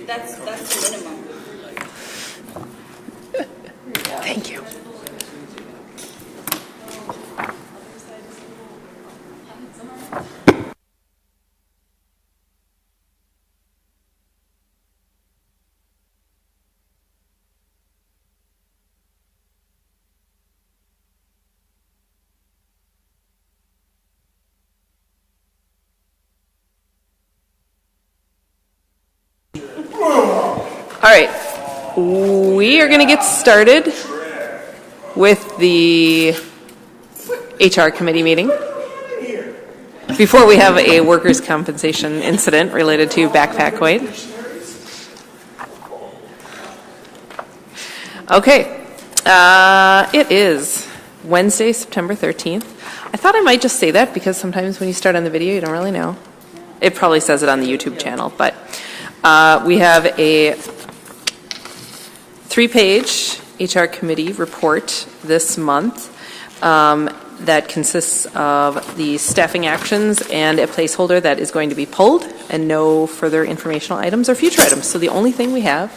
That's the minimum. Thank you. All right, we are going to get started with the HR committee meeting. Before we have a workers' compensation incident related to backpack weight. Okay, it is Wednesday, September 13th. I thought I might just say that because sometimes when you start on the video, you don't really know. It probably says it on the YouTube channel, but we have a 3-page HR committee report this month that consists of the staffing actions and a placeholder that is going to be pulled and no further informational items or future items. So the only thing we have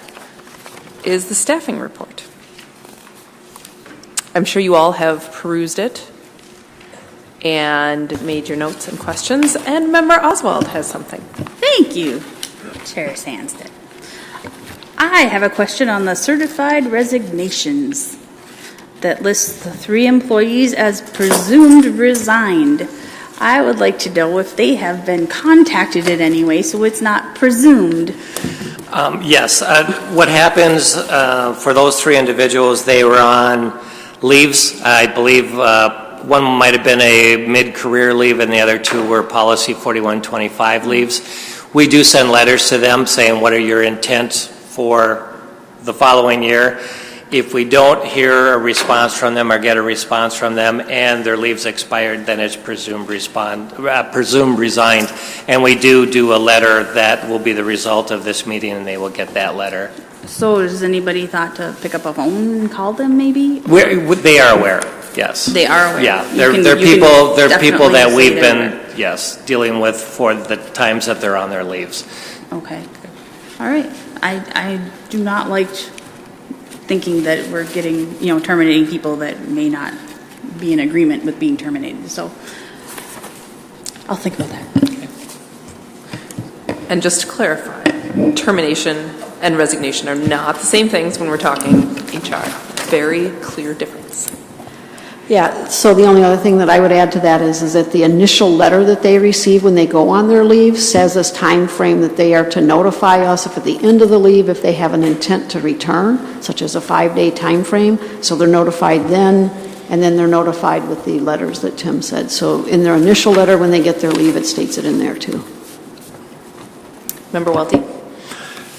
is the staffing report. I'm sure you all have perused it and made your notes and questions, and Member Oswald has something. Thank you, Chair Sandsted. I have a question on the certified resignations that lists the 3 employees as presumed resigned. I would like to know if they have been contacted in any way so it's not presumed. Yes. What happens for those 3 individuals, they were on leaves. I believe one might have been a mid-career leave and the other 2 were policy 4125 leaves. We do send letters to them saying, what are your intents for the following year? If we don't hear a response from them or get a response from them and their leave's expired, then it's presumed resigned. And we do a letter that will be the result of this meeting, and they will get that letter. So has anybody thought to pick up a phone and call them maybe? They are aware, yes. They are aware? Yeah, they're people that we've been, yes, dealing with for the times that they're on their leaves. Okay. All right. I do not like thinking that we're getting, terminating people that may not be in agreement with being terminated. So I'll think about that. Okay. And just to clarify, termination and resignation are not the same things when we're talking HR. Very clear difference. Yeah, so the only other thing that I would add to that is that the initial letter that they receive when they go on their leave says this time frame that they are to notify us if at the end of the leave if they have an intent to return, such as a 5-day time frame. So they're notified then, and then they're notified with the letters that Tim said. So in their initial letter when they get their leave, it states it in there too. Member Welty?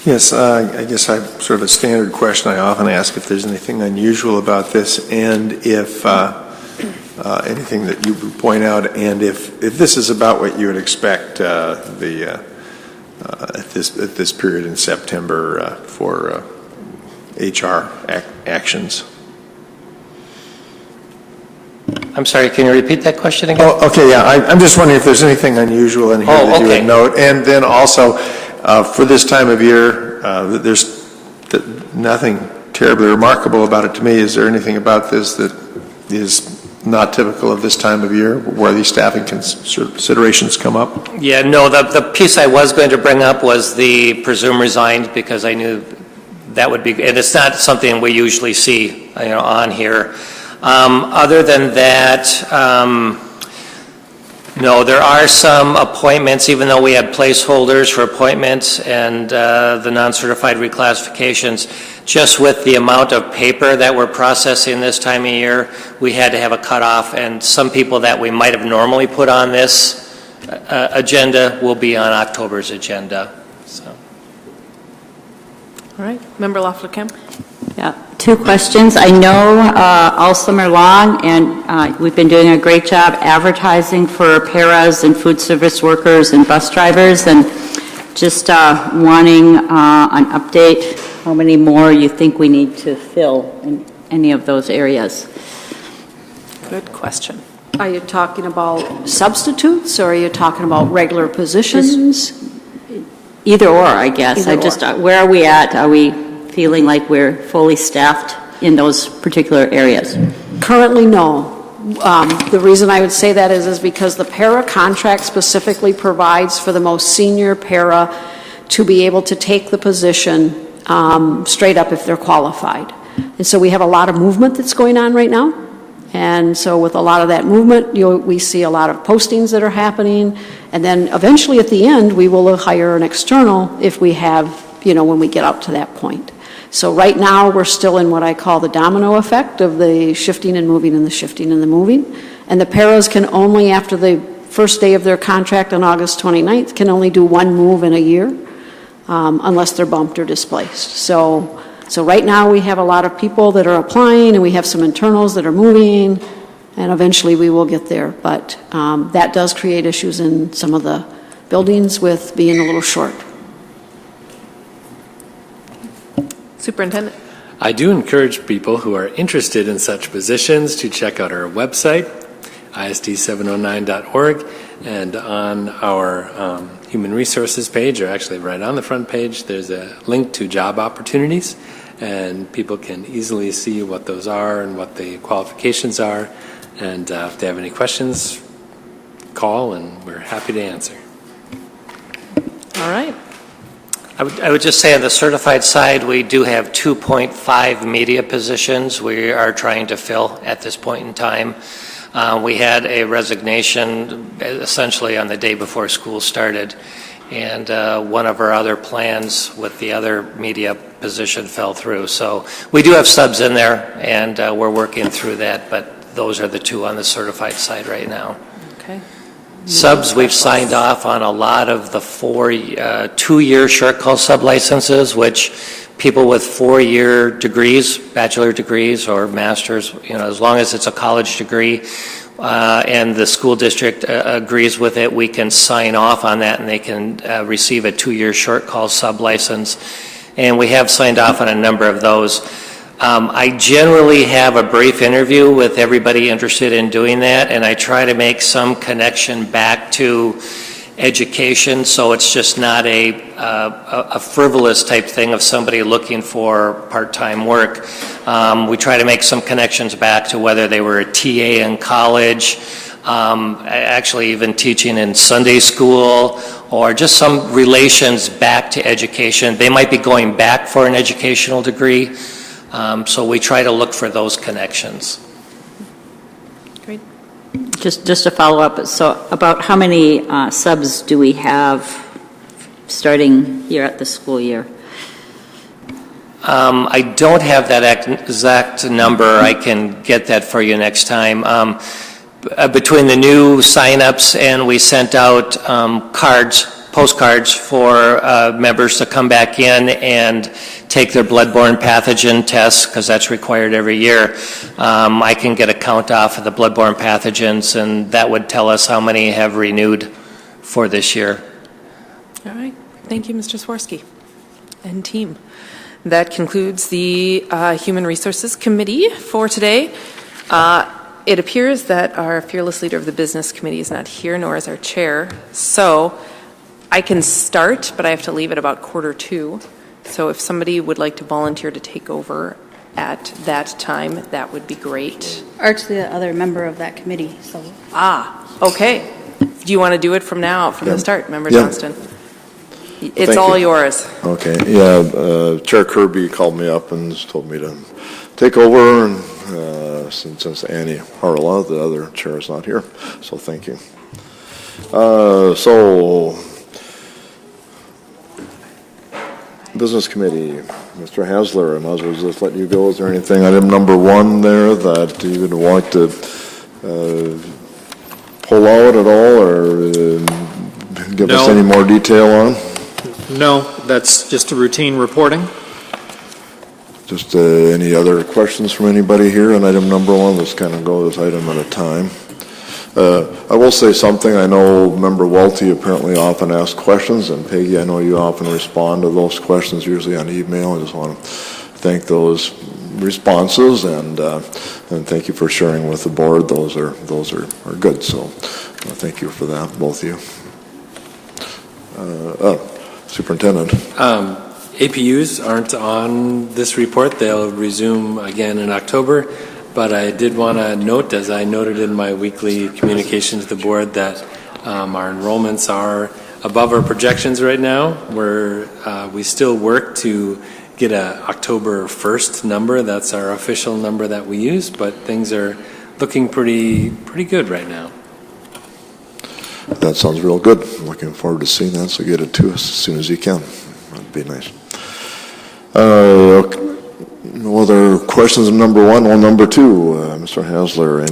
Yes, I guess I have sort of a standard question I often ask if there's anything unusual about this, and if anything that you would point out, and if this is about what you would expect at this period in September for HR actions. I'm sorry, can you repeat that question again? Oh, okay, yeah. I'm just wondering if there's anything unusual in here that you would note, and then also. For this time of year, there's nothing terribly remarkable about it to me. Is there anything about this that is not typical of this time of year where these staffing considerations come up? Yeah, no, the piece I was going to bring up was the presumed resigned, because I knew that would be, and it's not something we usually see on here. Other than that, no, there are some appointments, even though we had placeholders for appointments and the non-certified reclassifications, just with the amount of paper that we're processing this time of year, we had to have a cutoff, and some people that we might have normally put on this agenda will be on October's agenda. So. All right, Member Loeffler-Kemp. Yeah, 2 questions. I know all summer long, and we've been doing a great job advertising for paras and food service workers and bus drivers, and just wanting an update, how many more you think we need to fill in any of those areas? Good question. Are you talking about substitutes, or are you talking about regular positions? Either or, I guess. Either or. Where are we at? Are we feeling like we're fully staffed in those particular areas? Currently, no. The reason I would say that is because the para contract specifically provides for the most senior para to be able to take the position straight up if they're qualified. And so we have a lot of movement that's going on right now. And so with a lot of that movement, we see a lot of postings that are happening. And then eventually at the end, we will hire an external if we have, when we get up to that point. So right now, we're still in what I call the domino effect of the shifting and moving and the shifting and the moving. And the paras can only, after the first day of their contract on August 29th, can only do one move in a year unless they're bumped or displaced. So right now we have a lot of people that are applying and we have some internals that are moving and eventually we will get there. But that does create issues in some of the buildings with being a little short. Superintendent. I do encourage people who are interested in such positions to check out our website, isd709.org, and on our Human Resources page, or actually right on the front page, there's a link to job opportunities, and people can easily see what those are and what the qualifications are. And if they have any questions, call, and we're happy to answer. All right. I would just say on the certified side, we do have 2.5 media positions we are trying to fill at this point in time. We had a resignation essentially on the day before school started, and one of our other plans with the other media position fell through. So we do have subs in there, and we're working through that, but those are the two on the certified side right now. Okay. Subs, we've signed off on a lot of the 2-year short call sub licenses, which people with 4-year degrees, bachelor degrees or masters, as long as it's a college degree and the school district agrees with it, we can sign off on that and they can receive a 2-year short call sub license. And we have signed off on a number of those. I generally have a brief interview with everybody interested in doing that, and I try to make some connection back to education, so it's just not a frivolous type thing of somebody looking for part-time work. We try to make some connections back to whether they were a TA in college, actually even teaching in Sunday school, or just some relations back to education. They might be going back for an educational degree. So we try to look for those connections. Great. Just to follow up, so about how many subs do we have starting here at the school year? I don't have that exact number. I can get that for you next time. Between the new sign-ups and we sent out postcards for members to come back in and take their bloodborne pathogen tests, because that's required every year. I can get a count off of the bloodborne pathogens, and that would tell us how many have renewed for this year. All right. Thank you, Mr. Swirsky and team. That concludes the Human Resources Committee for today. It appears that our fearless leader of the Business Committee is not here, nor is our chair. So I can start, but I have to leave at about 1:45. So if somebody would like to volunteer to take over at that time, that would be great. Art's the other member of that committee, so. Okay. Do you want to do it from now, from the start, Member Yeah. Johnston? It's all yours. Okay, yeah, Chair Kirby called me up and told me to take over, and since Annie Harla, the other chair, is not here, so thank you. So, Business Committee, Mr. Hasler, I might as well just let you go. Is there anything, item number 1 there, that you would want to pull out at all, or give us any more detail on? No, that's just a routine reporting. Just any other questions from anybody here on item number 1? Let's kind of go this item at a time. I will say something. I know Member Welty apparently often asks questions, and Peggy, I know you often respond to those questions, usually on email. I just want to thank those responses, and thank you for sharing with the board. Those are good. So thank you for that, both of you. Superintendent. APUs aren't on this report. They'll resume again in October. But I did want to note, as I noted in my weekly communication to the board, that our enrollments are above our projections right now. We still work to get a October 1st number. That's our official number that we use, but things are looking pretty good right now. That sounds real good. I'm looking forward to seeing that, so get it to us as soon as you can. That'd be nice. Okay. No other questions on number one. On number two, Mr. Hasler,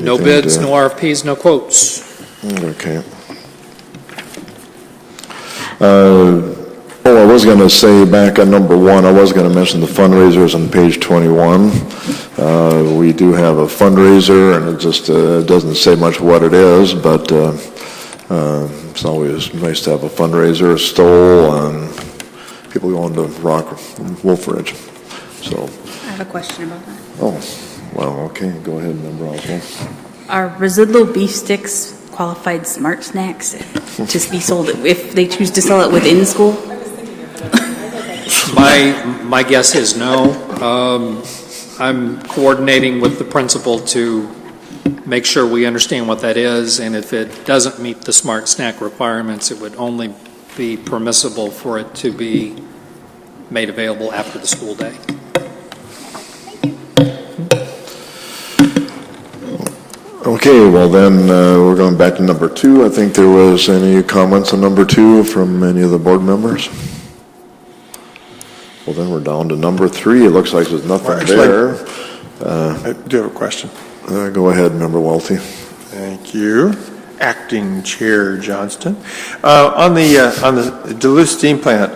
no bids, no RFPs, no quotes. Okay. I was going to say back on number one, I was going to mention the fundraisers on page 21. We do have a fundraiser, and it just doesn't say much what it is, but it's always nice to have a fundraiser, a stole, and people going to Rock Wolf Ridge. So. I have a question about that. Oh, well, okay. Go ahead, Member Oswald. Are residual beef sticks qualified smart snacks to be sold if they choose to sell it within school? My guess is no. I'm coordinating with the principal to make sure we understand what that is, and if it doesn't meet the smart snack requirements, it would only be permissible for it to be made available after the school day. Okay, well then we're going back to number two. I think there was any comments on number two from any of the board members? Well, then we're down to number three. It looks like there's nothing there. I do have a question. Go ahead, Member Welty. Thank you. Acting Chair Johnston. On the Duluth steam plant,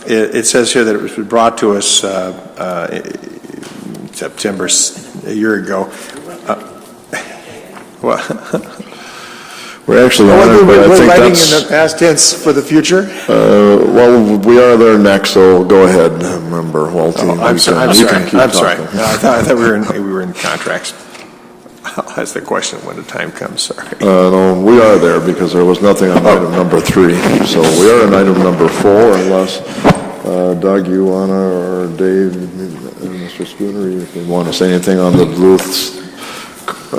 it says here that it was brought to us in September, a year ago. Well, we're actually honored, but I think writing that's in the past tense for the future. Well, we are there next, so go ahead, Member Welty. I'm sorry. I thought we were in contracts. I'll ask the question when the time comes. Sorry. No, we are there because there was nothing on item number three. So we are on item number four, unless Doug, you wanna, or Dave, Mr. Spooner, if you want to say anything on the Duluth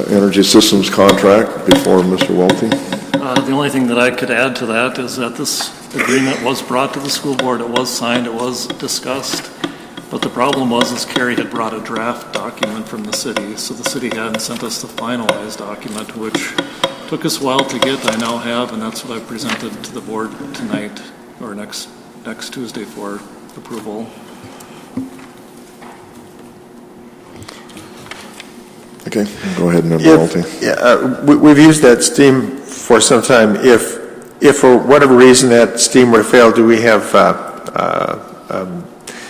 Energy Systems contract before Mr. Welty. The only thing that I could add to that is that this agreement was brought to the school board. It was signed. It was discussed. But the problem was Carrie had brought a draft document from the city, so the city hadn't sent us the finalized document, which took us a while to get. I now have, and that's what I presented to the board tonight, or next Tuesday for approval. Okay, go ahead, Member Welty. We've used that steam for some time. If for whatever reason that steam were to fail, do we have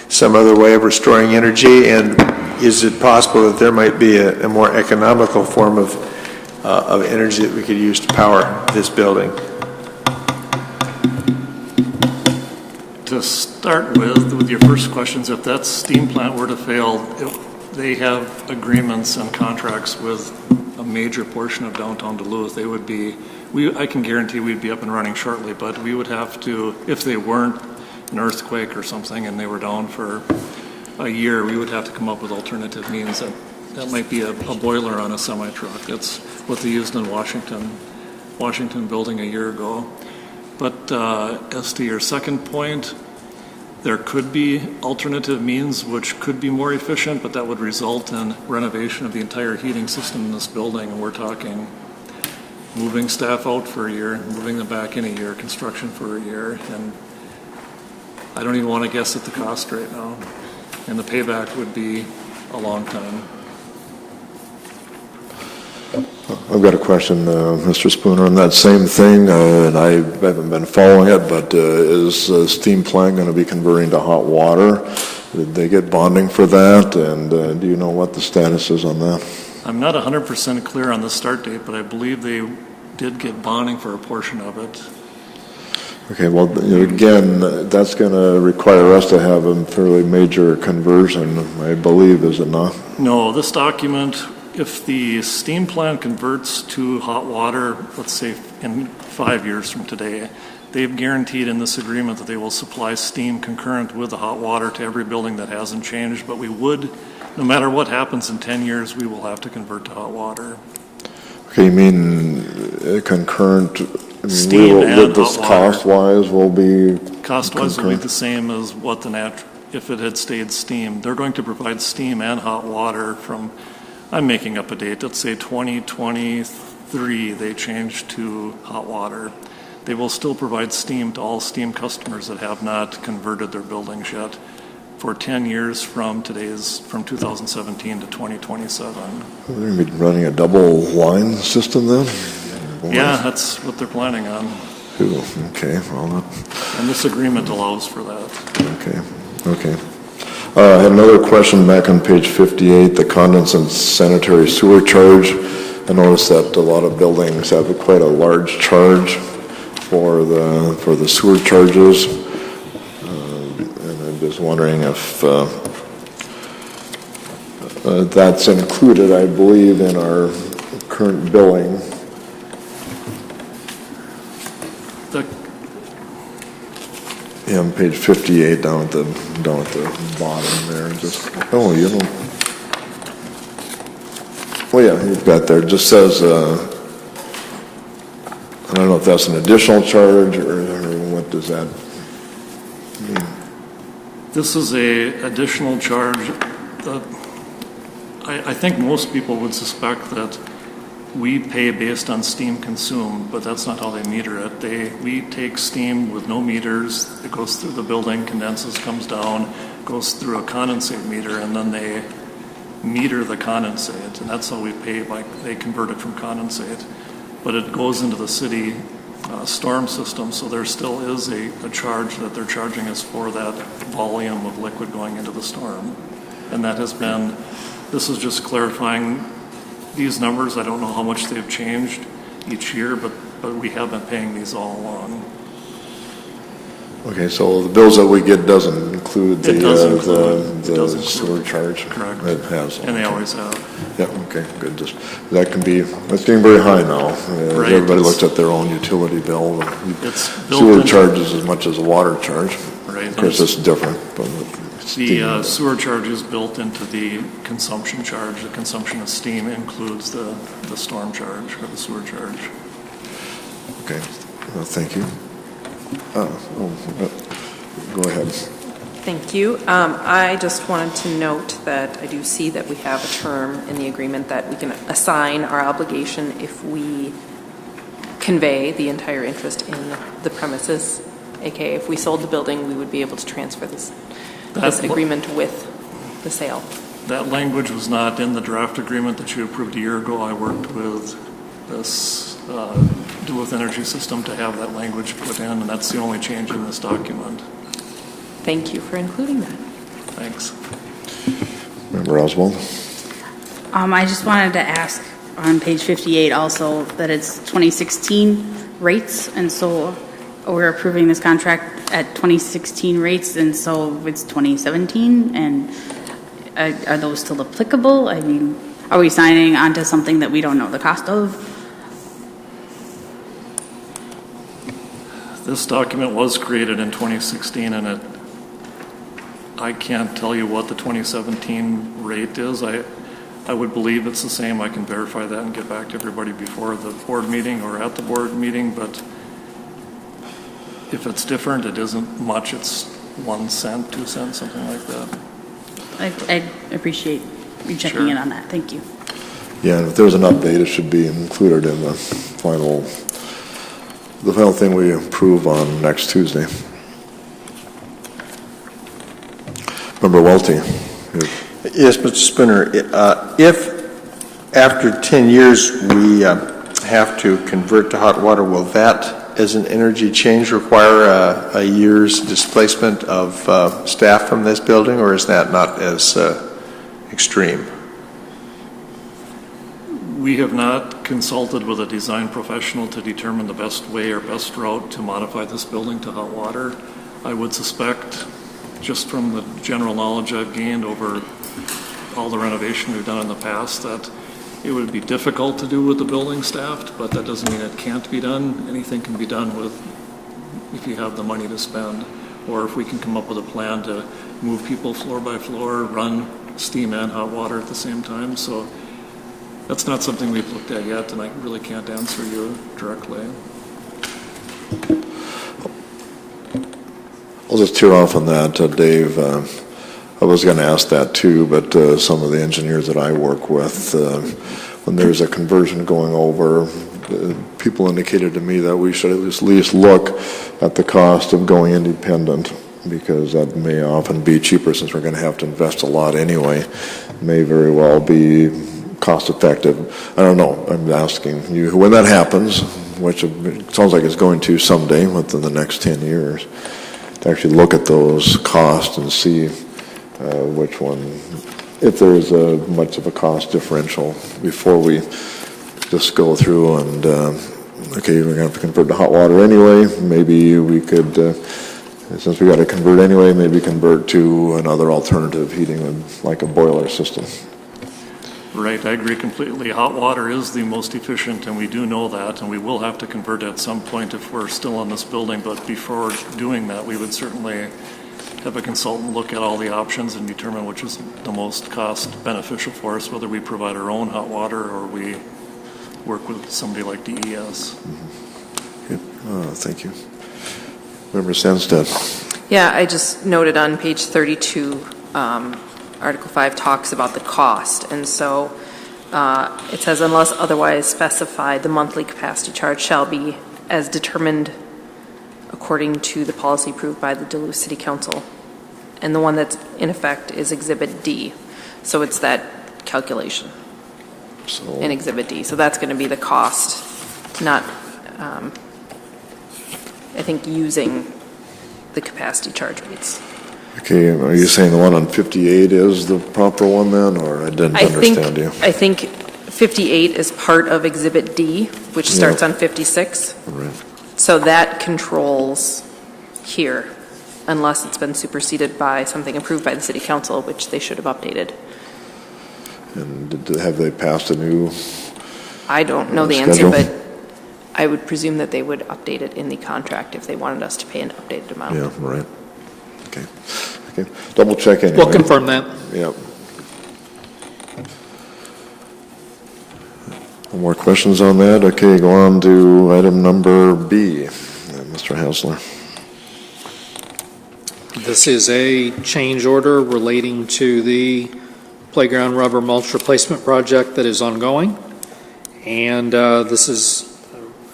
some other way of restoring energy, and is it possible that there might be a more economical form of energy that we could use to power this building? To start with your first questions, if that steam plant were to fail, they have agreements and contracts with a major portion of downtown Duluth. They would be, I can guarantee we'd be up and running shortly, but we would have to, if they weren't an earthquake or something and they were down for a year, we would have to come up with alternative means. That might be a boiler on a semi-truck. That's what they used in Washington building a year ago. But as to your second point, there could be alternative means which could be more efficient, but that would result in renovation of the entire heating system in this building. And we're talking moving staff out for a year, moving them back in a year, construction for a year. And I don't even want to guess at the cost right now. And the payback would be a long time. I've got a question, Mr. Spooner, on that same thing, and I haven't been following it, but is the steam plant going to be converting to hot water? Did they get bonding for that, and do you know what the status is on that? I'm not 100% clear on the start date, but I believe they did get bonding for a portion of it. Okay, well, again, that's going to require us to have a fairly major conversion, I believe, is it not? No, this document, if the steam plant converts to hot water, let's say in 5 years from today, they've guaranteed in this agreement that they will supply steam concurrent with the hot water to every building. That hasn't changed, but we would, no matter what happens in 10 years, we will have to convert to hot water. Okay, you mean concurrent, Steam and this hot water. cost-wise will be? Cost-wise will be the same as what if it had stayed steam. They're going to provide steam and hot water from, I'm making up a date, let's say 2023, they changed to hot water. They will still provide steam to all steam customers that have not converted their buildings yet for 10 years from 2017 to 2027. We're going to be running a double line system then? Yeah, that's what they're planning on. Ooh, okay, well, And this agreement allows for that. okay. I had another question back on page 58, the condensate sanitary sewer charge. I noticed that a lot of buildings have quite a large charge for the sewer charges. And I'm just wondering if that's included, I believe, in our current billing. Yeah, on page 58, down at the bottom there. You don't. Well, yeah, you've got there. It just says, I don't know if that's an additional charge or what does that mean? This is a additional charge. I think most people would suspect that we pay based on steam consumed, but that's not how they meter it. We take steam with no meters. It goes through the building, condenses, comes down, goes through a condensate meter, and then they meter the condensate, and that's how we pay. They convert it from condensate, but it goes into the city storm system, so there still is a charge that they're charging us for that volume of liquid going into the storm, and that has been. This is just clarifying. These numbers, I don't know how much they've changed each year, but we have been paying these all along. Okay, so the bills that we get doesn't include the sewer charge? Correct. It has. And they always have. Yeah, okay, good. That's getting very high now. Right. Everybody looks at their own utility bill. It's sewer charges as much as a water charge. Right. Of course, it's different. But the sewer charge is built into the consumption charge. The consumption of steam includes the storm charge or the sewer charge. Okay, well, thank you. Go ahead. Thank you. I just wanted to note that I do see that we have a term in the agreement that we can assign our obligation if we convey the entire interest in the premises, aka if we sold the building, we would be able to transfer this agreement with the sale. That language was not in the draft agreement that you approved a year ago. I worked with this Duluth Energy System to have that language put in, and that's the only change in this document. Thank you for including that. Thanks. Member Oswald? I just wanted to ask on page 58 also that it's 2016 rates, and so we're approving this contract at 2016 rates, and so it's 2017, and are those still applicable? I mean, are we signing onto something that we don't know the cost of? This document was created in 2016, and I can't tell you what the 2017 rate is. I would believe it's the same. I can verify that and get back to everybody before the board meeting or at the board meeting, but if it's different, it isn't much. It's 1 cent, 2 cents, something like that. I appreciate you checking in on that. Thank you. Yeah, and if there's an update, it should be included in the final thing we approve on next Tuesday. Member Welty. Yes, Mr. Spinner. If after 10 years we have to convert to hot water, will that, as an energy change, require a year's displacement of staff from this building, or is that not as extreme? We have not consulted with a design professional to determine the best way or best route to modify this building to hot water. I would suspect, just from the general knowledge I've gained over all the renovation we've done in the past, that it would be difficult to do with the building staffed, but that doesn't mean it can't be done. Anything can be done with if you have the money to spend, or if we can come up with a plan to move people floor by floor, run steam and hot water at the same time. So that's not something we've looked at yet, and I really can't answer you directly. I'll just tear off on that, Dave. I was going to ask that too, but some of the engineers that I work with, when there's a conversion going over, people indicated to me that we should at least look at the cost of going independent, because that may often be cheaper since we're going to have to invest a lot anyway. It may very well be cost effective. I don't know. I'm asking you when that happens, which it sounds like it's going to someday within the next 10 years, to actually look at those costs and see which one, if there's much of a cost differential before we just go through and, okay, we're going to have to convert to hot water anyway. Maybe we could, since we got to convert anyway, maybe convert to another alternative heating, like a boiler system. Right, I agree completely. Hot water is the most efficient, and we do know that, and we will have to convert at some point if we're still in this building. But before doing that, we would certainly have a consultant look at all the options and determine which is the most cost beneficial for us, whether we provide our own hot water or we work with somebody like DES. Mm-hmm. Thank you. Member Sandstead. Yeah, I just noted on page 32, Article 5 talks about the cost, and so it says, unless otherwise specified, the monthly capacity charge shall be as determined according to the policy approved by the Duluth City Council. And the one that's in effect is Exhibit D. So it's that calculation in Exhibit D. So that's going to be the cost, not, I think, using the capacity charge rates. Okay, are you saying the one on 58 is the proper one then, or I didn't understand you? I think 58 is part of Exhibit D, which starts on 56. Right. So that controls here, unless it's been superseded by something approved by the City Council, which they should have updated. And have they passed a new I don't know the schedule? answer, but I would presume that they would update it in the contract if they wanted us to pay an updated amount. Yeah, right. Okay. Okay. Double check anyway. We'll confirm that. Yep. No more questions on that? Okay, go on to item number B. Mr. Hassler. This is a change order relating to the playground rubber mulch replacement project that is ongoing. And this is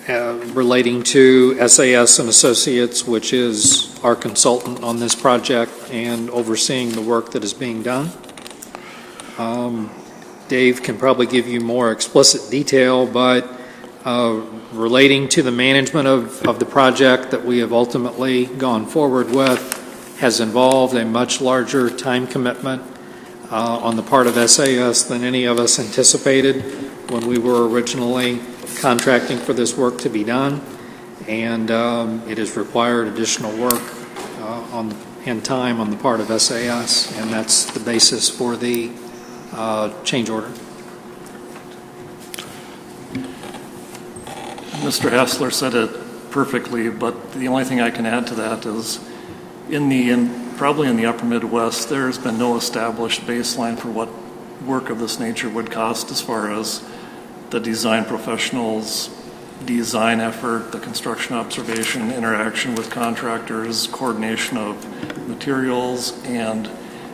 relating to SAS and Associates, which is our consultant on this project and overseeing the work that is being done. Dave can probably give you more explicit detail, but relating to the management of the project that we have ultimately gone forward with has involved a much larger time commitment on the part of SAS than any of us anticipated when we were originally contracting for this work to be done, and it has required additional work and time on the part of SAS, and that's the basis for the change order. Mr. Hassler said it perfectly, but the only thing I can add to that is probably in the upper Midwest, there has been no established baseline for what work of this nature would cost as far as the design professionals' design effort, the construction observation, interaction with contractors, coordination of materials, and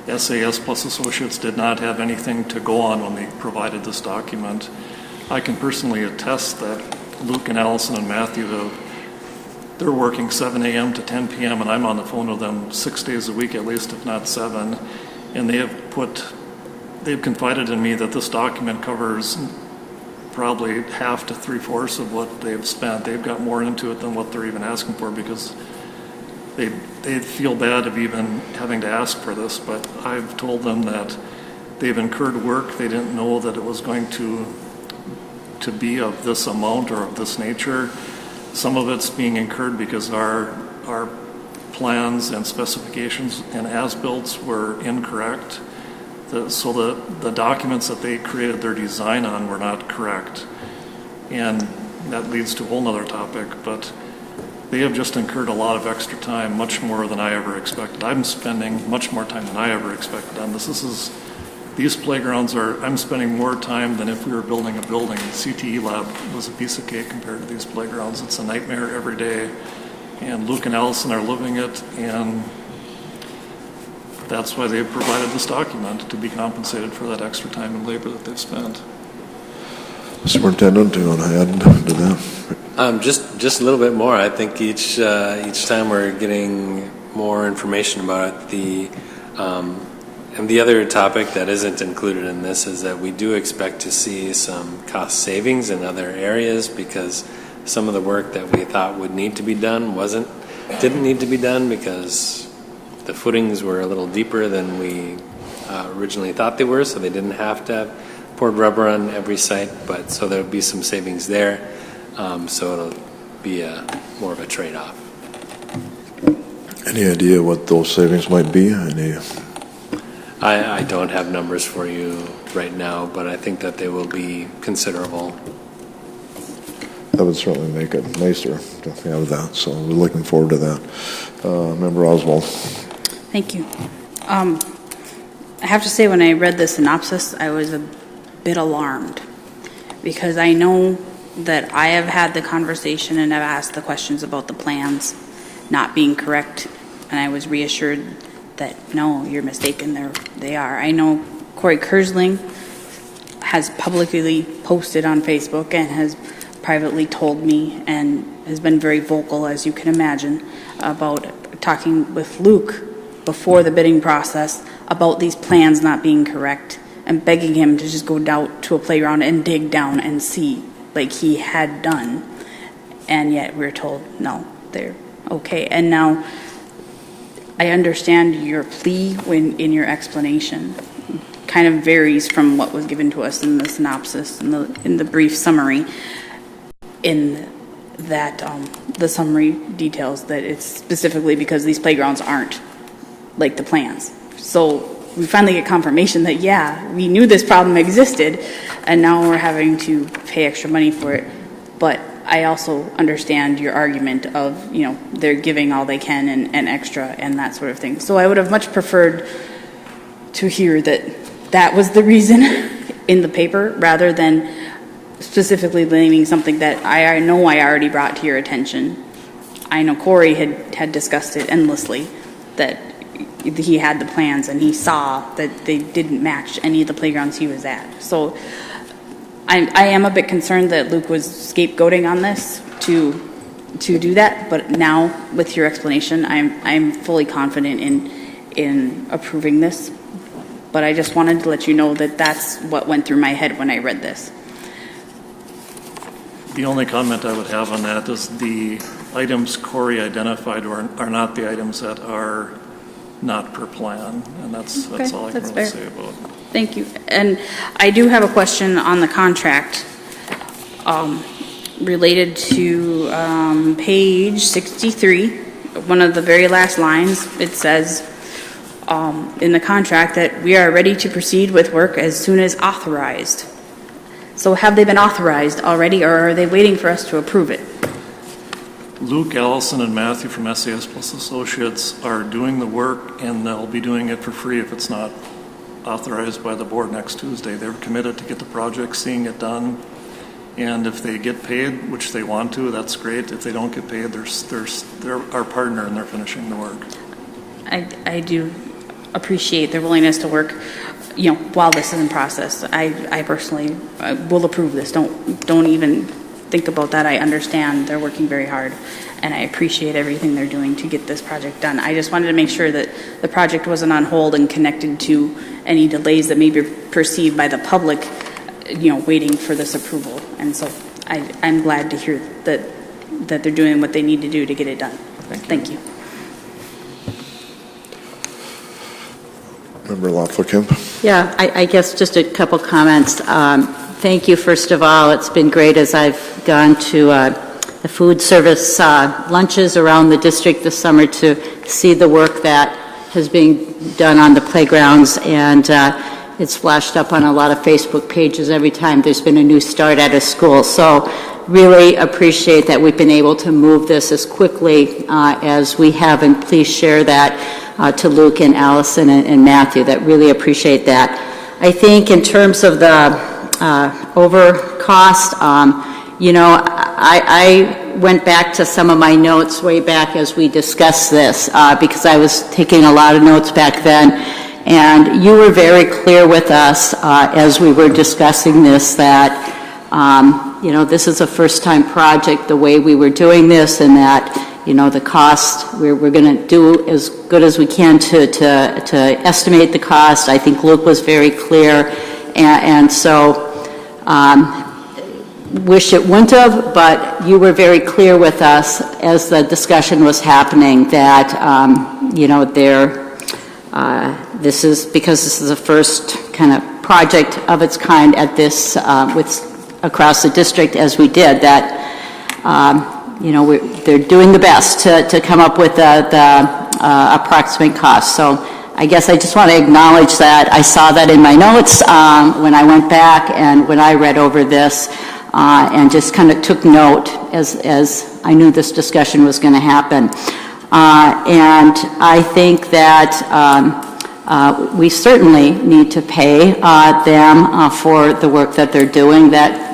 SAS plus Associates did not have anything to go on when they provided this document. I can personally attest that Luke and Allison and Matthew, they're working 7 a.m. to 10 p.m. and I'm on the phone with them 6 days a week at least, if not 7. And they've confided in me that this document covers probably half to 3/4 of what they've spent. They've got more into it than what they're even asking for because they feel bad of even having to ask for this. But I've told them that they've incurred work. They didn't know that it was going to be of this amount or of this nature. Some of it's being incurred because our plans and specifications and as-builts were incorrect. So the documents that they created their design on were not correct. And that leads to a whole nother topic. But they have just incurred a lot of extra time, much more than I ever expected. I'm spending much more time than I ever expected on this. These playgrounds I'm spending more time than if we were building a building. The CTE lab was a piece of cake compared to these playgrounds. It's a nightmare every day. And Luke and Allison are living it, and that's why they've provided this document, to be compensated for that extra time and labor that they've spent. Superintendent, do you want to add to that? Just a little bit more. I think each time we're getting more information about it. And the other topic that isn't included in this is that we do expect to see some cost savings in other areas, because some of the work that we thought would need to be done didn't need to be done because the footings were a little deeper than we originally thought they were, so they didn't have to have poured rubber on every site, but so there'll be some savings there. So it'll be more of a trade-off. Any idea what those savings might be? I don't have numbers for you right now, but I think that they will be considerable. That would certainly make it nicer to have that, so we're looking forward to that. Member Oswald. Thank you. I have to say, when I read the synopsis, I was a bit alarmed, because I know that I have had the conversation and I've asked the questions about the plans not being correct, and I was reassured that no, you're mistaken, they are. I know Corey Kersling has publicly posted on Facebook and has privately told me, and has been very vocal, as you can imagine, about talking with Luke before the bidding process about these plans not being correct, and begging him to just go down to a playground and dig down and see, like he had done. And yet we're told, no, they're okay. And now I understand your plea in your explanation kind of varies from what was given to us in the synopsis, in the brief summary, in that the summary details that it's specifically because these playgrounds aren't like the plans. So we finally get confirmation that, yeah, we knew this problem existed, and now we're having to pay extra money for it. But I also understand your argument of, they're giving all they can and extra and that sort of thing. So I would have much preferred to hear that was the reason in the paper, rather than specifically blaming something that I know I already brought to your attention. I know Corey had discussed it endlessly, that he had the plans and he saw that they didn't match any of the playgrounds he was at. So I am a bit concerned that Luke was scapegoating on this to do that, but now with your explanation, I'm fully confident in approving this. But I just wanted to let you know that that's what went through my head when I read this. The only comment I would have on that is the items Corey identified are not the items that are not per plan, and that's all I can really say about it. Thank you. And I do have a question on the contract related to page 63, one of the very last lines. It says in the contract that we are ready to proceed with work as soon as authorized. So have they been authorized already, or are they waiting for us to approve it? Luke, Allison, and Matthew from SAS Plus Associates are doing the work, and they'll be doing it for free if it's not authorized by the board next Tuesday. They're committed to get the project, seeing it done, and if they get paid, which they want to, that's great. If they don't get paid, they're our partner and they're finishing the work. I do appreciate their willingness to work, while this is in process. I personally will approve this. Don't even think about that. I understand they're working very hard, and I appreciate everything they're doing to get this project done. I just wanted to make sure that the project wasn't on hold and connected to any delays that may be perceived by the public, waiting for this approval. And so I'm glad to hear that they're doing what they need to do to get it done. Thank you. Member Lafleur-Kemp. Yeah, I guess just a couple comments. Thank you, first of all. It's been great as I've gone to the food service lunches around the district this summer to see the work that has been done on the playgrounds, and it's flashed up on a lot of Facebook pages every time there's been a new start at a school. So really appreciate that we've been able to move this as quickly as we have, and please share that to Luke and Allison and Matthew. That really appreciate that. I think in terms of the over cost, you know, I went back to some of my notes way back as we discussed this because I was taking a lot of notes back then, and you were very clear with us as we were discussing this that you know, this is a first-time project the way we were doing this, and that, you know, the cost, we're going to do as good as we can to estimate the cost. I think Luke was very clear, and so wish it wouldn't have, but you were very clear with us as the discussion was happening that, you know, this is, because this is the first kind of project of its kind at this, across the district as we did, that, you know, they're doing the best to come up with the approximate cost. So I guess I just want to acknowledge that. I saw that in my notes when I went back and when I read over this, and just kind of took note as I knew this discussion was going to happen. And I think that we certainly need to pay them for the work that they're doing. That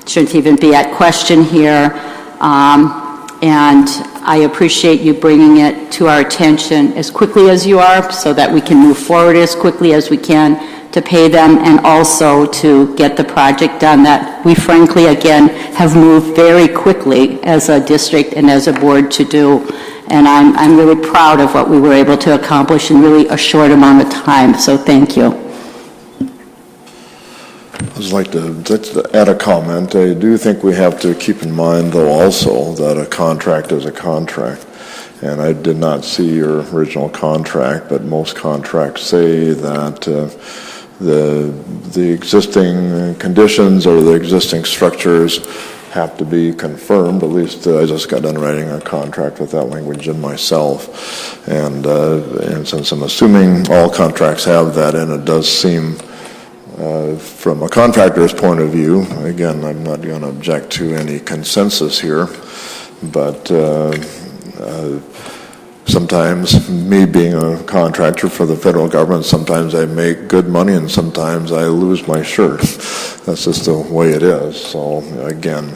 shouldn't even be at question here. And I appreciate you bringing it to our attention as quickly as you are so that we can move forward as quickly as we can to pay them, and also to get the project done that we frankly, again, have moved very quickly as a district and as a board to do. And I'm really proud of what we were able to accomplish in really a short amount of time, so thank you. I'd just like to add a comment. I do think we have to keep in mind, though, also that a contract is a contract. And I did not see your original contract, but most contracts say that the existing conditions or the existing structures have to be confirmed. At least I just got done writing a contract with that language in myself. And since I'm assuming all contracts have that, and it does seem from a contractor's point of view, again, I'm not going to object to any consensus here, but sometimes, me being a contractor for the federal government, sometimes I make good money and sometimes I lose my shirt. That's just the way it is. So again,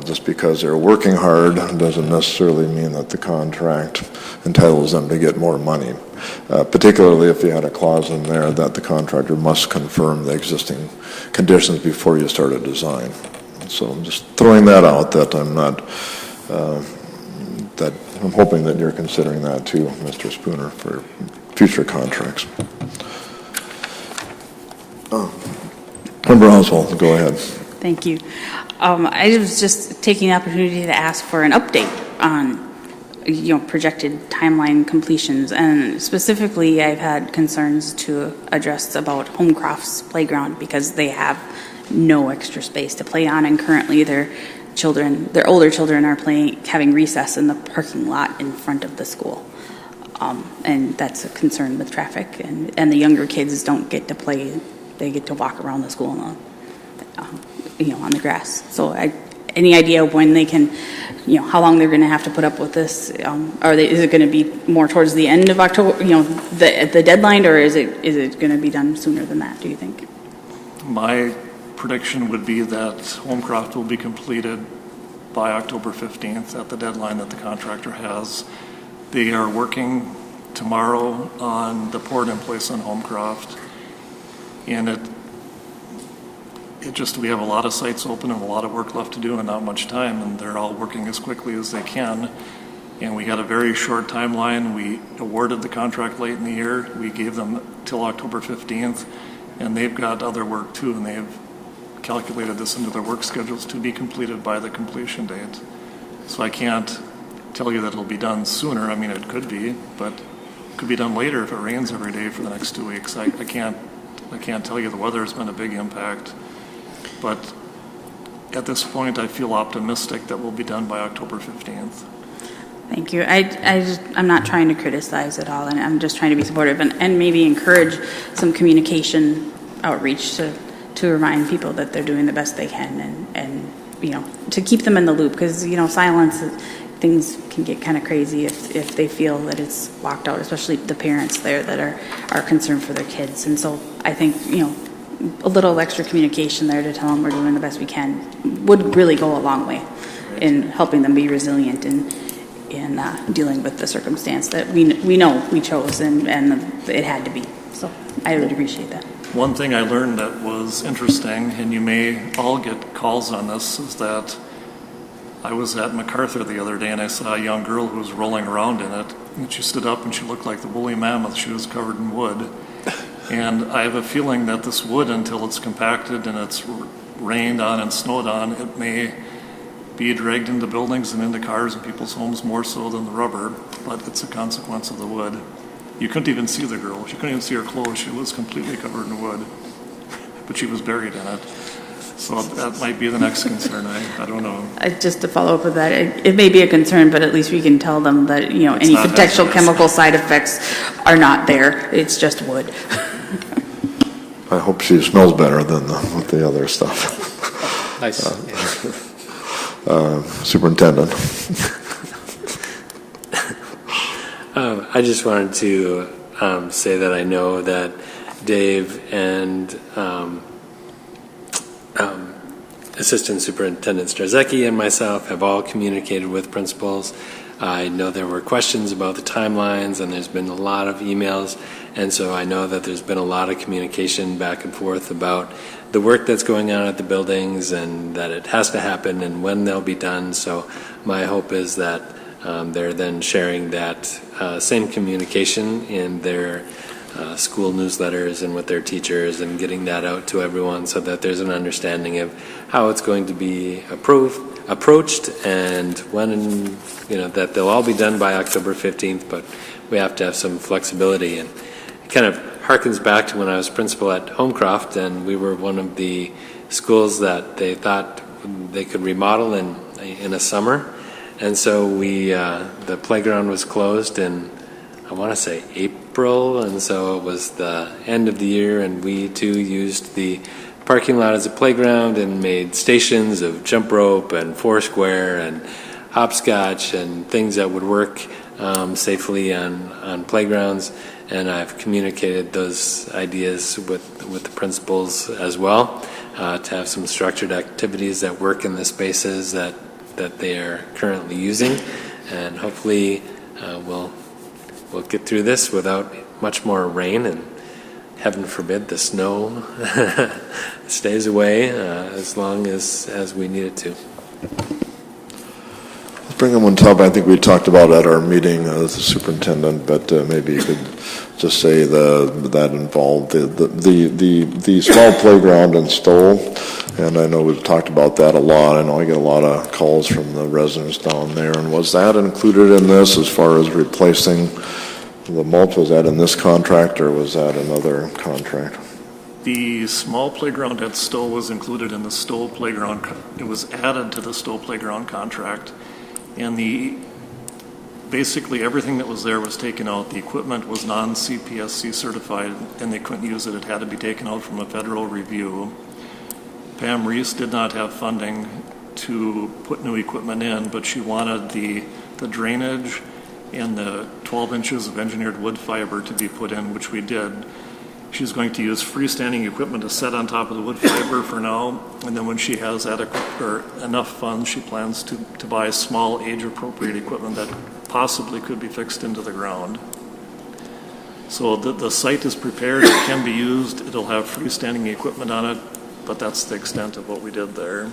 just because they're working hard doesn't necessarily mean that the contract entitles them to get more money, particularly if you had a clause in there that the contractor must confirm the existing conditions before you start a design. So I'm just throwing that out, that I'm not... that I'm hoping that you're considering that too, Mr. Spooner, for future contracts. Member Oswald, go ahead. Thank you. I was just taking the opportunity to ask for an update on, projected timeline completions, and specifically I've had concerns to address about Homecroft's playground because they have no extra space to play on, and currently their older children are having recess in the parking lot in front of the school. And that's a concern with traffic, and the younger kids don't get to play, they get to walk around the school on the grass. So any idea when they can, how long they're going to have to put up with this? Is it going to be more towards the end of October, the deadline, or is it going to be done sooner than that, do you think? My prediction would be that Homecroft will be completed by October 15th at the deadline that the contractor has. They are working tomorrow on the port in place on Homecroft, and we have a lot of sites open and a lot of work left to do and not much time, and they're all working as quickly as they can. And we had a very short timeline. We awarded the contract late in the year. We gave them till October 15th, and they've got other work too, and they've calculated this into their work schedules to be completed by the completion date. So I can't tell you that it'll be done sooner. I mean, it could be, but it could be done later if it rains every day for the next 2 weeks. I can't tell you. The weather has been a big impact. But at this point, I feel optimistic that we'll be done by October 15th. Thank you. I'm not trying to criticize at all, and I'm just trying to be supportive and maybe encourage some communication outreach to remind people that they're doing the best they can and to keep them in the loop, because, silence, things can get kind of crazy if they feel that it's locked out, especially the parents there that are concerned for their kids. And so I think, a little extra communication there to tell them we're doing the best we can would really go a long way in helping them be resilient in dealing with the circumstance that we know we chose and it had to be. So I would appreciate that. One thing I learned that was interesting, and you may all get calls on this, is that I was at MacArthur the other day and I saw a young girl who was rolling around in it, and she stood up and she looked like the woolly mammoth. She was covered in wood. And I have a feeling that this wood, until it's compacted and it's rained on and snowed on, it may be dragged into buildings and into cars and people's homes more so than the rubber, but it's a consequence of the wood. You couldn't even see the girl. She couldn't even see her clothes. She was completely covered in wood, but she was buried in it. So that might be the next concern. I don't know. Just to follow up with that, it may be a concern, but at least we can tell them that, any potential chemical side effects are not there. It's just wood. I hope she smells better than with the other stuff. Nice. Superintendent. I just wanted to say that I know that Dave and Assistant Superintendent Starzecki and myself have all communicated with principals. I know there were questions about the timelines, and there's been a lot of emails, and so I know that there's been a lot of communication back and forth about the work that's going on at the buildings and that it has to happen and when they'll be done. So my hope is that they're then sharing that same communication in their school newsletters and with their teachers and getting that out to everyone so that there's an understanding of how it's going to be approached and when, that they'll all be done by October 15th, but we have to have some flexibility. And it kind of harkens back to when I was principal at Homecroft, and we were one of the schools that they thought they could remodel in a summer. And so the playground was closed in, I want to say, April, and so it was the end of the year, and we too used the parking lot as a playground and made stations of jump rope and foursquare and hopscotch and things that would work safely on playgrounds. And I've communicated those ideas with the principals as well to have some structured activities that work in the spaces that they are currently using, and hopefully we'll get through this without much more rain, and heaven forbid the snow stays away as long as we need it to. Let's bring them on top. I think we talked about at our meeting the superintendent, but maybe you could just say that involved the small playground in Stoll, and I know we've talked about that a lot. I know I get a lot of calls from the residents down there. And was that included in this as far as replacing the mulch? Was that in this contract or was that another contract? The small playground at Stowe was included in the Stowe playground. It was added to the Stowe playground contract, and basically everything that was there was taken out. The equipment was non-CPSC certified, and they couldn't use it. It had to be taken out from a federal review. Pam Reese did not have funding to put new equipment in, but she wanted the drainage and the 12 inches of engineered wood fiber to be put in, which we did. She's going to use freestanding equipment to set on top of the wood fiber for now, and then when she has adequate or enough funds, she plans to buy small age-appropriate equipment that possibly could be fixed into the ground. So the site is prepared, it can be used, it'll have freestanding equipment on it, but that's the extent of what we did there.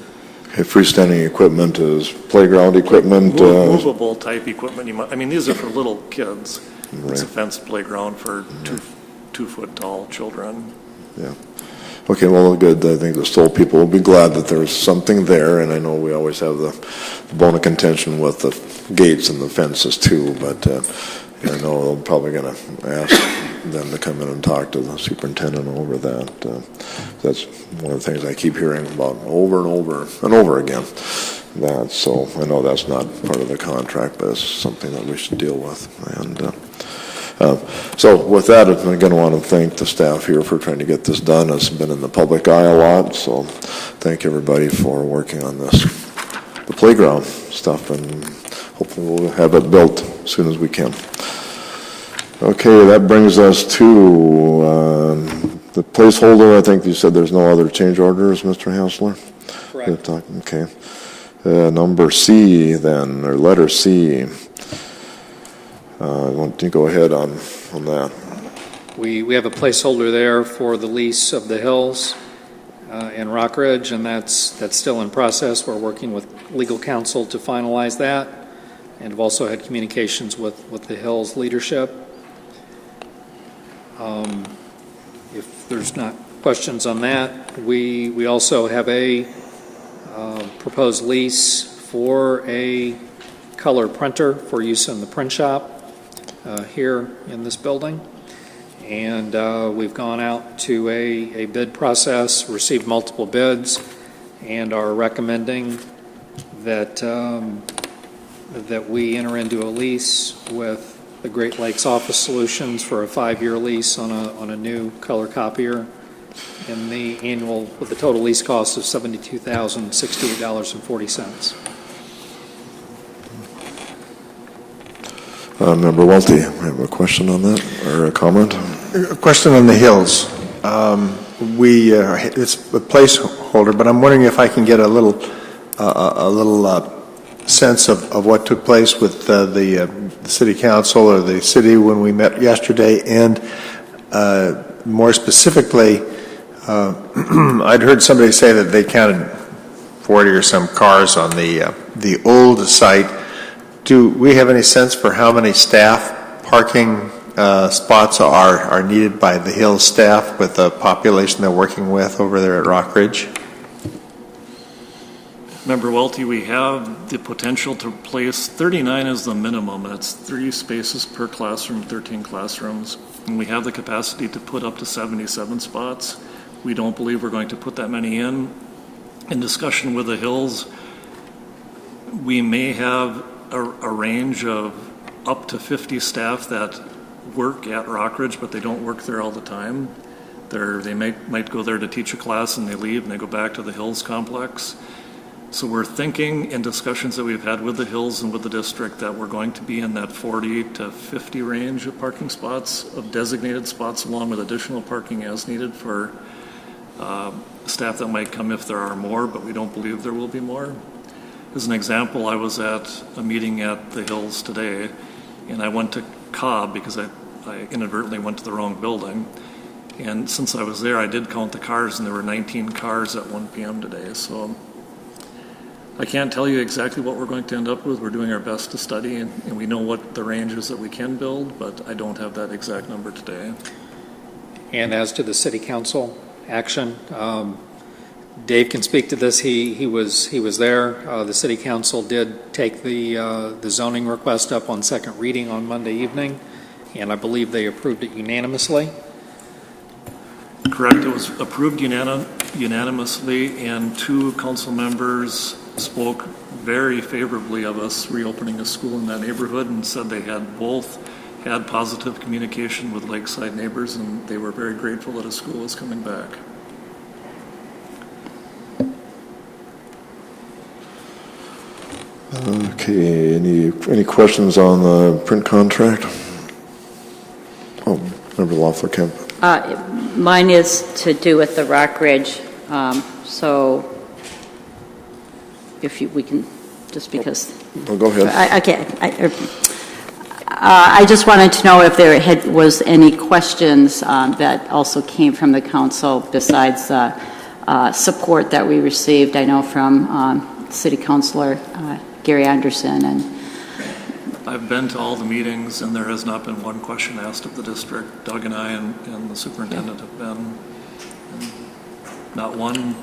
Okay, freestanding equipment is playground equipment? Movable type equipment. These are for little kids. Right. It's a fenced playground for 2 foot tall children. Yeah. Okay, well, good. I think the Stoll people will be glad that there's something there, and I know we always have the bone of contention with the gates and the fences too, but I know I'm probably going to ask them to come in and talk to the superintendent over that. That's one of the things I keep hearing about over and over and over again. So I know that's not part of the contract, but it's something that we should deal with. And So with that, again, I want to thank the staff here for trying to get this done. It's been in the public eye a lot, so thank everybody for working on this. The playground stuff, and hopefully we'll have it built as soon as we can. Okay, that brings us to the placeholder. I think you said there's no other change orders, Mr. Hassler? Correct. Okay. Number C then, or letter C. Why don't you go ahead on that? We have a placeholder there for the lease of the hills in Rockridge, and that's still in process. We're working with legal counsel to finalize that, and have also had communications with the hills leadership. If there's not questions on that, we also have a proposed lease for a color printer for use in the print shop here in this building. And we've gone out to a bid process, received multiple bids, and are recommending that that we enter into a lease with the Great Lakes Office Solutions for a 5-year lease on a new color copier, and the annual with the total lease cost of $72,068.40. Member Welty, I have a question on that, or a comment? A question on the hills. It's a placeholder, but I'm wondering if I can get a little sense of what took place with the city council or the city when we met yesterday, and more specifically, I'd heard somebody say that they counted 40 or some cars on the old site. Do we have any sense for how many staff parking spots are needed by the Hills staff with the population they're working with over there at Rockridge? Member Welty, we have the potential to place 39 as the minimum. That's 3 spaces per classroom, 13 classrooms. And we have the capacity to put up to 77 spots. We don't believe we're going to put that many in. In discussion with the Hills, we may have a range of up to 50 staff that work at Rockridge, but they don't work there all the time. They might go there to teach a class and they leave and they go back to the Hills complex. So we're thinking in discussions that we've had with the Hills and with the district that we're going to be in that 40 to 50 range of parking spots, of designated spots, along with additional parking as needed for staff that might come if there are more, but we don't believe there will be more. As an example, I was at a meeting at the Hills today, and I went to Cobb because I inadvertently went to the wrong building. And since I was there, I did count the cars, and there were 19 cars at 1 p.m. today. So I can't tell you exactly what we're going to end up with. We're doing our best to study, and we know what the range is that we can build, but I don't have that exact number today. And as to the city council action, Dave can speak to this. He was there. The city council did take the zoning request up on second reading on Monday evening, and I believe they approved it unanimously. Correct. It was approved unanimously, and 2 council members spoke very favorably of us reopening a school in that neighborhood and said they had both had positive communication with lakeside neighbors, and they were very grateful that a school is coming back. Okay, any questions on the print contract? Oh, Member Loeffler-Kemp. Mine is to do with the Rockridge, so if we can, just because. Oh, go ahead. I just wanted to know if there was any questions that also came from the council besides support that we received. I know from City Councilor Gary Anderson. And I've been to all the meetings, and there has not been one question asked of the district. Doug and I and the superintendent have been, not one.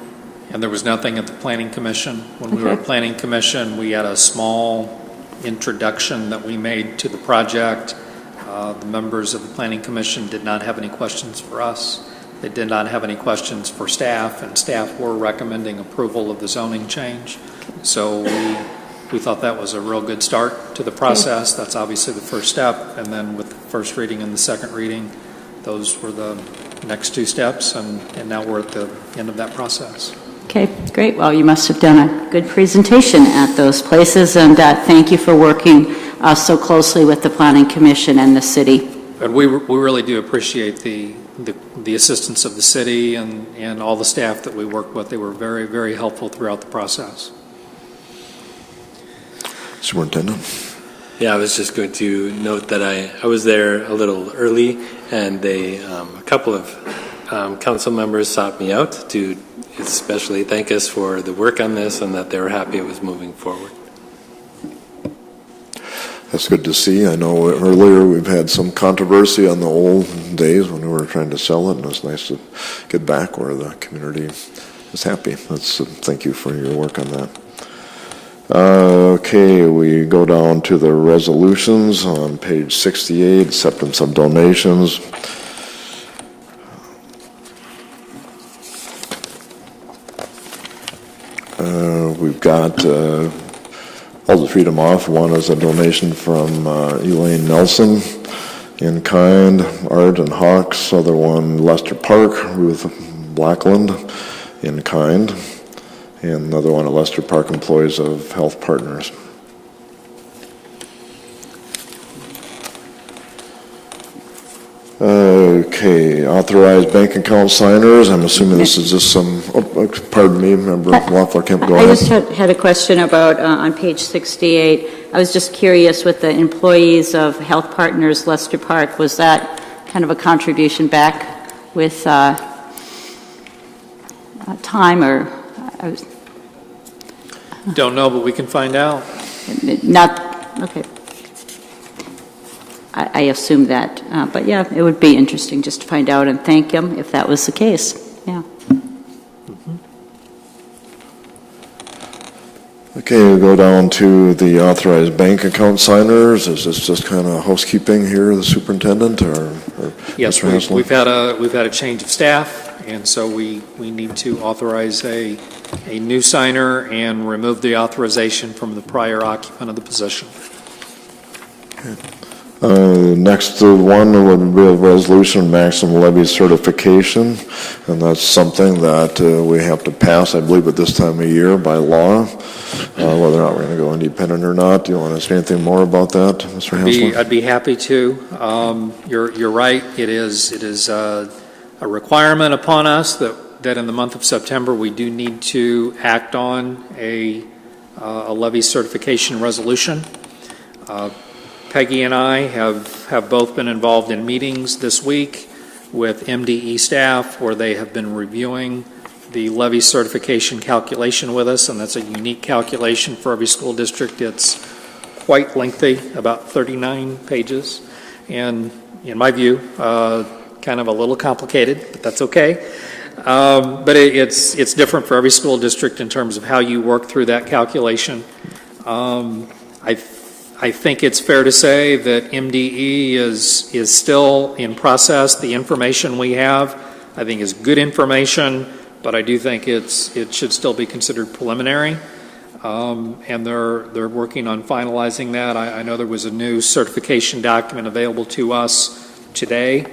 And there was nothing at the Planning Commission. When we were at Planning Commission, we had a small introduction that we made to the project. The members of the Planning Commission did not have any questions for us. They did not have any questions for staff, and staff were recommending approval of the zoning change. So we we thought that was a real good start to the process. That's obviously the first step, and then with the first reading and the second reading, those were the next two steps, and now we're at the end of that process. Okay, great. Well, you must have done a good presentation at those places, and thank you for working so closely with the Planning Commission and the city. But we really do appreciate the assistance of the city and all the staff that we work with. They were very, very helpful throughout the process. Superintendent? Yeah, I was just going to note that I was there a little early, and a couple of council members sought me out to especially thank us for the work on this and that they were happy it was moving forward. That's good to see. I know earlier we've had some controversy on the old days when we were trying to sell it, and it's nice to get back where the community is happy. Thank you for your work on that. Okay, we go down to the resolutions on page 68, acceptance of donations. We've got, I'll just read them off. One is a donation from Elaine Nelson, in kind, Art and Hawks. Other one, Lester Park, Ruth Blackland, in kind. And another one, at Lester Park, Employees of Health Partners. Okay, authorized bank account signers. I'm assuming this is just some, pardon me, Member Lafleur-Kemp, go ahead. I just had a question about, on page 68, I was just curious with the Employees of Health Partners, Lester Park, was that kind of a contribution back with time, or... Don't know, but we can find out. Okay. I assume that, but yeah, it would be interesting just to find out and thank him if that was the case. Yeah. Okay, we'll go down to the authorized bank account signers. Is this just kind of housekeeping here, the superintendent, or yes, Mr. Haslund? we've had a change of staff, and so we need to authorize a new signer and remove the authorization from the prior occupant of the position. Okay. Next one would be a resolution maximum levy certification, and that's something that we have to pass, I believe, at this time of year by law, whether or not we're going to go independent or not. Do you want to say anything more about that, Mr. Haslund? I'd be happy to. You're right. It is a requirement upon us that in the month of September we do need to act on a levy certification resolution. Peggy and I have both been involved in meetings this week with MDE staff where they have been reviewing the levy certification calculation with us, and that's a unique calculation for every school district. It's quite lengthy, about 39 pages, and in my view, kind of a little complicated, but that's okay. But it's different for every school district in terms of how you work through that calculation. I think it's fair to say that MDE is still in process. The information we have, I think, is good information, but I do think it should still be considered preliminary. And they're working on finalizing that. I know there was a new certification document available to us today.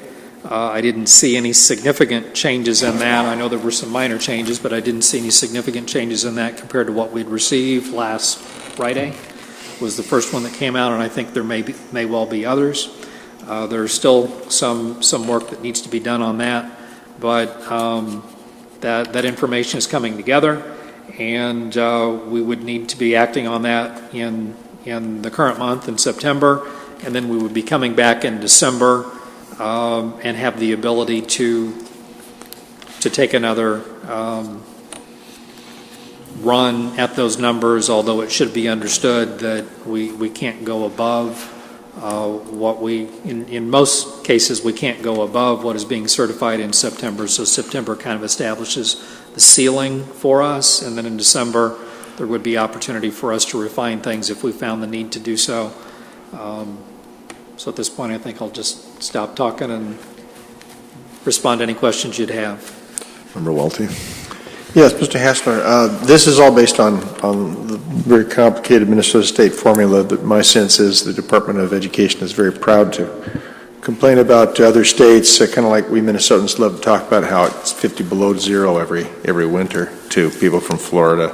I didn't see any significant changes in that. I know there were some minor changes, but I didn't see any significant changes in that compared to what we'd received last Friday. Was the first one that came out, and I think there may well be others. There's still some work that needs to be done on that, but that information is coming together, and we would need to be acting on that in the current month in September, and then we would be coming back in December and have the ability to take another run at those numbers, although it should be understood that we can't go above what in most cases we can't go above what is being certified in September. So September kind of establishes the ceiling for us, and then in December there would be opportunity for us to refine things if we found the need to do so. So at this point I think I'll just stop talking and respond to any questions you'd have. Member Welty. Yes, Mr. Hassler, this is all based on the very complicated Minnesota State formula that my sense is the Department of Education is very proud to complain about to other states, kind of like we Minnesotans love to talk about how it's 50 below zero every winter to people from Florida.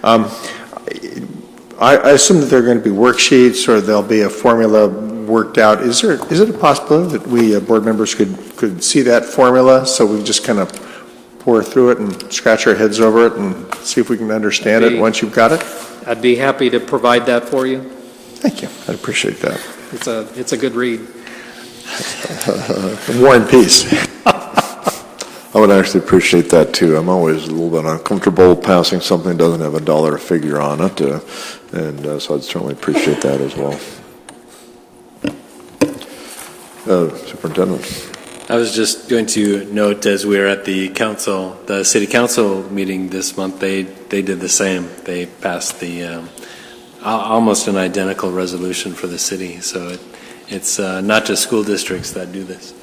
I assume that there are going to be worksheets or there'll be a formula worked out. Is it a possibility that we board members could see that formula so we just kind of pour through it and scratch our heads over it and see if we can understand it once you've got it? I'd be happy to provide that for you. Thank you. I appreciate that. It's a good read. War and Peace. I would actually appreciate that too. I'm always a little bit uncomfortable passing something that doesn't have a dollar figure on it, and so I'd certainly appreciate that as well. Superintendent. I was just going to note, as we were at the city council meeting this month, they did the same. They passed the almost an identical resolution for the city. So it's not just school districts that do this.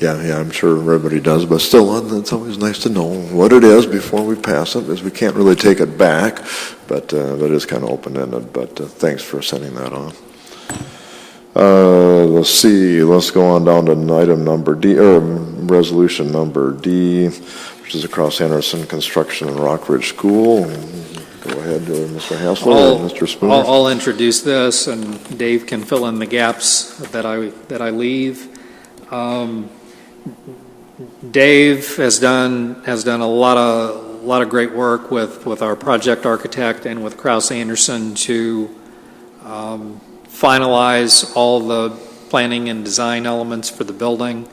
Yeah, I'm sure everybody does, but still, it's always nice to know what it is before we pass it, because we can't really take it back, but it is kind of open-ended. But thanks for sending that on. Let's see. Let's go on down to item number D, or resolution number D, which is across Anderson Construction and Rockridge School. Go ahead, Mr. Hassler or Mr. Spooner. I'll introduce this, and Dave can fill in the gaps that I leave. Dave has done a lot of great work with our project architect and with Krause Anderson to finalize all the planning and design elements for the building.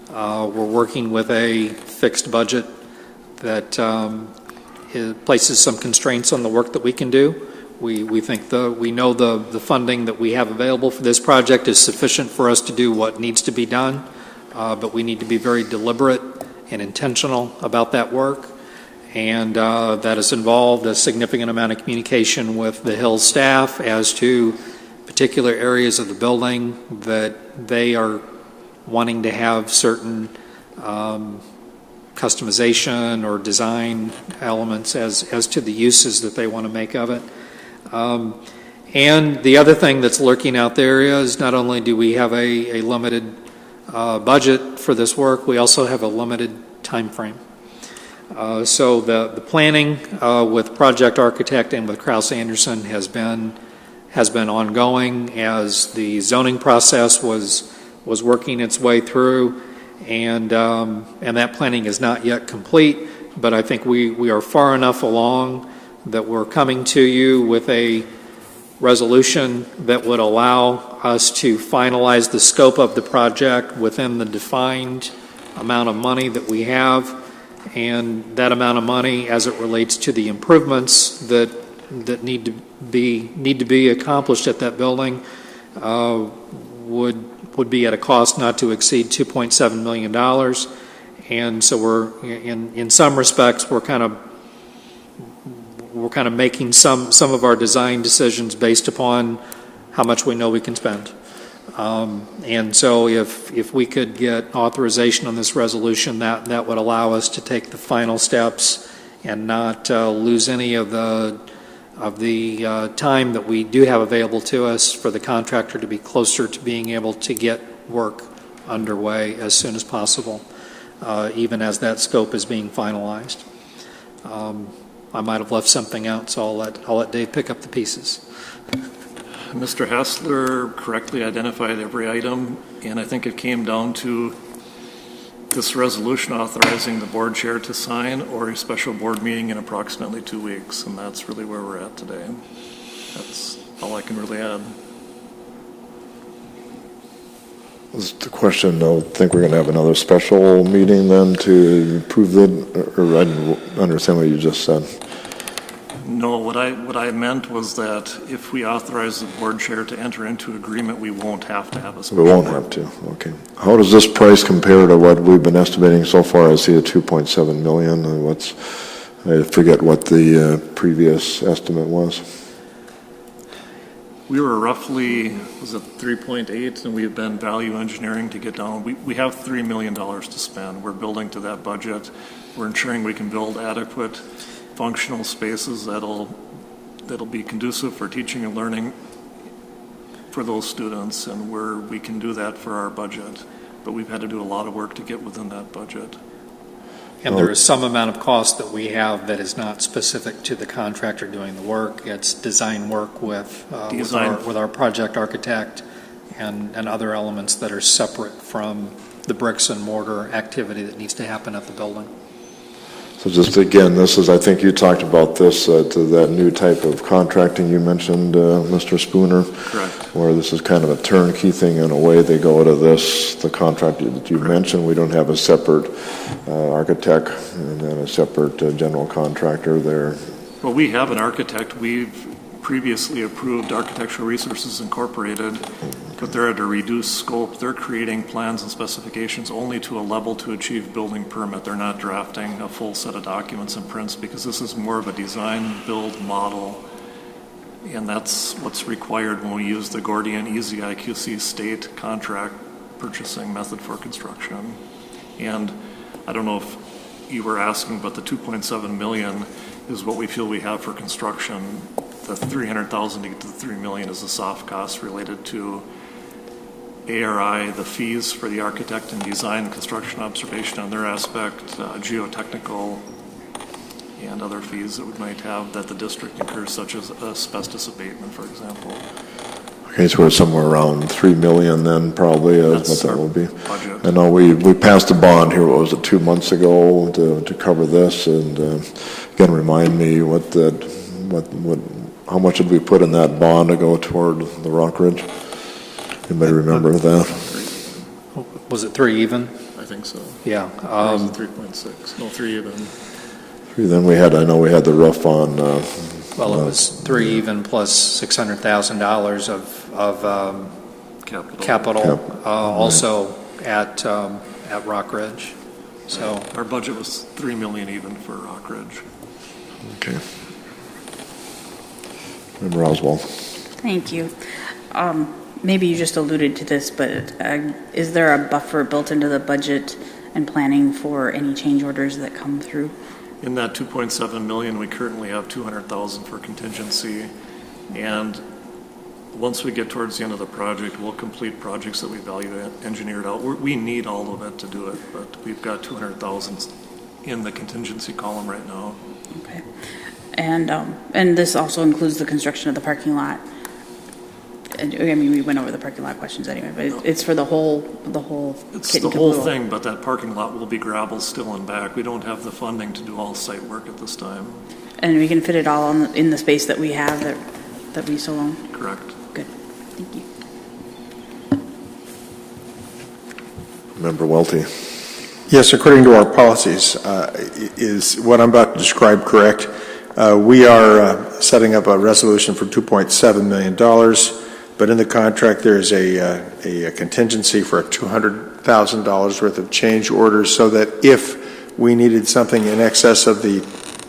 We're working with a fixed budget that places some constraints on the work that we can do. We think we know the funding that we have available for this project is sufficient for us to do what needs to be done, but we need to be very deliberate and intentional about that work. And that has involved a significant amount of communication with the Hill staff as to particular areas of the building that they are wanting to have certain customization or design elements as to the uses that they want to make of it. And the other thing that's lurking out there is not only do we have a limited budget for this work, we also have a limited time frame. So the planning with project architect and with Krause Anderson has been ongoing as the zoning process was working its way through, and that planning is not yet complete, but I think we are far enough along that we're coming to you with a resolution that would allow us to finalize the scope of the project within the defined amount of money that we have, and that amount of money as it relates to the improvements that need to be accomplished at that building would be at a cost not to exceed $2.7 million. And so we're in some respects we're kind of making some of our design decisions based upon how much we know we can spend. And so if we could get authorization on this resolution, that would allow us to take the final steps and not lose any of the time that we do have available to us for the contractor to be closer to being able to get work underway as soon as possible, even as that scope is being finalized. I might have left something out, so I'll let Dave pick up the pieces. Mr. Hassler correctly identified every item, and I think it came down to this resolution authorizing the board chair to sign or a special board meeting in approximately 2 weeks, and that's really where we're at today. That's all I can really add. That's the question. I think we're going to have another special meeting then to approve or I didn't understand what you just said. No, what I meant was that if we authorize the board chair to enter into agreement, we won't have to have a special. We won't have to, okay. How does this price compare to what we've been estimating so far? I see a $2.7 million. I forget what the previous estimate was. We were roughly, was it 3.8, and we've been value engineering to get down. We have $3 million to spend. We're building to that budget. We're ensuring we can build adequate functional spaces that'll be conducive for teaching and learning for those students, and we can do that for our budget. But we've had to do a lot of work to get within that budget. And there is some amount of cost that we have that is not specific to the contractor doing the work. It's design work with our project architect and other elements that are separate from the bricks and mortar activity that needs to happen at the building. So just again, this is, I think you talked about this, to that new type of contracting you mentioned, Mr. Spooner. Correct. Where this is kind of a turnkey thing in a way. They go to this, the contract that you mentioned. We don't have a separate architect and then a separate general contractor there. Well, we have an architect. We've previously approved Architectural Resources Incorporated, but they're at a reduced scope. They're creating plans and specifications only to a level to achieve building permit. They're not drafting a full set of documents and prints because this is more of a design build model. And that's what's required when we use the Gordian Easy IQC state contract purchasing method for construction. And I don't know if you were asking, but the $2.7 million is what we feel we have for construction. The $300,000 to get to the $3 million is the soft cost related to ARI, the fees for the architect and design and construction observation on their aspect, geotechnical, and other fees that we might have that the district incurs, such as asbestos abatement, for example. Okay, so we're somewhere around $3 million then, probably, is what that will be. Budget. I know we passed a bond here, what was it, 2 months ago to cover this, and again, remind me how much did we put in that bond to go toward the Rock Ridge? Anybody remember that? Was it 3 even? I think so. Yeah. 3.6. No, 3 even. Then I know we had the roof on. Well, it was 3 even plus $600,000 of capital also at Rock Ridge. So our budget was $3 million even for Rock Ridge. Okay. And Roswell. Thank you. Maybe you just alluded to this, but is there a buffer built into the budget and planning for any change orders that come through? In that $2.7 million, we currently have $200,000 for contingency, and once we get towards the end of the project, we'll complete projects that we value engineered out. We need all of it to do it, but we've got $200,000 in the contingency column right now. Okay, and this also includes the construction of the parking lot. I mean, we went over the parking lot questions anyway, but it's for the whole. It's the whole thing, but that parking lot will be gravel still and back. We don't have the funding to do all site work at this time. And we can fit it all in the space that we have that we so own. Correct. Good. Thank you. Member Welty. Yes, according to our policies, is what I'm about to describe correct? We are setting up a resolution for $2.7 million. But in the contract, there is a contingency for $200,000 worth of change orders, so that if we needed something in excess of the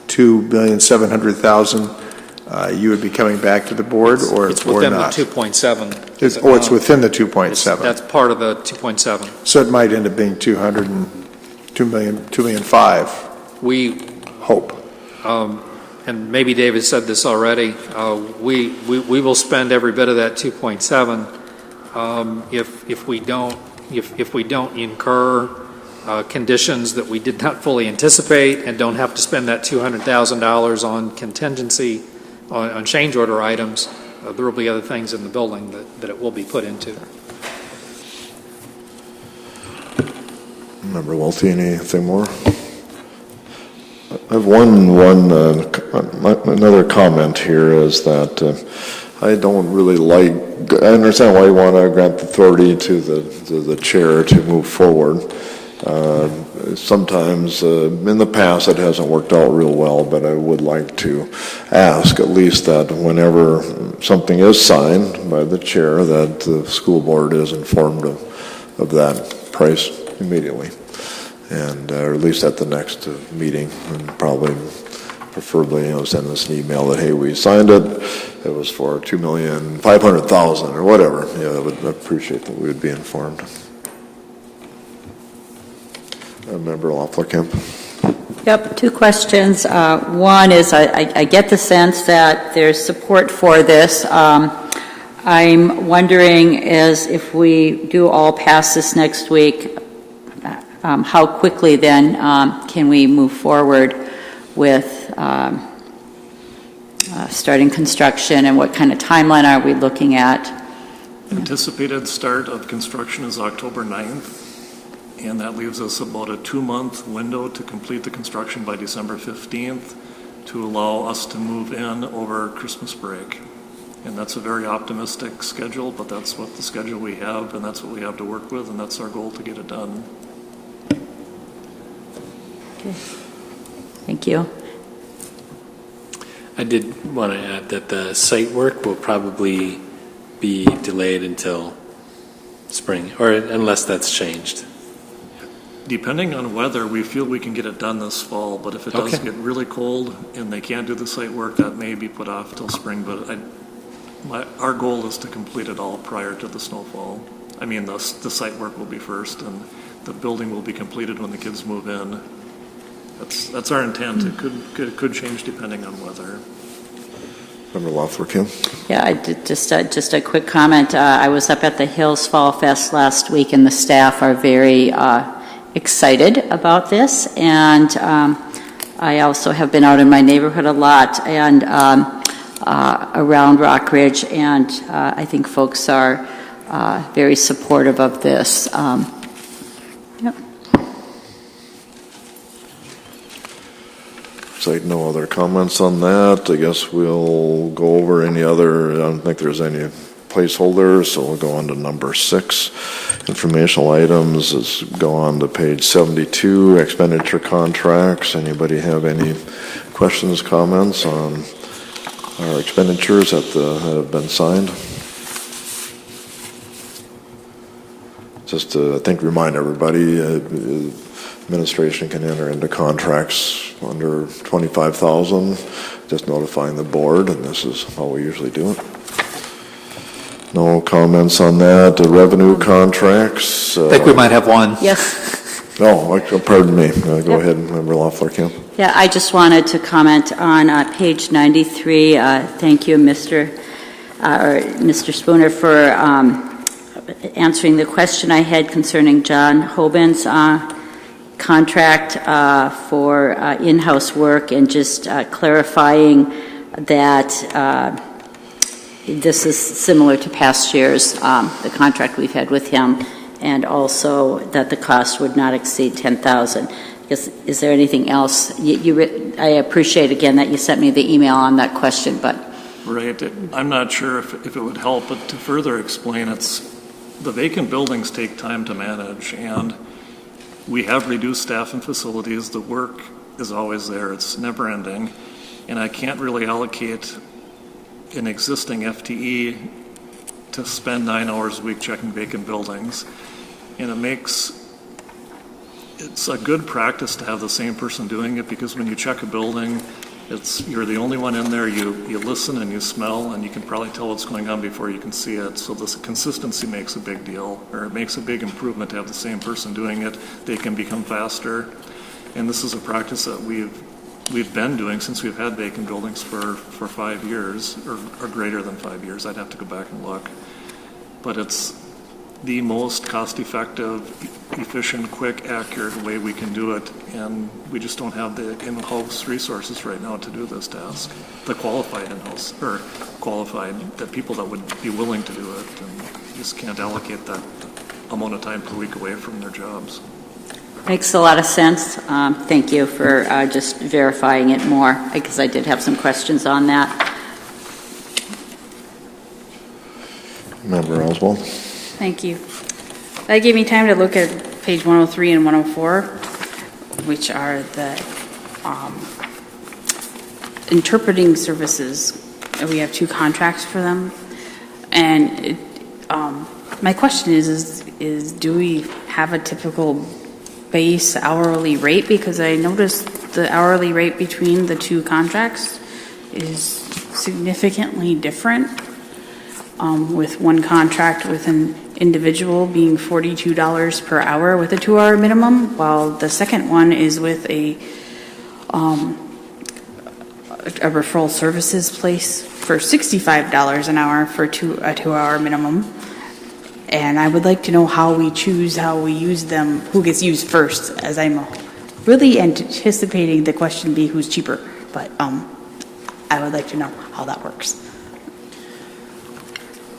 $2,700,000, you would be coming back to the board, or it's within not? the 2.7. It's within the 2.7. That's part of the 2.7. So it might end up being $2,500,000. We hope. And maybe David said this already, we will spend every bit of that 2.7 if we don't incur conditions that we did not fully anticipate and don't have to spend that $200,000 on contingency on change order items. There will be other things in the building that it will be put into. Member Welty, anything more? I have another comment here is that I don't really I understand why you want to grant the authority to the chair to move forward. Sometimes in the past it hasn't worked out real well, but I would like to ask at least that whenever something is signed by the chair, that the school board is informed of that price immediately. And or at least at the next meeting, and probably preferably, send us an email that, hey, we signed it, it was for $2,500,000 or whatever. Yeah, I would appreciate that we would be informed. Member Loeffler-Kemp. Yep, two questions. One is I get the sense that there's support for this. I'm wondering if we do all pass this next week, how quickly then can we move forward with starting construction, and what kind of timeline are we looking at? Anticipated start of construction is October 9th. And that leaves us about a 2-month window to complete the construction by December 15th to allow us to move in over Christmas break. And that's a very optimistic schedule, but that's what the schedule we have, and that's what we have to work with, and that's our goal to get it done. Okay. Thank you. I did want to add that the site work will probably be delayed until spring, or unless that's changed. Depending on weather, we feel we can get it done this fall, but if it does get really cold and they can't do the site work, that may be put off till spring, but our goal is to complete it all prior to the snowfall. I mean, the site work will be first, and the building will be completed when the kids move in. That's our intent. It could change depending on weather. Member Loeffler-Kemp. Yeah, I did just a quick comment. I was up at the Hills Fall Fest last week, and the staff are very excited about this, and I also have been out in my neighborhood a lot and around Rock Ridge, and I think folks are very supportive of this. Yep. So no other comments on that. I guess we'll go over any other, I don't think there's any placeholders, so we'll go on to number 6. Informational items is go on to page 72, expenditure contracts. Anybody have any questions, comments on our expenditures that have been signed? Just to, I think, remind everybody, administration can enter into contracts under $25,000, just notifying the board, and this is how we usually do it. No comments on that. The revenue contracts. I think we might have one. Yes. Oh, pardon me. Go ahead, Member Loeffler-Kemp. Yeah, I just wanted to comment on page 93. Thank you, Mr. Spooner, for answering the question I had concerning John Hoban's contract for in-house work, and just clarifying that this is similar to past years, the contract we've had with him, and also that the cost would not exceed $10,000. Is there anything else? I appreciate, again, that you sent me the email on that question, but... Right. I'm not sure if it would help, but to further explain, the vacant buildings take time to manage, and we have reduced staff and facilities. The work is always there. It's never ending, and I can't really allocate an existing FTE to spend 9 hours a week checking vacant buildings. And it's a good practice to have the same person doing it, because when you check a building, you're the only one in there. You listen and you smell, and you can probably tell what's going on before you can see it. So this consistency makes a big deal, or it makes a big improvement to have the same person doing it. They can become faster. And this is a practice that we've been doing since we've had vacant buildings for 5 years, or greater than 5 years. I'd have to go back and look. But it's the most cost-effective, efficient, quick, accurate way we can do it, and we just don't have the in-house resources right now to do this task. The qualified in-house, or the people that would be willing to do it, and just can't allocate that amount of time per week away from their jobs. Makes a lot of sense. Thank you for just verifying it more, because I did have some questions on that. Member Oswald. Thank you. That gave me time to look at page 103 and 104, which are the interpreting services. We have 2 contracts for them. And my question is do we have a typical base hourly rate? Because I noticed the hourly rate between the two contracts is significantly different, with one contract with an individual being $42 per hour with a 2-hour minimum, while the second one is with a referral services place for $65 an hour for a 2-hour minimum. And I would like to know how we choose, how we use them, who gets used first, as I'm really anticipating the question be who's cheaper. But I would like to know how that works.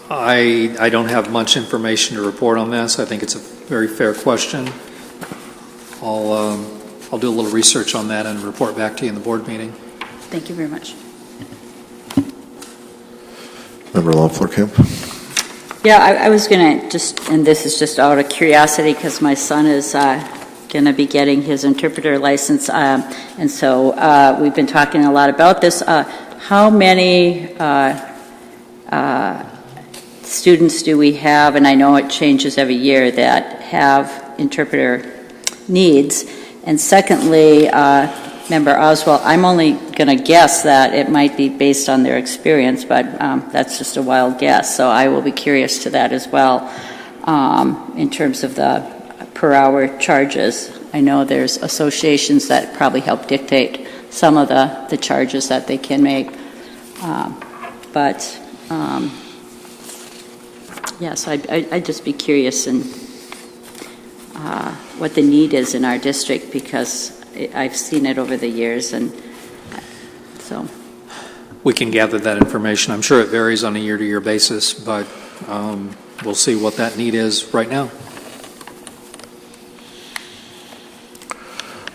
I don't have much information to report on this. I think it's a very fair question. I'll do a little research on that and report back to you in the board meeting. Thank you very much. Member Loeffler-Kemp. Yeah, I was going to just, and this is just out of curiosity because my son is going to be getting his interpreter license, and so we've been talking a lot about this. How many students do we have, and I know it changes every year, that have interpreter needs? And secondly, Member Oswald, I'm only going to guess that it might be based on their experience, but that's just a wild guess. So I will be curious to that as well in terms of the per hour charges. I know there's associations that probably help dictate some of the charges that they can make. Yes, I'd just be curious in what the need is in our district, because I've seen it over the years, and so. We can gather that information. I'm sure it varies on a year-to-year basis, but we'll see what that need is right now.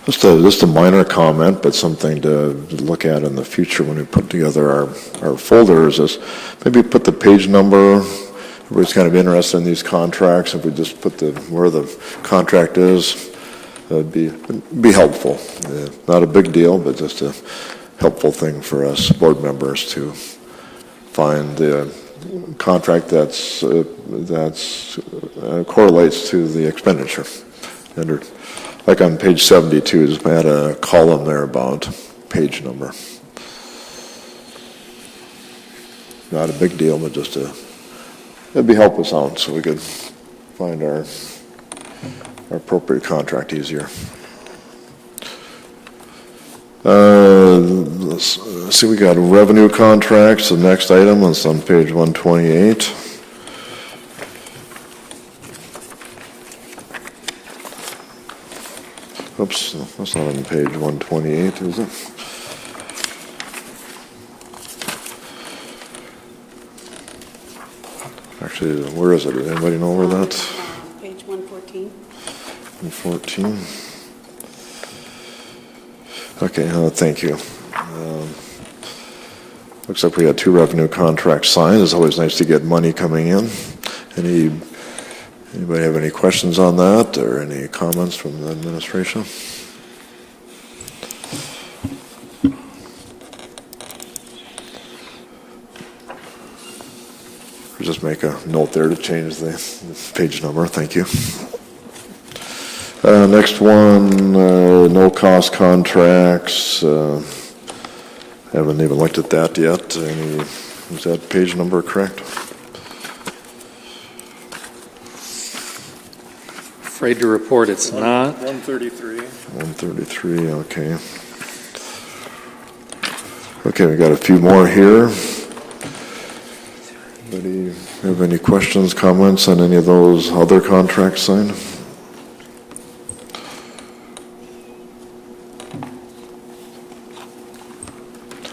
Just a minor comment, but something to look at in the future when we put together our folders is maybe put the page number. Everybody's kind of interested in these contracts. If we just put where the contract is, it'd be helpful. Not a big deal, but just a helpful thing for us board members to find the contract that's correlates to the expenditure. And like on page 72, just add a column there about page number. Not a big deal, but just it'd be help us out so we could find our appropriate contract easier. Let's see, we got revenue contracts. The next item is on page 128. Oops, that's not on page 128, is it? Actually, where is it? Does anybody know where that's? Page 114. 114. Okay, thank you. Looks like we had 2 revenue contracts signed. It's always nice to get money coming in. Anybody have any questions on that or any comments from the administration? Just make a note there to change the page number. Thank you. Next one, no cost contracts. Haven't even looked at that yet. Is that page number correct? Afraid to report it's not. 133. 133, okay. Okay, we got a few more here. Anybody have any questions, comments on any of those other contracts signed?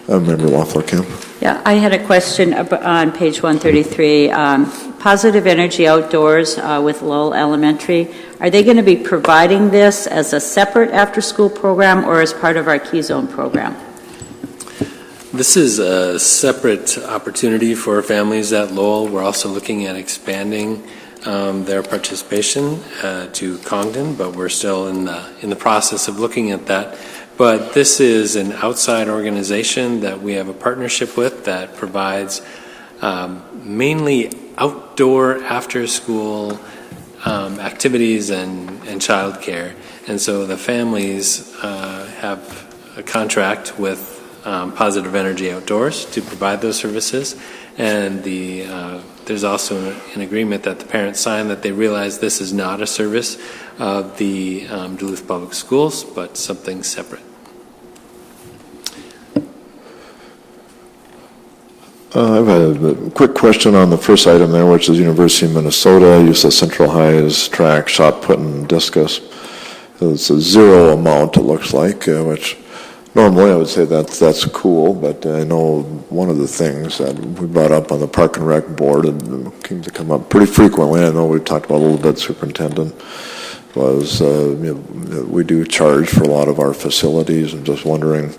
Member Loeffler-Kemp. Yeah, I had a question on page 133. Positive Energy Outdoors with Lowell Elementary. Are they going to be providing this as a separate after-school program or as part of our Key Zone program? This is a separate opportunity for families at Lowell. We're also looking at expanding their participation to Congdon, but we're still in the process of looking at that. But this is an outside organization that we have a partnership with that provides mainly outdoor after-school activities and childcare. And so the families have a contract with Positive Energy Outdoors to provide those services. And there's also an agreement that the parents sign that they realize this is not a service of the Duluth Public Schools, but something separate. I have a quick question on the first item there, which is University of Minnesota, use of Central High's track, shot put, and discus. It's a zero amount, it looks like, which normally I would say that's cool, but I know one of the things that we brought up on the Park and Rec Board, and seems to come up pretty frequently, I know we've talked about a little bit, Superintendent, was we do charge for a lot of our facilities, and just wondering,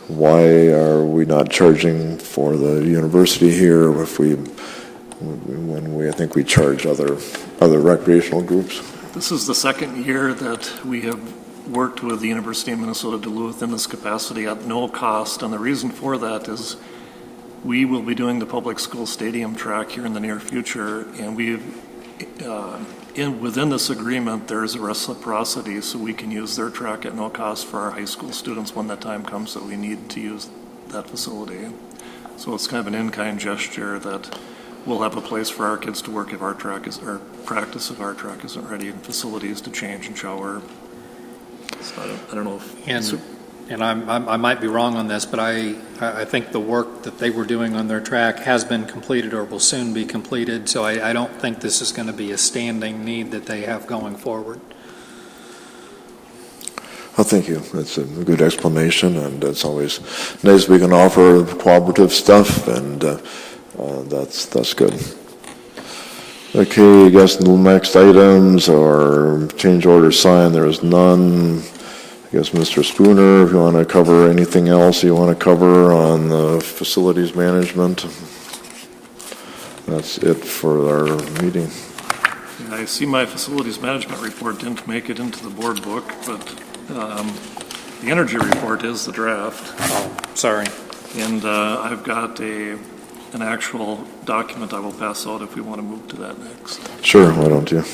why are we not charging for the university here I think we charge other recreational groups? This is the second year that we have worked with the University of Minnesota Duluth in this capacity at no cost, and the reason for that is we will be doing the public school stadium track here in the near future, and within this agreement there's a reciprocity, so we can use their track at no cost for our high school students when the time comes that we need to use that facility. So it's kind of an in-kind gesture that we'll have a place for our kids to work if our track is, or practice if our track isn't ready, and facilities to change and shower. So I don't know if... And I might be wrong on this, but I think the work that they were doing on their track has been completed or will soon be completed, so I don't think this is going to be a standing need that they have going forward. Well, thank you. That's a good explanation, and it's always nice we can offer cooperative stuff, and that's good. Okay, I guess the next items or change order sign, there is none. I guess Mr. Spooner, if you want to cover anything else you want to cover on the facilities management, that's it for our meeting. I see my facilities management report didn't make it into the board book, but the energy report is the draft. Oh, sorry. And I've got an actual document I will pass out if we want to move to that next. Sure, why don't you?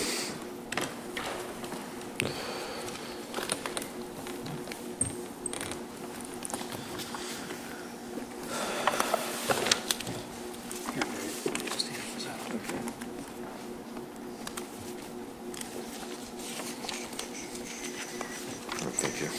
Thank you.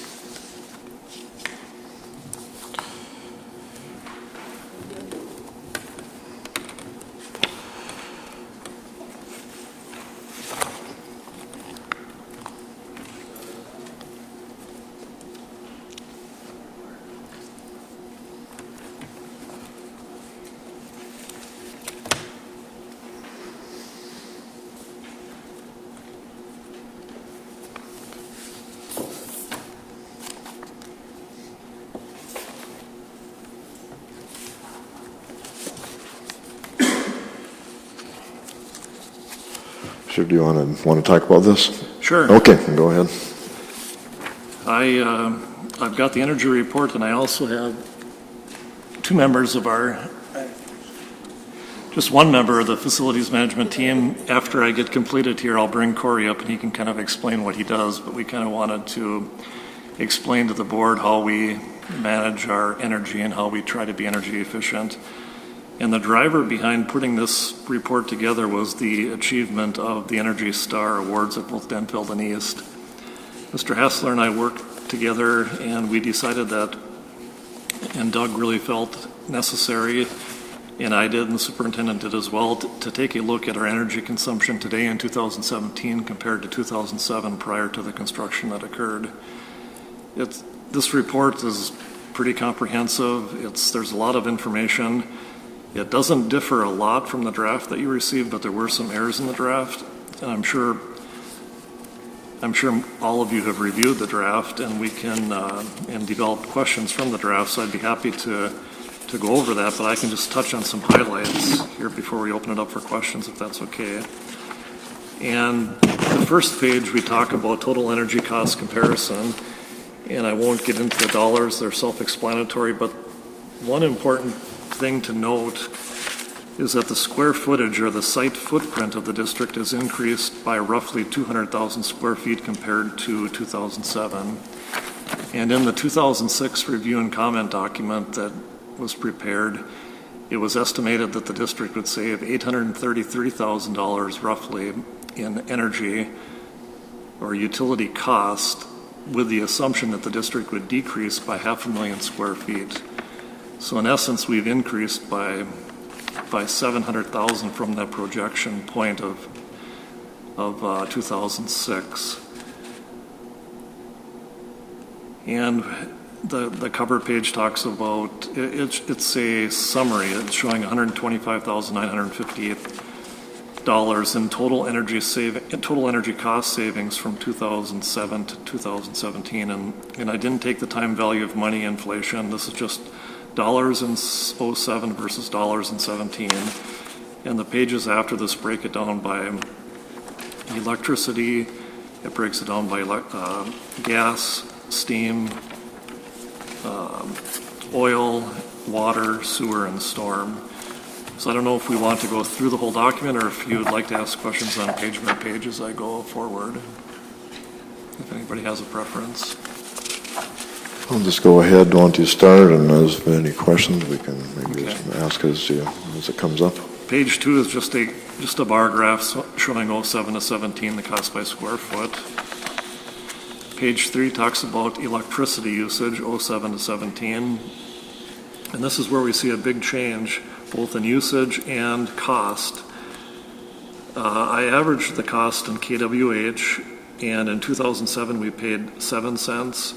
Sure, do you want to talk about this? Sure. Okay, go ahead. I've got the energy report, and I also have two members of just one member of the facilities management team. After I get completed here, I'll bring Corey up and he can kind of explain what he does, but we kind of wanted to explain to the board how we manage our energy and how we try to be energy efficient. And the driver behind putting this report together was the achievement of the Energy Star Awards at both Denfeld and East. Mr. Hassler and I worked together, and we decided that, and Doug really felt necessary, and I did, and the superintendent did as well, to take a look at our energy consumption today in 2017 compared to 2007 prior to the construction that occurred. This report is pretty comprehensive. There's a lot of information. It doesn't differ a lot from the draft that you received, but there were some errors in the draft, and I'm sure all of you have reviewed the draft, and we can and developed questions from the draft. So I'd be happy to go over that, but I can just touch on some highlights here before we open it up for questions, if that's okay. And the first page, we talk about total energy cost comparison, and I won't get into the dollars; they're self-explanatory. But one important thing to note is that the square footage or the site footprint of the district is increased by roughly 200,000 square feet compared to 2007. And in the 2006 review and comment document that was prepared, it was estimated that the district would save $833,000 roughly in energy or utility cost, with the assumption that the district would decrease by 500,000 square feet. So in essence, we've increased by 700,000 from that projection point of 2006. And the cover page talks about, it's a summary. It's showing $125,958 in total energy cost savings from 2007 to 2017. And I didn't take the time value of money inflation. This is just dollars in 07 versus dollars in 17. And the pages after this break it down by electricity. It breaks it down by gas, steam, oil, water, sewer, and storm. So I don't know if we want to go through the whole document or if you would like to ask questions on page by page as I go forward. If anybody has a preference. I'll just go ahead. Why don't you start, and if there's any questions, we can maybe ask as it comes up. Page 2 is just a bar graph showing 07 to 17, the cost by square foot. Page 3 talks about electricity usage, 07 to 17. And this is where we see a big change, both in usage and cost. I averaged the cost in kWh, and in 2007 we paid 7 cents.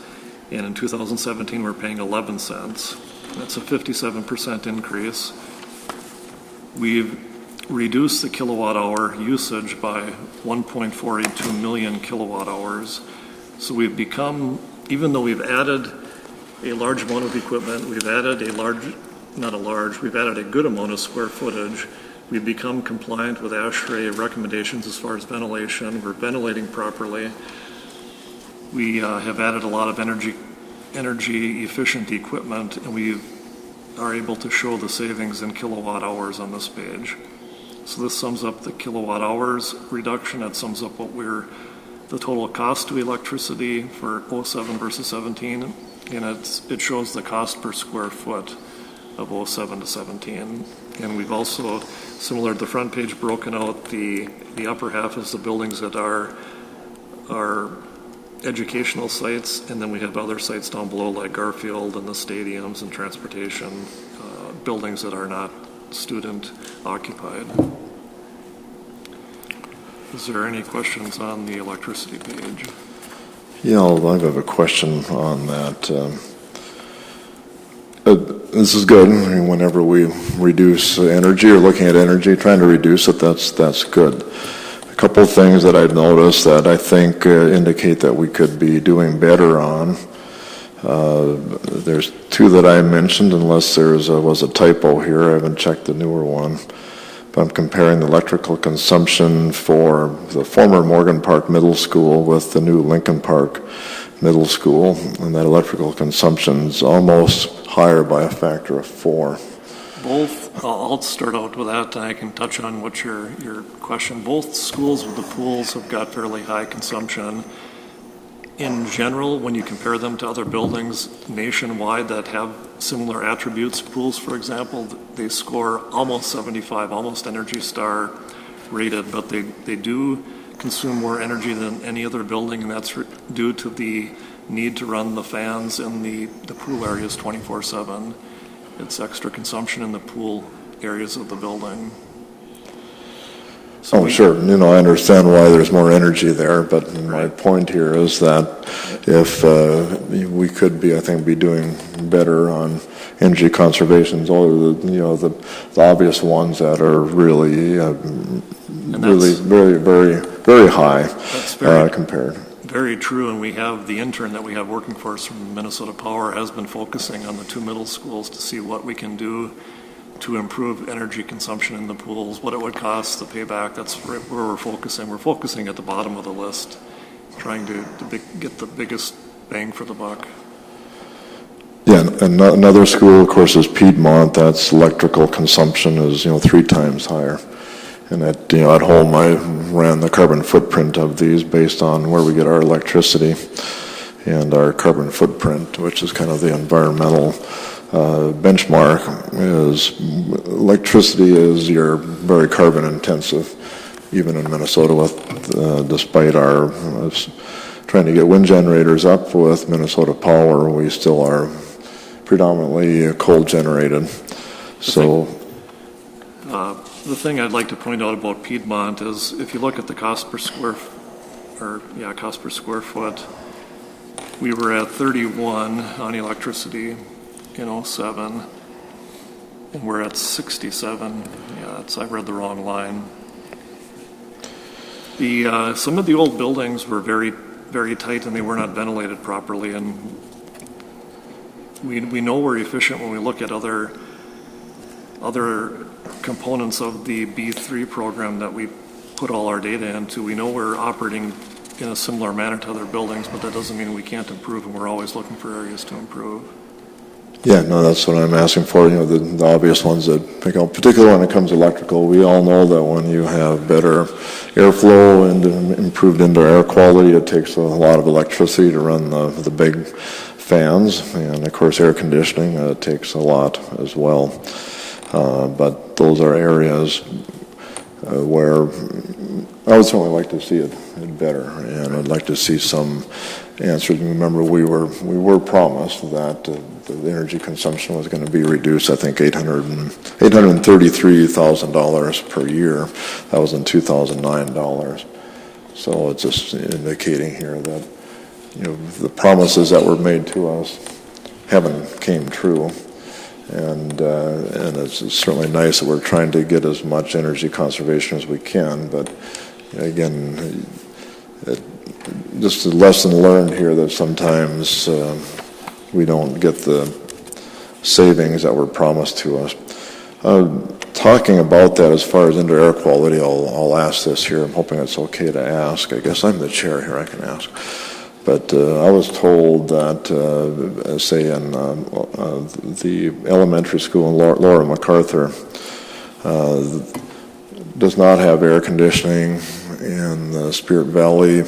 And in 2017, we're paying 11 cents. That's a 57% increase. We've reduced the kilowatt hour usage by 1.482 million kilowatt hours. So we've become, even though we've added a large amount of equipment, we've added we've added a good amount of square footage. We've become compliant with ASHRAE recommendations as far as ventilation. We're ventilating properly. We have added a lot of energy efficient equipment, and we are able to show the savings in kilowatt hours on this page. So this sums up the kilowatt hours reduction. It sums up the total cost to electricity for 07 versus 17, and it shows the cost per square foot of 07 to 17. And we've also, similar to the front page, broken out the upper half is the buildings that are educational sites, and then we have other sites down below like Garfield and the stadiums and transportation buildings that are not student occupied. Is there any questions on the electricity page? Yeah, I have a question on that. This is good. I mean, whenever we reduce energy or looking at energy, trying to reduce it, that's good. A couple of things that I've noticed that I think indicate that we could be doing better on. There's 2 that I mentioned, unless there was a typo here. I haven't checked the newer one. But I'm comparing the electrical consumption for the former Morgan Park Middle School with the new Lincoln Park Middle School, and that electrical consumption is almost higher by a factor of 4. Both, I'll start out with that, and I can touch on what your question. Both schools with the pools have got fairly high consumption. In general, when you compare them to other buildings nationwide that have similar attributes, pools, for example, they score almost 75, almost Energy Star rated, but they do consume more energy than any other building, and that's due to the need to run the fans in the pool areas 24/7. It's extra consumption in the pool areas of the building. So sure. I understand why there's more energy there, but my point here is that if we could be doing better on energy conservation, all the obvious ones that are really very, very, very high compared. Very true, and we have the intern that we have working for us from Minnesota Power has been focusing on the 2 middle schools to see what we can do to improve energy consumption in the pools, what it would cost, the payback. That's where we're focusing. We're focusing at the bottom of the list, trying to get the biggest bang for the buck. Yeah, and another school, of course, is Piedmont. That's electrical consumption is, 3 times higher. And at home, I ran the carbon footprint of these based on where we get our electricity and our carbon footprint, which is kind of the environmental benchmark. Is electricity is very carbon intensive, even in Minnesota, despite our trying to get wind generators up with Minnesota Power, we still are predominantly coal generated. So. The thing I'd like to point out about Piedmont is if you look at the cost per square foot, we were at 31 on electricity in 07, and we're at 67. Yeah, I read the wrong line. Some of the old buildings were very, very tight and they were not ventilated properly, and we know we're efficient when we look at other components of the B3 program that we put all our data into. We know we're operating in a similar manner to other buildings, but that doesn't mean we can't improve, and we're always looking for areas to improve. Yeah, no, that's what I'm asking for, the obvious ones that pick up, particularly when it comes to electrical. We all know that when you have better airflow and improved indoor air quality, it takes a lot of electricity to run the big fans, and of course air conditioning takes a lot as well. But those are areas where I would certainly like to see it better, and I'd like to see some answers. Remember, we were promised that the energy consumption was going to be reduced. I think $833,000 per year. That was in 2009 dollars. So it's just indicating here that the promises that were made to us haven't came true. And it's certainly nice that we're trying to get as much energy conservation as we can, but again, just a lesson learned here that sometimes we don't get the savings that were promised to us. Talking about that as far as indoor air quality, I'll ask this here. I'm hoping it's okay to ask. I guess I'm the chair here, I can ask. But I was told that, say, in the elementary school in Laura MacArthur does not have air conditioning in the Spirit Valley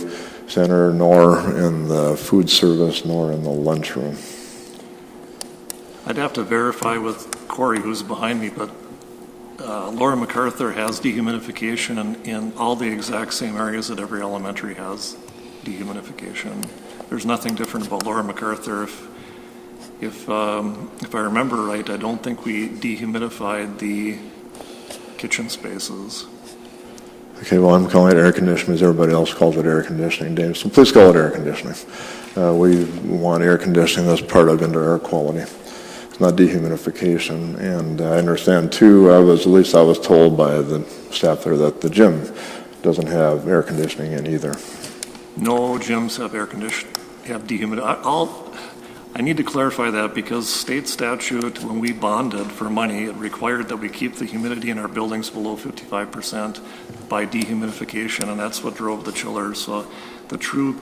Center, nor in the food service, nor in the lunchroom. I'd have to verify with Corey, who's behind me, but Laura MacArthur has dehumidification in all the exact same areas that every elementary has dehumidification. There's nothing different about Laura MacArthur. If I remember right, I don't think we dehumidified the kitchen spaces. Okay, well, I'm calling it air conditioning as everybody else calls it air conditioning, Dave. So please call it air conditioning. We want air conditioning that's part of indoor air quality. It's not dehumidification. And I understand, too, I was told by the staff there that the gym doesn't have air conditioning in either. No gyms have air conditioning, have dehumidification. I need to clarify that because state statute, when we bonded for money, it required that we keep the humidity in our buildings below 55% by dehumidification, and that's what drove the chillers. So the true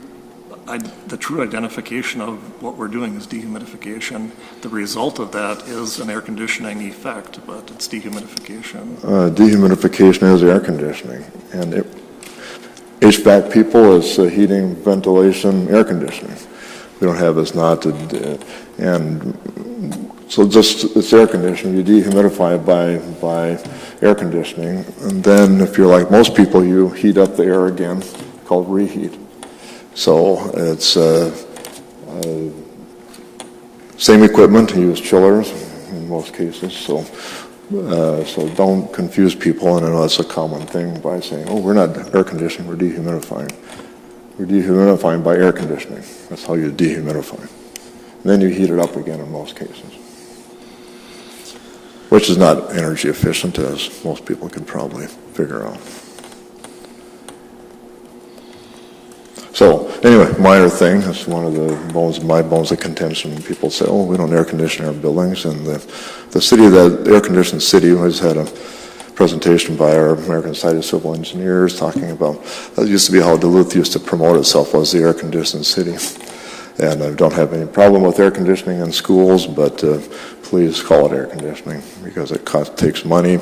identification of what we're doing is dehumidification. The result of that is an air conditioning effect, but it's dehumidification. Dehumidification is air conditioning, and HVAC people is heating, ventilation, air conditioning. We don't have this not to, and so just it's air conditioning. You dehumidify it by air conditioning, and then if you're like most people, you heat up the air again, called reheat. So it's same equipment to use chillers in most cases. So don't confuse people, and I know that's a common thing by saying, "Oh, we're not air conditioning, we're dehumidifying." We're dehumidifying by air conditioning. That's how you dehumidify. And then you heat it up again in most cases, which is not energy efficient, as most people can probably figure out. So anyway, minor thing. That's one of the my bones of contention. People say, "Oh, we don't air condition our buildings," and the city, that air-conditioned city, has had a presentation by our American Society of Civil Engineers talking about that used to be how Duluth used to promote itself, was the air-conditioned city. And I don't have any problem with air conditioning in schools, but please call it air conditioning because it takes money,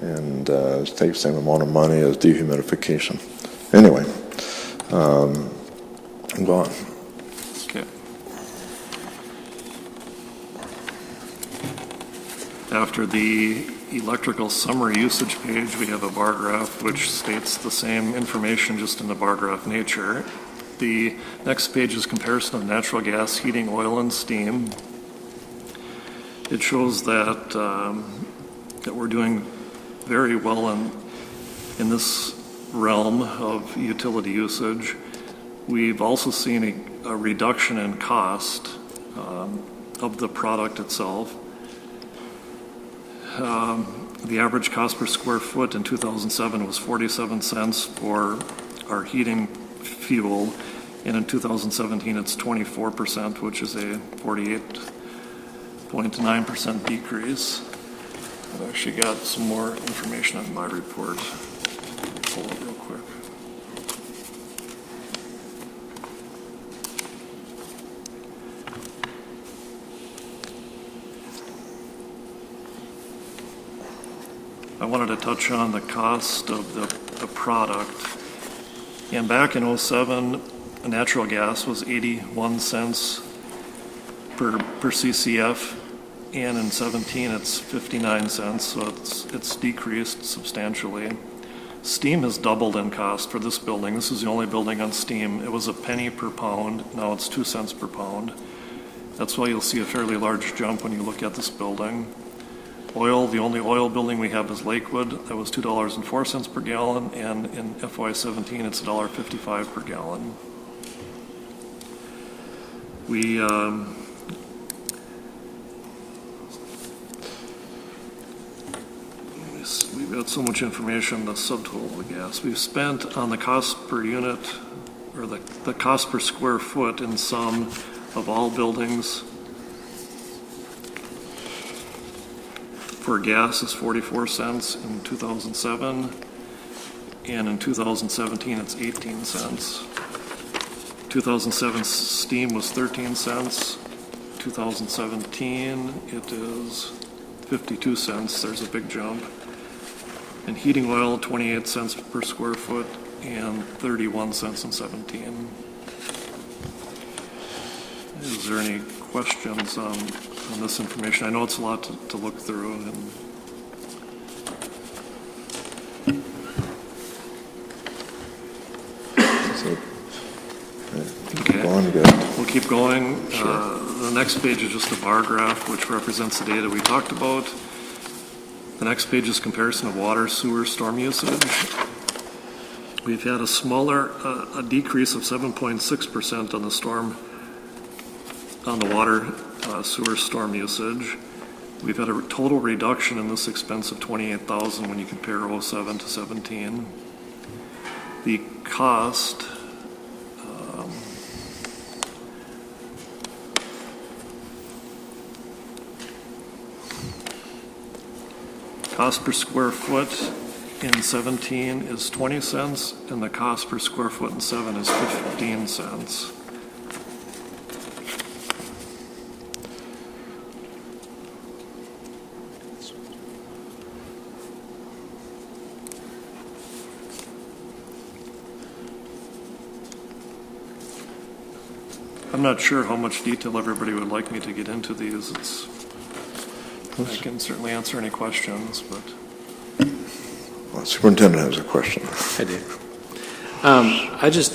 and it takes the same amount of money as dehumidification. Anyway, go on. Okay. After the electrical summary usage page, we have a bar graph which states the same information just in the bar graph nature. The next page is comparison of natural gas, heating, oil, and steam. It shows that that we're doing very well in this realm of utility usage. We've also seen a reduction in cost of the product itself. The average cost per square foot in 2007 was 47 cents for our heating fuel, and in 2017 it's 24%, which is a 48.9% decrease. I've actually got some more information on my report. Pull it real quick. I wanted to touch on the cost of the product. And back in 2007, natural gas was 81 cents per CCF, and in 17 it's 59 cents, so it's decreased substantially. Steam has doubled in cost for this building. This is the only building on steam. It was a penny per pound, now it's 2 cents per pound. That's why you'll see a fairly large jump when you look at this building. Oil, the only oil building we have is Lakewood. That was $2.04 per gallon, and in FY17 it's $1.55 per gallon. We've got so much information, the subtotal of the gas. We've spent on the cost per unit, or the cost per square foot in sum of all buildings for gas is 44 cents in 2007, and in 2017 it's 18 cents. 2007 steam was 13 cents. 2017 it is 52 cents. There's a big jump. And heating oil, 28 cents per square foot and 31 cents in 17. Is there any questions on this information? I know it's a lot to look through. Okay. We'll keep going. Sure. The next page is just a bar graph, which represents the data we talked about. The next page is comparison of water, sewer, storm usage. We've had a decrease of 7.6% on the water, sewer, storm usage. We've had a total reduction in this expense of $28,000 when you compare 07 to 17. The cost per square foot in 17 is 20 cents, and the cost per square foot in 7 is 15 cents. I'm not sure how much detail everybody would like me to get into these. I can certainly answer any questions, but. Well, Superintendent has a question. I do.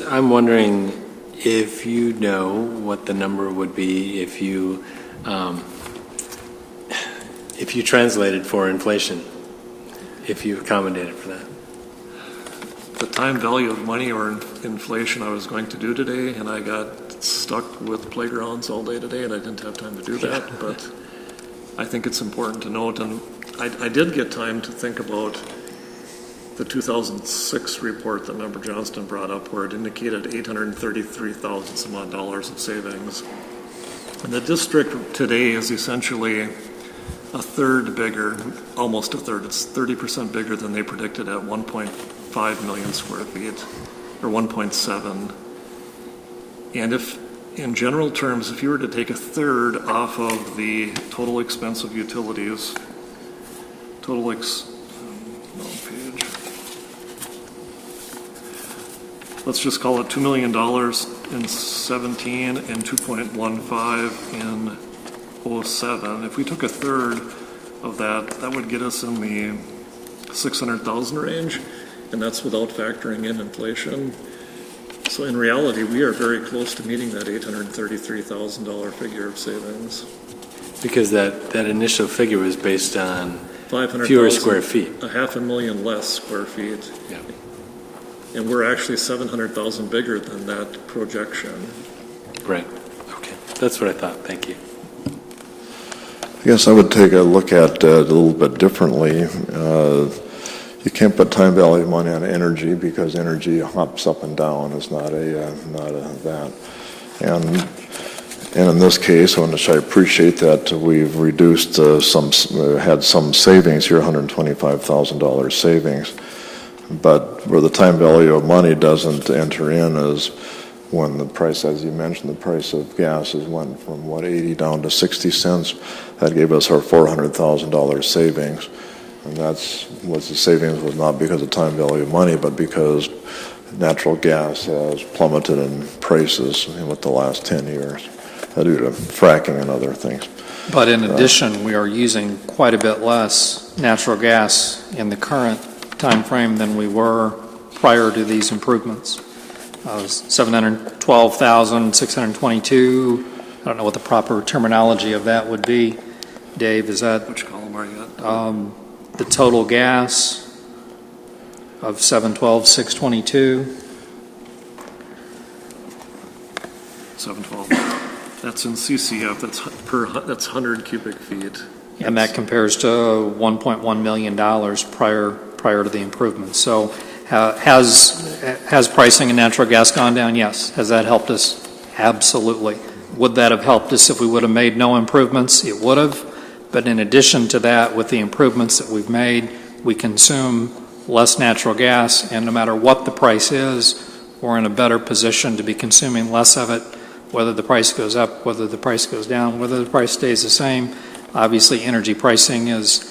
I'm wondering if you know what the number would be if you translated for inflation, if you accommodated for that. The time value of money or inflation I was going to do today, and I got stuck with playgrounds all day today, and I didn't have time to do that, but I think it's important to note, and I did get time to think about the 2006 report that Member Johnston brought up, where it indicated $833,000 some odd dollars of savings. And the district today is essentially a third bigger, almost a third. It's 30% bigger than they predicted at 1.5 million square feet, or 1.7. And in general terms, if you were to take a third off of the total expense of utilities, let's just call it $2 million in 17 and 2.15 in 07. If we took a third of that, that would get us in the 600,000 range, and that's without factoring in inflation. So in reality, we are very close to meeting that $833,000 figure of savings. Because that initial figure was based on 500,000, fewer square feet. 500,000 less square feet. Yeah. And we're actually 700,000 bigger than that projection. Right. Okay. That's what I thought. Thank you. I guess I would take a look at it a little bit differently. You can't put time value of money on energy because energy hops up and down. It's not a that. And in this case, which I appreciate that we've reduced had some savings here, $125,000 savings. But where the time value of money doesn't enter in is when the price, as you mentioned, the price of gas went from 80 down to 60 cents. That gave us our $400,000 savings. And the savings was not because of time value of money, but because natural gas has plummeted in prices with the last 10 years due to fracking and other things. But in addition, we are using quite a bit less natural gas in the current time frame than we were prior to these improvements. 712,622. I don't know what the proper terminology of that would be. Dave, is that? Which column are you at? The total gas of 712,622. 712. That's in CCF. That's 100 cubic feet. And that compares to $1.1 million prior to the improvements. So has pricing in natural gas gone down? Yes. Has that helped us? Absolutely. Would that have helped us if we would have made no improvements? It would have. But in addition to that, with the improvements that we've made, we consume less natural gas, and no matter what the price is, we're in a better position to be consuming less of it, whether the price goes up, whether the price goes down, whether the price stays the same. Obviously, energy pricing is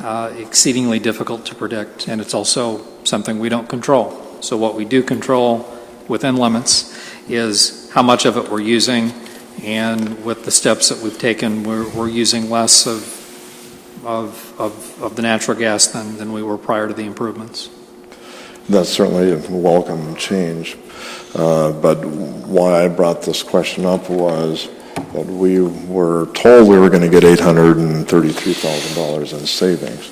exceedingly difficult to predict, and it's also something we don't control. So what we do control within limits is how much of it we're using, and with the steps that we've taken, we're using less of the natural gas than we were prior to the improvements. That's certainly a welcome change. But why I brought this question up was that we were told we were going to get $833,000 in savings.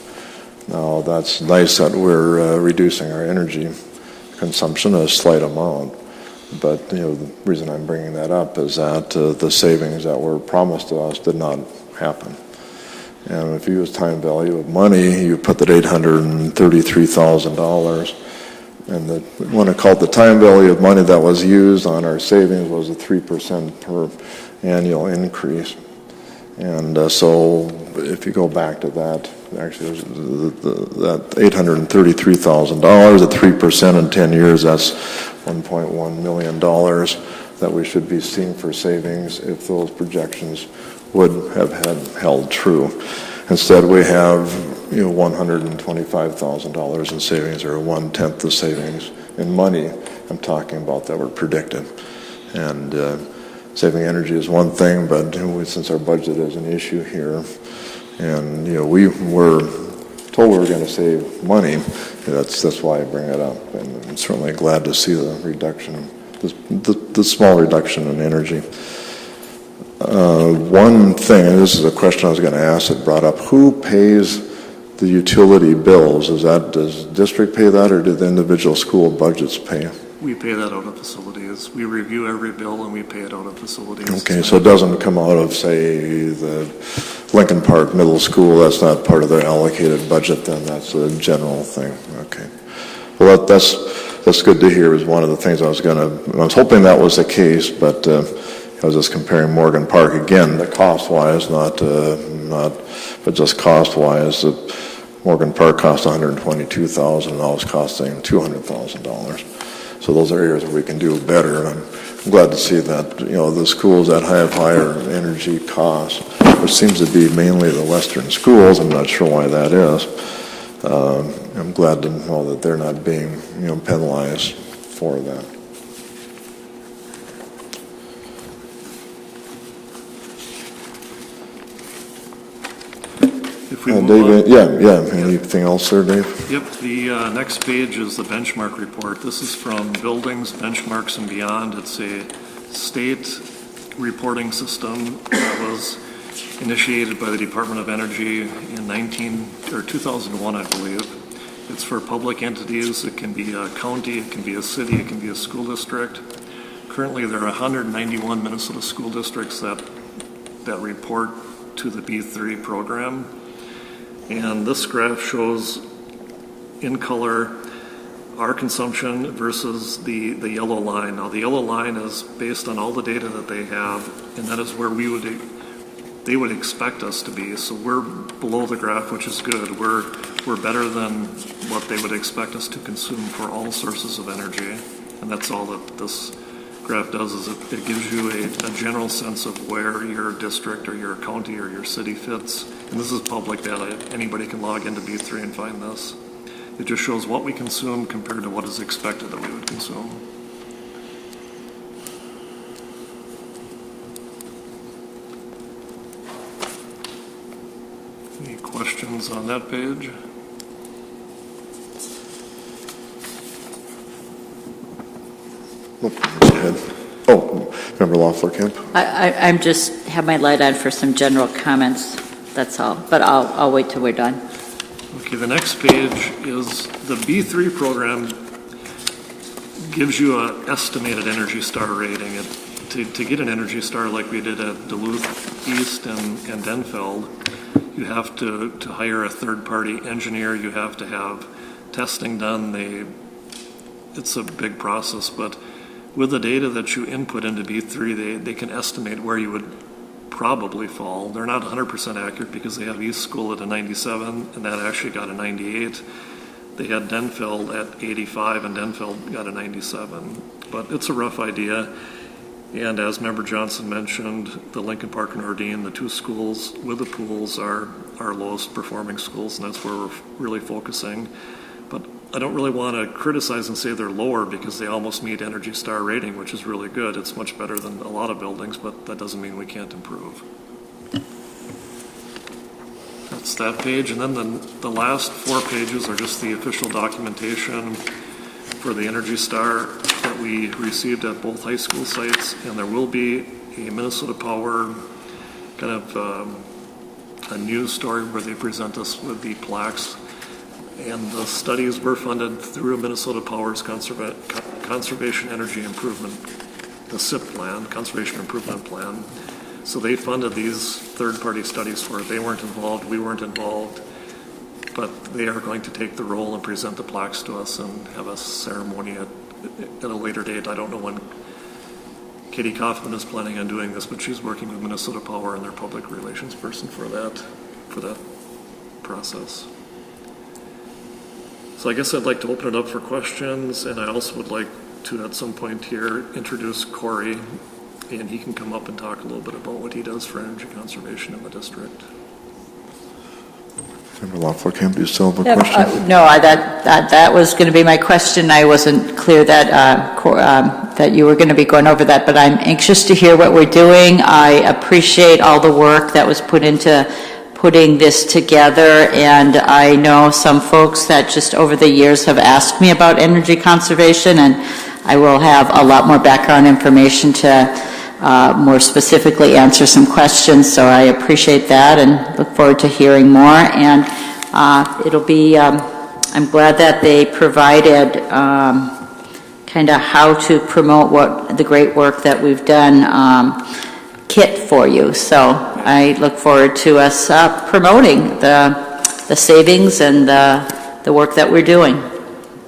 Now, that's nice that we're reducing our energy consumption a slight amount. But the reason I'm bringing that up is that the savings that were promised to us did not happen. And if you use time value of money, you put that $833,000, and the one I called the time value of money that was used on our savings was a 3% per annual increase. And so if you go back to that, actually that $833,000 at 3% in 10 years, that's $1.1 million that we should be seeing for savings if those projections would have held true. Instead, we have $125,000 in savings, or 1/10 the savings in money I'm talking about that were predicted. And saving energy is one thing, but since our budget is an issue here, and we were told we were going to save money, that's why I bring it up. And I'm certainly glad to see the reduction, the small reduction in energy. One thing, and this is a question I was going to ask that brought up, who pays the utility bills? Does district pay that, or do the individual school budgets pay? We pay that out of facilities. We review every bill and we pay it out of facilities. Okay, so it doesn't come out of, say, the Lincoln Park Middle School. That's not part of their allocated budget, then that's a general thing. Okay. Well, that's good to hear. Is one of the things I was hoping that was the case, but I was just comparing Morgan Park again, the cost-wise, but just cost-wise. Morgan Park cost $122,000, now it's costing $200,000. So those are areas where we can do better, and I'm I'm glad to see that, the schools that have higher energy costs, which seems to be mainly the Western schools, I'm not sure why that is. I'm glad to know that they're not being, penalized for that. If we move Dave, anything else there, Dave? Yep, the next page is the benchmark report. This is from Buildings, Benchmarks, and Beyond. It's a state reporting system that was initiated by the Department of Energy in 2001, I believe. It's for public entities. It can be a county, it can be a city, it can be a school district. Currently, there are 191 Minnesota school districts that report to the B3 program. And this graph shows in color our consumption versus the yellow line. Now, the yellow line is based on all the data that they have, and that is where they would expect us to be. So we're below the graph, which is good. We're better than what they would expect us to consume for all sources of energy. And that's all that this graph does, is it gives you a general sense of where your district or your county or your city fits. And this is public data. Anybody can log into B3 and find this. It just shows what we consume compared to what is expected that we would consume. Any questions on that page? Go ahead. Oh, Member Loeffler-Kemp. I'm just have my light on for some general comments. That's all. But I'll wait till we're done. Okay, the next page is the B3 program gives you an estimated Energy Star rating. To get an Energy Star like we did at Duluth East and Denfeld, you have to hire a third-party engineer. You have to have testing done. It's a big process, but with the data that you input into B3, they can estimate where you would probably fall. They're not 100% accurate because they have East School at a 97, and that actually got a 98. They had Denfeld at 85, and Denfeld got a 97. But it's a rough idea. And as Member Johnson mentioned, the Lincoln Park and Ordine, the two schools with the pools are our lowest performing schools, and that's where we're really focusing. But I don't really want to criticize and say they're lower because they almost meet Energy Star rating, which is really good. It's much better than a lot of buildings, but that doesn't mean we can't improve. That's that page. And then the last 4 pages are just the official documentation for the Energy Star that we received at both high school sites. And there will be a Minnesota Power kind of a news story where they present us with the plaques. And the studies were funded through Minnesota Power's Conservation Energy Improvement, the CIP plan, Conservation Improvement Plan. So they funded these third-party studies for it. They weren't involved, we weren't involved, but they are going to take the role and present the plaques to us and have a ceremony at a later date. I don't know when Katie Kaufman is planning on doing this, but she's working with Minnesota Power and their public relations person for that process. So I guess I'd like to open it up for questions, and I also would like to, at some point here, introduce Corey, and he can come up and talk a little bit about what he does for energy conservation in the district. Member Loeffler-Kemp, do you still have a question? No, that was going to be my question. I wasn't clear that you were going to be going over that, but I'm anxious to hear what we're doing. I appreciate all the work that was put into putting this together, and I know some folks that just over the years have asked me about energy conservation, and I will have a lot more background information to more specifically answer some questions, so I appreciate that and look forward to hearing more. And it'll be, I'm glad that they provided kind of how to promote what the great work that we've done kit for you. So I look forward to us promoting the savings and the work that we're doing.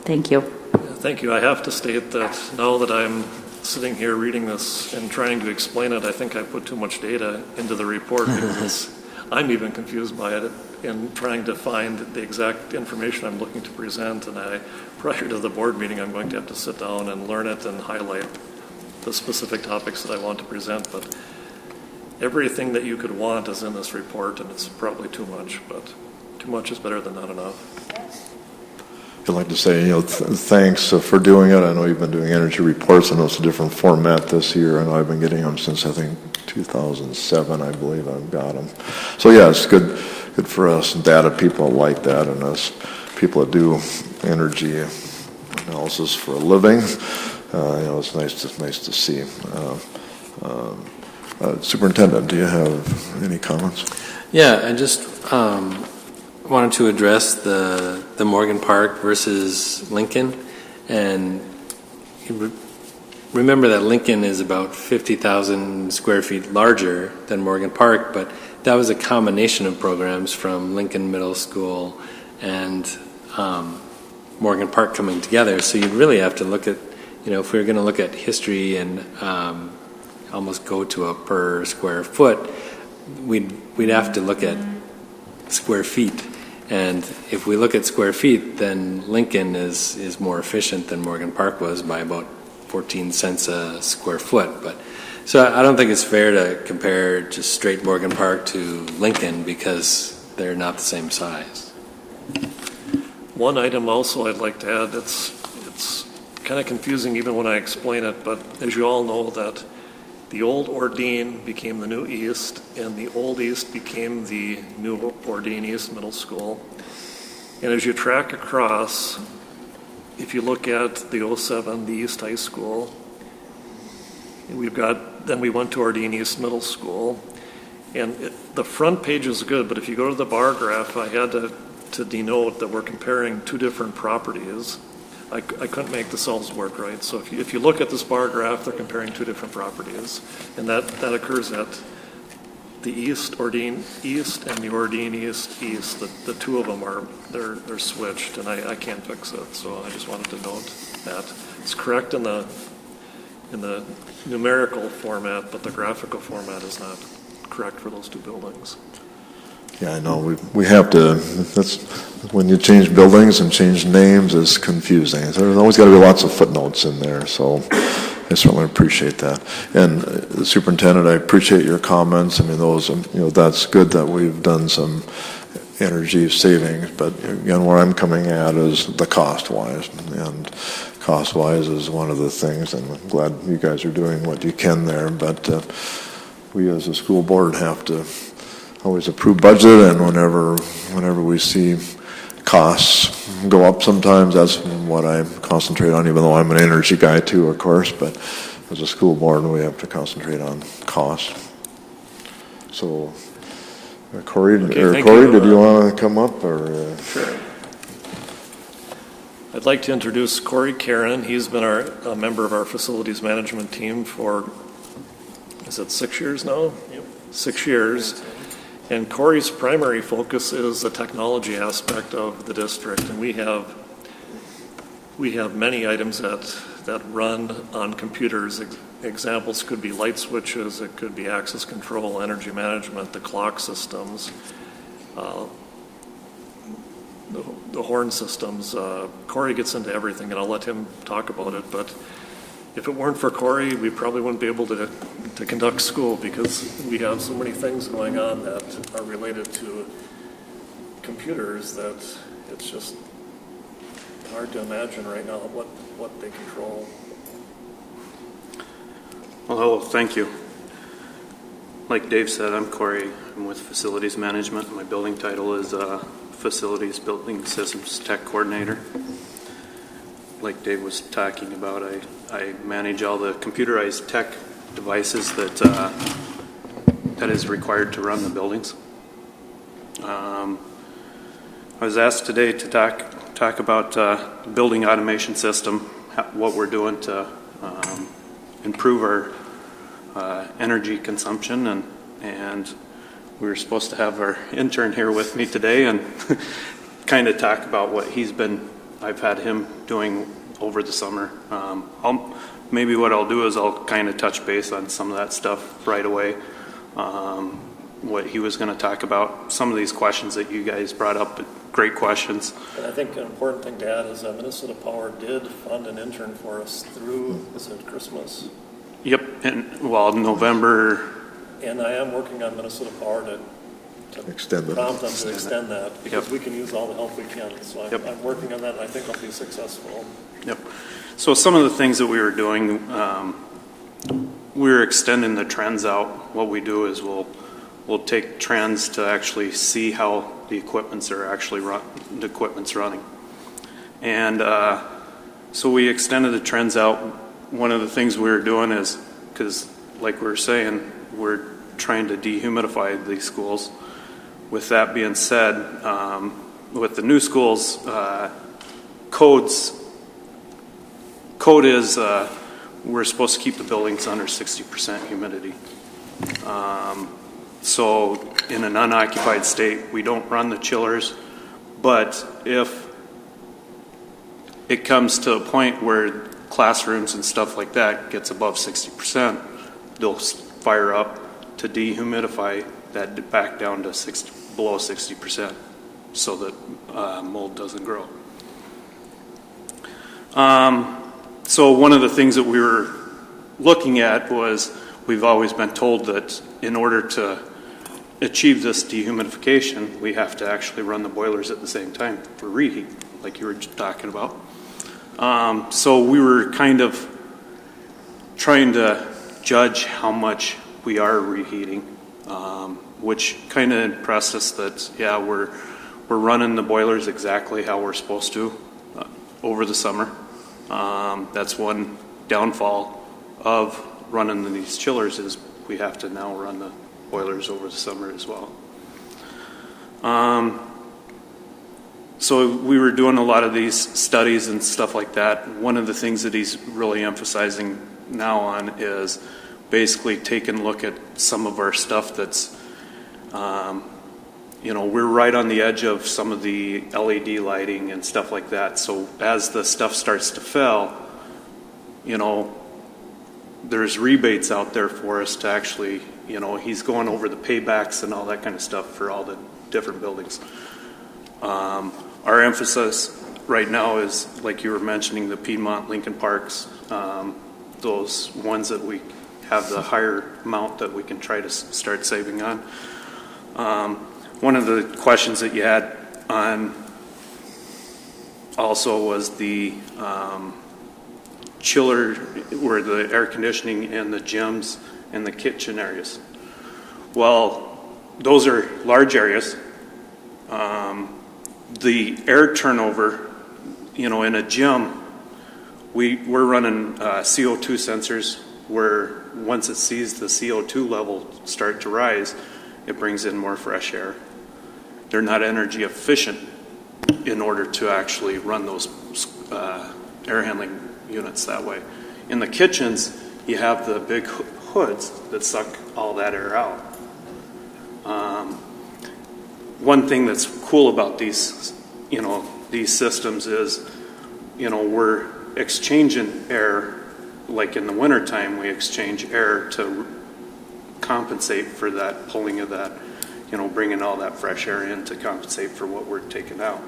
Thank you. Thank you. I have to state that now that I'm sitting here reading this and trying to explain it, I think I put too much data into the report because I'm even confused by it in trying to find the exact information I'm looking to present. And prior to the board meeting, I'm going to have to sit down and learn it and highlight the specific topics that I want to present, but everything that you could want is in this report, and it's probably too much, but too much is better than not enough. I'd like to say, thanks for doing it. I know you've been doing energy reports. I know it's a different format this year. I know I've been getting them since, I think, 2007, I believe I've got them. So, yeah, it's good for us data people like that, and us people that do energy analysis for a living. It's nice to see. Superintendent, do you have any comments? Yeah, I just wanted to address the Morgan Park versus Lincoln, and remember that Lincoln is about 50,000 square feet larger than Morgan Park, but that was a combination of programs from Lincoln Middle School and Morgan Park coming together. So you'd really have to look at, if we were going to look at history and almost go to a per square foot, we'd have to look at square feet. And if we look at square feet, then Lincoln is more efficient than Morgan Park was by about 14 cents a square foot. But so I don't think it's fair to compare just straight Morgan Park to Lincoln because they're not the same size. One item also I'd like to add, it's kind of confusing even when I explain it, but as you all know that the old Ordine became the new East, and the old East became the new Ordine East Middle School. And as you track across, if you look at the 07, the East High School, then we went to Ordine East Middle School. And the front page is good, but if you go to the bar graph, I had to denote that we're comparing two different properties. I couldn't make the cells work right. So if you look at this bar graph, they're comparing two different properties. And that occurs at the East Ordine East and the Ordine East East. The two of them they're switched, and I can't fix it. So I just wanted to note that. It's correct in the numerical format, but the graphical format is not correct for those two buildings. Yeah, I know. We have to. That's when you change buildings and change names, it's confusing. There's always got to be lots of footnotes in there. So I certainly appreciate that. And the superintendent, I appreciate your comments. I mean, those. That's good that we've done some energy savings. But again, where I'm coming at is the cost-wise, and cost-wise is one of the things. And I'm glad you guys are doing what you can there. But we, as a school board, have to always approve budget, and whenever we see costs go up sometimes, that's what I concentrate on, even though I'm an energy guy too, of course, but as a school board, we have to concentrate on costs. So, Corey, did you want to come up? Or Sure. I'd like to introduce Corey Karen. He's been a member of our facilities management team for, is it 6 years now? Yep. 6 years. And Corey's primary focus is the technology aspect of the district, and we have many items that run on computers. Examples could be light switches, it could be access control, energy management, the clock systems, the horn systems. Corey gets into everything, and I'll let him talk about it, but if it weren't for Corey, we probably wouldn't be able to conduct school, because we have so many things going on that are related to computers that it's just hard to imagine right now what they control. Well, hello, thank you. Like Dave said, I'm Corey. I'm with Facilities Management. My building title is Facilities Building Systems Tech Coordinator. Like Dave was talking about, I manage all the computerized tech devices that is required to run the buildings. I was asked today to talk about the building automation system, what we're doing to improve our energy consumption, and we were supposed to have our intern here with me today and kind of talk about what I've had him doing over the summer. Maybe what I'll do is I'll kind of touch base on some of that stuff right away. What he was going to talk about, some of these questions that you guys brought up, great questions. And I think an important thing to add is that Minnesota Power did fund an intern for us through, is it Christmas? Yep, and, well, November, And I am working on Minnesota Power to Extend it. prompt them to extend that, because Yep. we can use all the help we can. So Yep. I'm working on that, and I think I'll be successful. yep. So some of the things that we were doing, we were extending the trends out. What we do is we'll take trends to actually see how the equipment's running. And so we extended the trends out. One of the things we were doing is, because like we were saying, we're trying to dehumidify these schools. With that being said, with the new schools, code is we're supposed to keep the buildings under 60% humidity. So in an unoccupied state, we don't run the chillers, but if it comes to a point where classrooms and stuff like that gets above 60%, they'll fire up to dehumidify that back down to below 60%, so that mold doesn't grow. So one of the things that we were looking at was, we've always been told that in order to achieve this dehumidification, we have to actually run the boilers at the same time for reheat, like you were just talking about. So we were kind of trying to judge how much we are reheating, which kind of impressed us that, yeah, we're running the boilers exactly how we're supposed to over the summer. That's one downfall of running these chillers, is we have to now run the boilers over the summer as well. So we were doing a lot of these studies and stuff like that. One of the things that he's really emphasizing now on is basically taking a look at some of our stuff that's, we're right on the edge of some of the LED lighting and stuff like that. So as the stuff starts to fail, there's rebates out there for us to actually, he's going over the paybacks and all that kind of stuff for all the different buildings. Our emphasis right now is, like you were mentioning, the Piedmont, Lincoln Parks, those ones that we have the higher amount that we can try to start saving on. One of the questions that you had on also was the chiller, or the air conditioning in the gyms and the kitchen areas. Well, those are large areas. The air turnover, in a gym, we're running CO2 sensors, where once it sees the CO2 level start to rise, it brings in more fresh air. They're not energy efficient in order to actually run those air handling units that way. In the kitchens, you have the big hoods that suck all that air out. One thing that's cool about these systems is, we're exchanging air. Like in the wintertime, we exchange air to compensate for that pulling of that, bringing all that fresh air in to compensate for what we're taking out.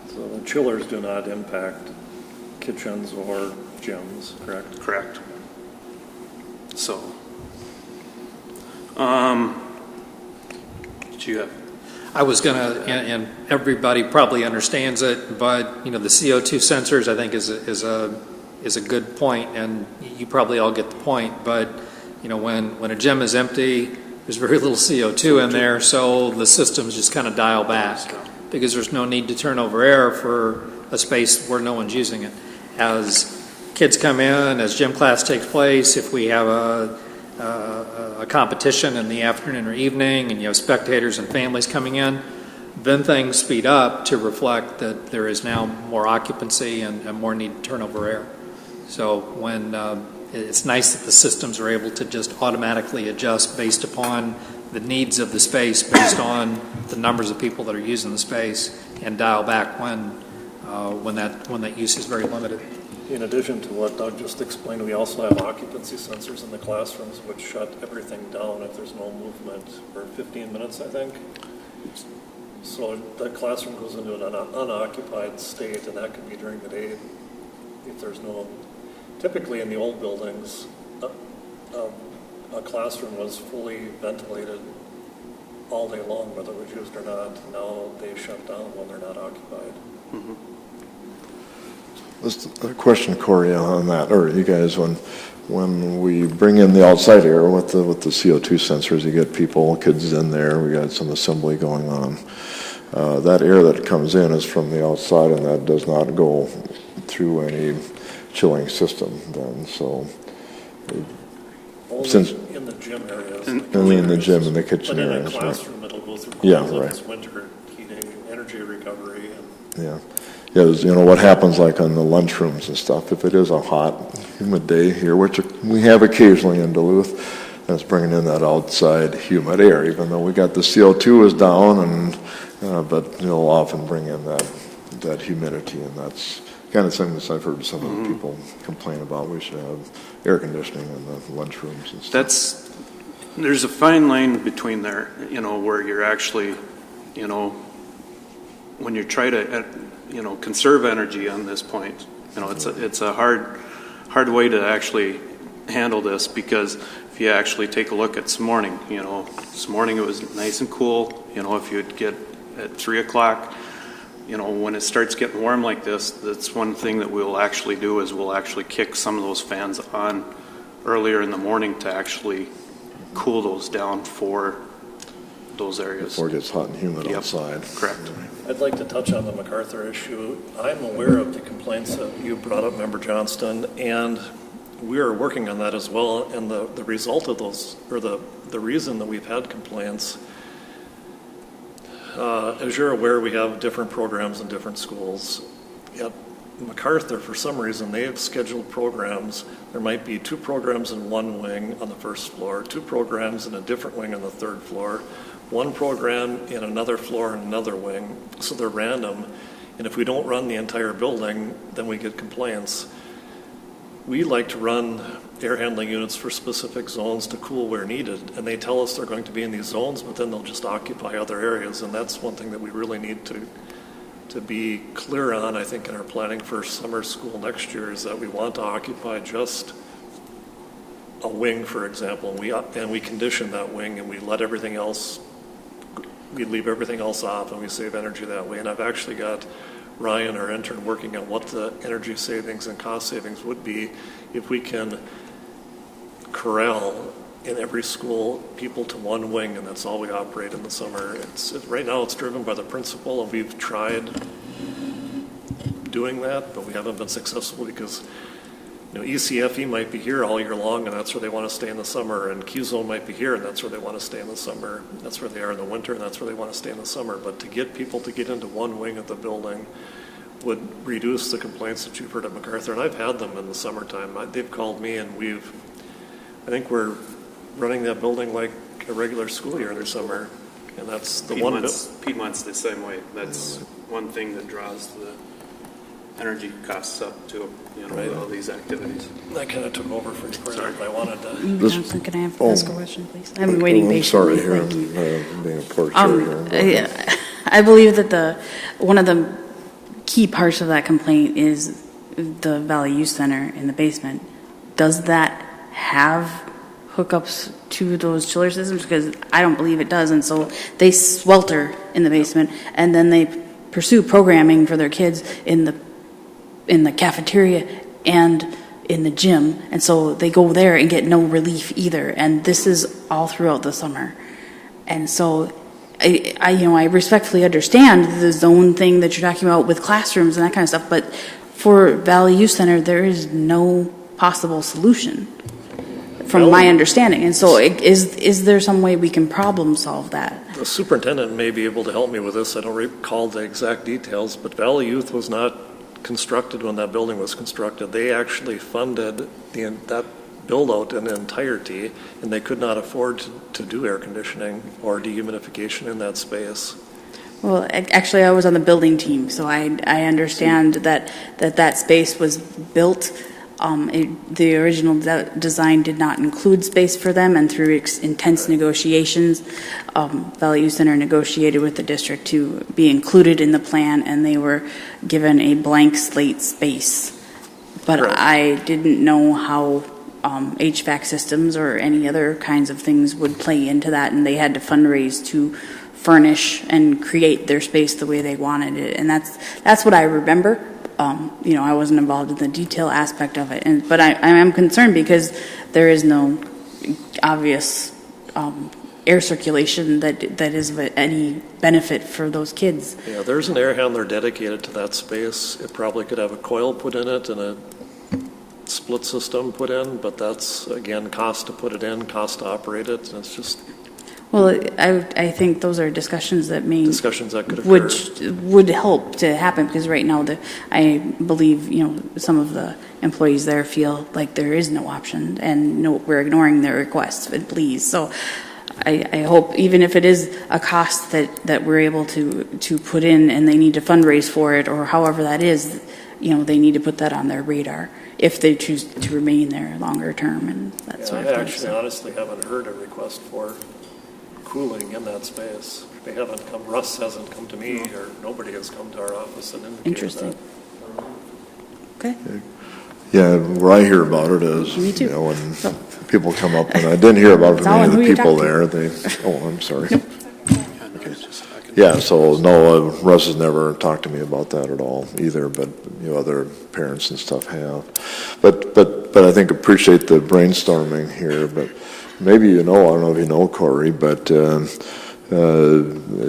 So the chillers do not impact kitchens or gyms, correct? Correct. So, did you have? I was going to, and everybody probably understands it, but the CO2 sensors, I think, is a good point, and you probably all get the point. But when a gym is empty, there's very little CO2 in there, so the systems just kind of dial back, because there's no need to turn over air for a space where no one's using it. As kids come in, as gym class takes place, if we have a competition in the afternoon or evening, and you have spectators and families coming in, then things speed up to reflect that there is now more occupancy and more need to turn over air. So when it's nice that the systems are able to just automatically adjust based upon the needs of the space, based on the numbers of people that are using the space, and dial back when that use is very limited. In addition to what Doug just explained, we also have occupancy sensors in the classrooms, which shut everything down if there's no movement for 15 minutes, I think. So that classroom goes into an unoccupied state, and that could be during the day if there's no. Typically in the old buildings, a classroom was fully ventilated all day long, whether it was used or not. Now they shut down when they're not occupied. Mm-hmm. Just a question, Corey, on that, or you guys, when we bring in the outside air with the CO2 sensors, you get kids in there, we got some assembly going on. That air that comes in is from the outside, and that does not go through any chilling system then, so. Only Since in the gym areas. only in the gym and the kitchen areas. areas, But in a right. classroom, it'll go through Yeah, cooling right. zones, winter heating, energy recovery, and Yeah. Yeah, what happens like on the lunchrooms and stuff, if it is a hot, humid day here, which we have occasionally in Duluth, that's bringing in that outside humid air, even though we got the CO2 is down, but it'll often bring in that humidity, and that's kind of something that I've heard some of the people complain about. We should have air conditioning in the lunchrooms and stuff. There's a fine line between there, where you're actually, when you try to, conserve energy on this point, it's a hard way to actually handle this, because if you actually take a look at this morning, this morning it was nice and cool, if you'd get at 3 o'clock, when it starts getting warm like this, that's one thing that we'll actually do is we'll actually kick some of those fans on earlier in the morning to actually cool those down for those areas. Before it gets hot and humid outside. Correct. I'd like to touch on the MacArthur issue. I'm aware of the complaints that you brought up, Member Johnston, and we are working on that as well. And the result of those, or the reason that we've had complaints, as you're aware, we have different programs in different schools. At MacArthur, for some reason, they have scheduled programs. There might be 2 programs in one wing on the first floor, 2 programs in a different wing on the third floor, 1 program in another floor in another wing, so they're random. And if we don't run the entire building, then we get complaints. We like to run air handling units for specific zones to cool where needed, and they tell us they're going to be in these zones, but then they'll just occupy other areas, and that's one thing that we really need to be clear on, I think, in our planning for summer school next year, is that we want to occupy just a wing, for example, and we condition that wing, and we let everything else, we leave everything else off, and we save energy that way. And I've actually got Ryan, our intern, working on what the energy savings and cost savings would be if we can corral in every school people to one wing, and that's all we operate in the summer. Right now it's driven by the principal, and we've tried doing that, but we haven't been successful because ECFE might be here all year long, and that's where they want to stay in the summer, and Q-Zone might be here, and that's where they want to stay in the summer. That's where they are in the winter, and that's where they want to stay in the summer. But to get people to get into one wing of the building would reduce the complaints that you've heard at MacArthur, and I've had them in the summertime. They've called me, and I think we're running that building like a regular school year in the summer, and that's the Piedmont's the same way. That's one thing that draws the energy costs up to, Right. all these activities. I kind of took over for you. Sorry. I wanted to. Johnson, can I ask a question, please? I've been waiting patiently. I'm sorry here, being a poor chair here. I believe that one of the key parts of that complaint is the Valley Youth Center in the basement. Does that have hookups to those chiller systems? Because I don't believe it does, and so they swelter in the basement, and then they pursue programming for their kids in the cafeteria and in the gym, and so they go there and get no relief either, and this is all throughout the summer. And so I respectfully understand the zone thing that you're talking about with classrooms and that kind of stuff, but for Valley Youth Center there is no possible solution from my understanding. And so is there some way we can problem solve that? The superintendent may be able to help me with this. I don't recall the exact details, but Valley Youth was not constructed when that building was constructed. They actually funded that build out in entirety, and they could not afford to do air conditioning or dehumidification in that space. Well, actually, I was on the building team, so I understand that space was built. The original design did not include space for them, and through intense negotiations, Valley Youth Center negotiated with the district to be included in the plan, and they were given a blank slate space. But Correct. I didn't know how HVAC systems or any other kinds of things would play into that, and they had to fundraise to furnish and create their space the way they wanted it. And that's what I remember. I wasn't involved in the detail aspect of it, but I am concerned because there is no obvious air circulation that is of any benefit for those kids. Yeah, there's an air handler dedicated to that space. It probably could have a coil put in it and a split system put in, but that's, again, cost to put it in, cost to operate it, and it's just... Well, I think those are discussions that could occur. would help to happen, because right now I believe some of the employees there feel like there is no option and we're ignoring their requests and pleas. So I hope, even if it is a cost that we're able to put in and they need to fundraise for it, or however that is, they need to put that on their radar if they choose to remain there longer term and that sort of thing. I actually honestly haven't heard a request for cooling in that space. They haven't come, Russ hasn't come to me, or nobody has come to our office and indicated Interesting. that. Okay. Yeah, where I hear about it is, Me too. When people come up, and I didn't hear about it from any of the people there, I'm sorry. Nope. Yeah, so no, Russ has never talked to me about that at all either, but other parents and stuff have. But I think appreciate the brainstorming here, but maybe I don't know if you know, Corey, but I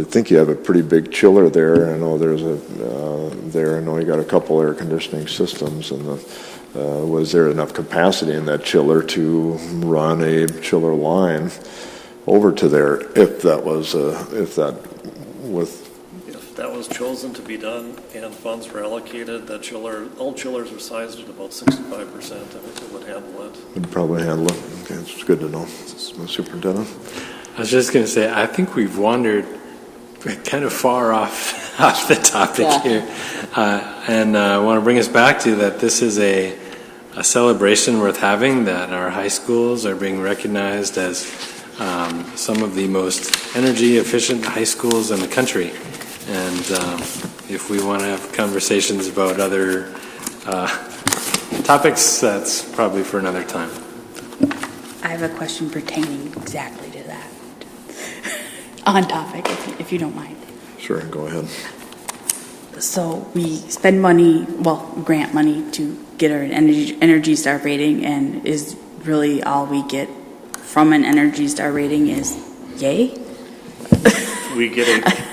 think you have a pretty big chiller there. I know there's I know you got a couple air conditioning systems, and was there enough capacity in that chiller to run a chiller line over to there if that was If that was chosen to be done and funds were allocated, that chiller, all chillers are sized at about 65%. I think it would handle it. Would probably handle it. Okay, it's good to know. Superintendent? I was just going to say, I think we've wandered kind of far off the topic here. And I want to bring us back to that this is a celebration worth having, that our high schools are being recognized as some of the most energy efficient high schools in the country. And if we want to have conversations about other topics, that's probably for another time. I have a question pertaining exactly to that. On topic, if you don't mind. Sure, go ahead. So we spend money, grant money to get our Energy Star rating, and is really all we get from an Energy Star rating is yay? We get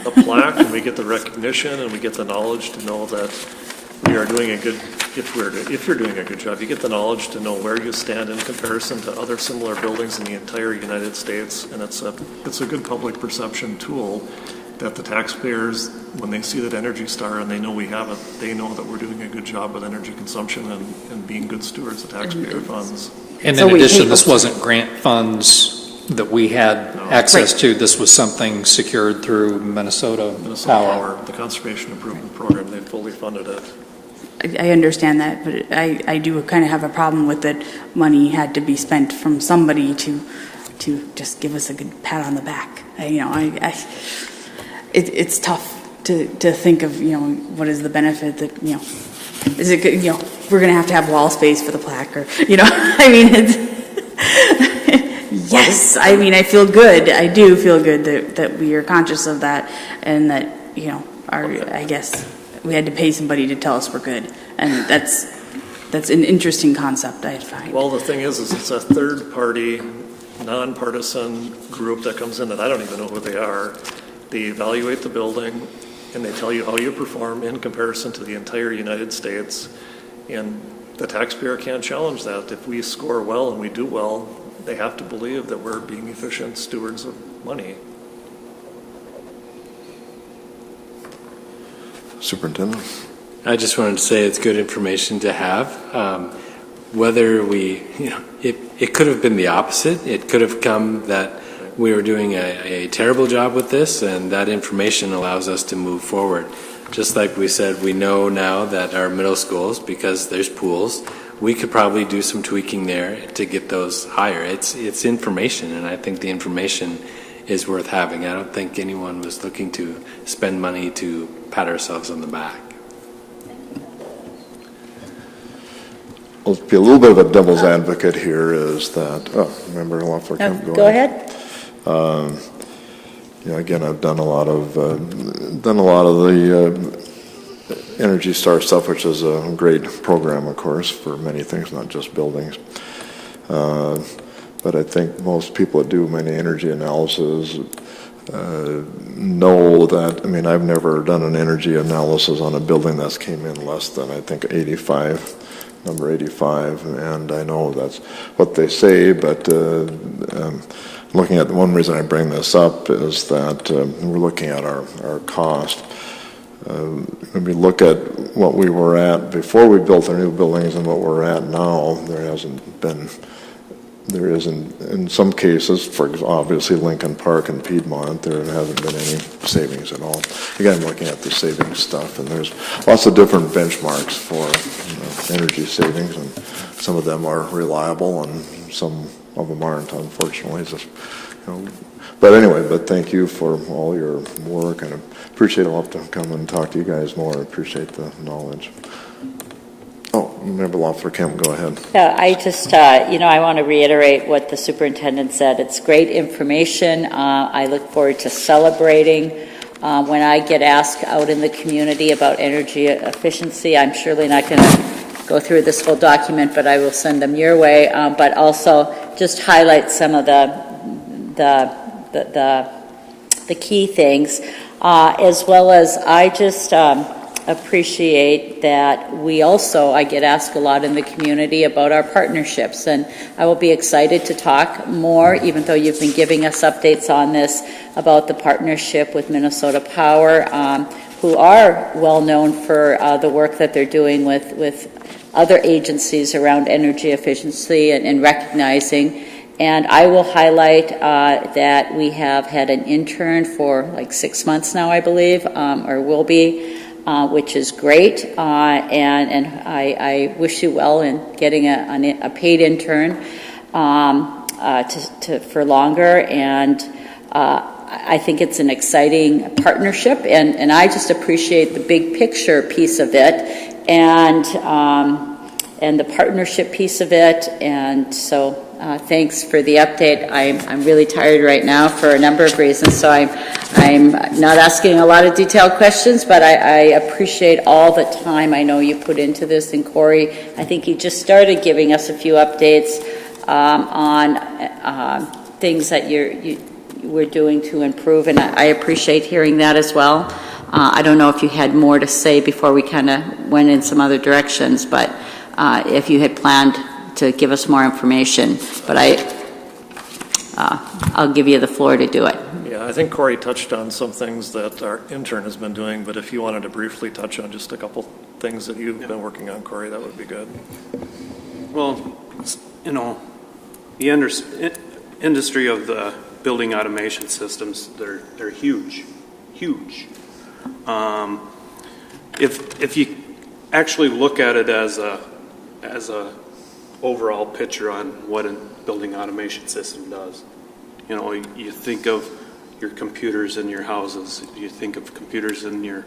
a plaque, and we get the recognition, and we get the knowledge to know that we are doing a good, if you're doing a good job, you get the knowledge to know where you stand in comparison to other similar buildings in the entire United States, and it's a good public perception tool that the taxpayers, when they see that Energy Star and they know we have it, they know that we're doing a good job with energy consumption and being good stewards of taxpayer funds. And in addition, this wasn't grant funds that we had access to. This was something secured through Minnesota Power. The Conservation Improvement Program, they fully funded it. I understand that, but I do kind of have a problem with that money had to be spent from somebody to just give us a good pat on the back. It's tough to think of, what is the benefit that, is it good, we're going to have wall space for the plaque, or, yes, I feel good. I do feel good that we are conscious of that, and that, I guess we had to pay somebody to tell us we're good. And that's an interesting concept, I find. Well, the thing is it's a third-party, nonpartisan group that comes in that I don't even know who they are. They evaluate the building, and they tell you how you perform in comparison to the entire United States. And the taxpayer can't challenge that. If we score well and we do well, they have to believe that we're being efficient stewards of money. Superintendent? I just wanted to say it's good information to have. Whether it could have been the opposite. It could have come that we were doing a terrible job with this, and that information allows us to move forward. Just like we said, we know now that our middle schools, because there's pools, we could probably do some tweaking there to get those higher. It's information, and I think the information is worth having. I don't think anyone was looking to spend money to pat ourselves on the back. I'll be a little bit of a devil's advocate here is that, Member Loeffler, Go ahead. Again, I've done a lot of the Energy Star stuff, which is a great program, of course, for many things, not just buildings. But I think most people that do many energy analysis know that, I've never done an energy analysis on a building that's came in less than, I think, 85, number 85, and I know that's what they say, but looking at one reason I bring this up is that we're looking at our cost. When we look at what we were at before we built our new buildings and what we're at now, there isn't, in some cases, for obviously Lincoln Park and Piedmont, there hasn't been any savings at all. Again, I'm looking at the savings stuff, and there's lots of different benchmarks for energy savings, and some of them are reliable, and some of them aren't, unfortunately. It's just, but thank you for all your work, and I appreciate it. I'll have to come and talk to you guys more. I appreciate the knowledge. Member Loeffler, Kemp, go ahead. Yeah, I just, I want to reiterate what the superintendent said. It's great information. I look forward to celebrating. When I get asked out in the community about energy efficiency, I'm surely not going to go through this full document, but I will send them your way. But also just highlight some of the key things, as well as I just appreciate that I get asked a lot in the community about our partnerships, and I will be excited to talk more, even though you've been giving us updates on this, about the partnership with Minnesota Power, who are well known for the work that they're doing with other agencies around energy efficiency and recognizing. And I will highlight that we have had an intern for like 6 months now, I believe, or will be, which is great, and I wish you well in getting a paid intern for longer, and I think it's an exciting partnership, and I just appreciate the big picture piece of it, and the partnership piece of it, and so thanks for the update. I'm really tired right now for a number of reasons, so I'm not asking a lot of detailed questions, but I appreciate all the time I know you put into this. And Corey, I think you just started giving us a few updates on things that we're doing to improve, and I appreciate hearing that as well. I don't know if you had more to say before we kind of went in some other directions, but if you had planned to give us more information, but I'll give you the floor to do it. Yeah, I think Corey touched on some things that our intern has been doing, but if you wanted to briefly touch on just a couple things that you've been working on, Corey, that would be good. Well, the industry of the building automation systems, they're huge. If you actually look at it as a overall picture on what a building automation system does. You think of your computers in your houses, you think of computers in your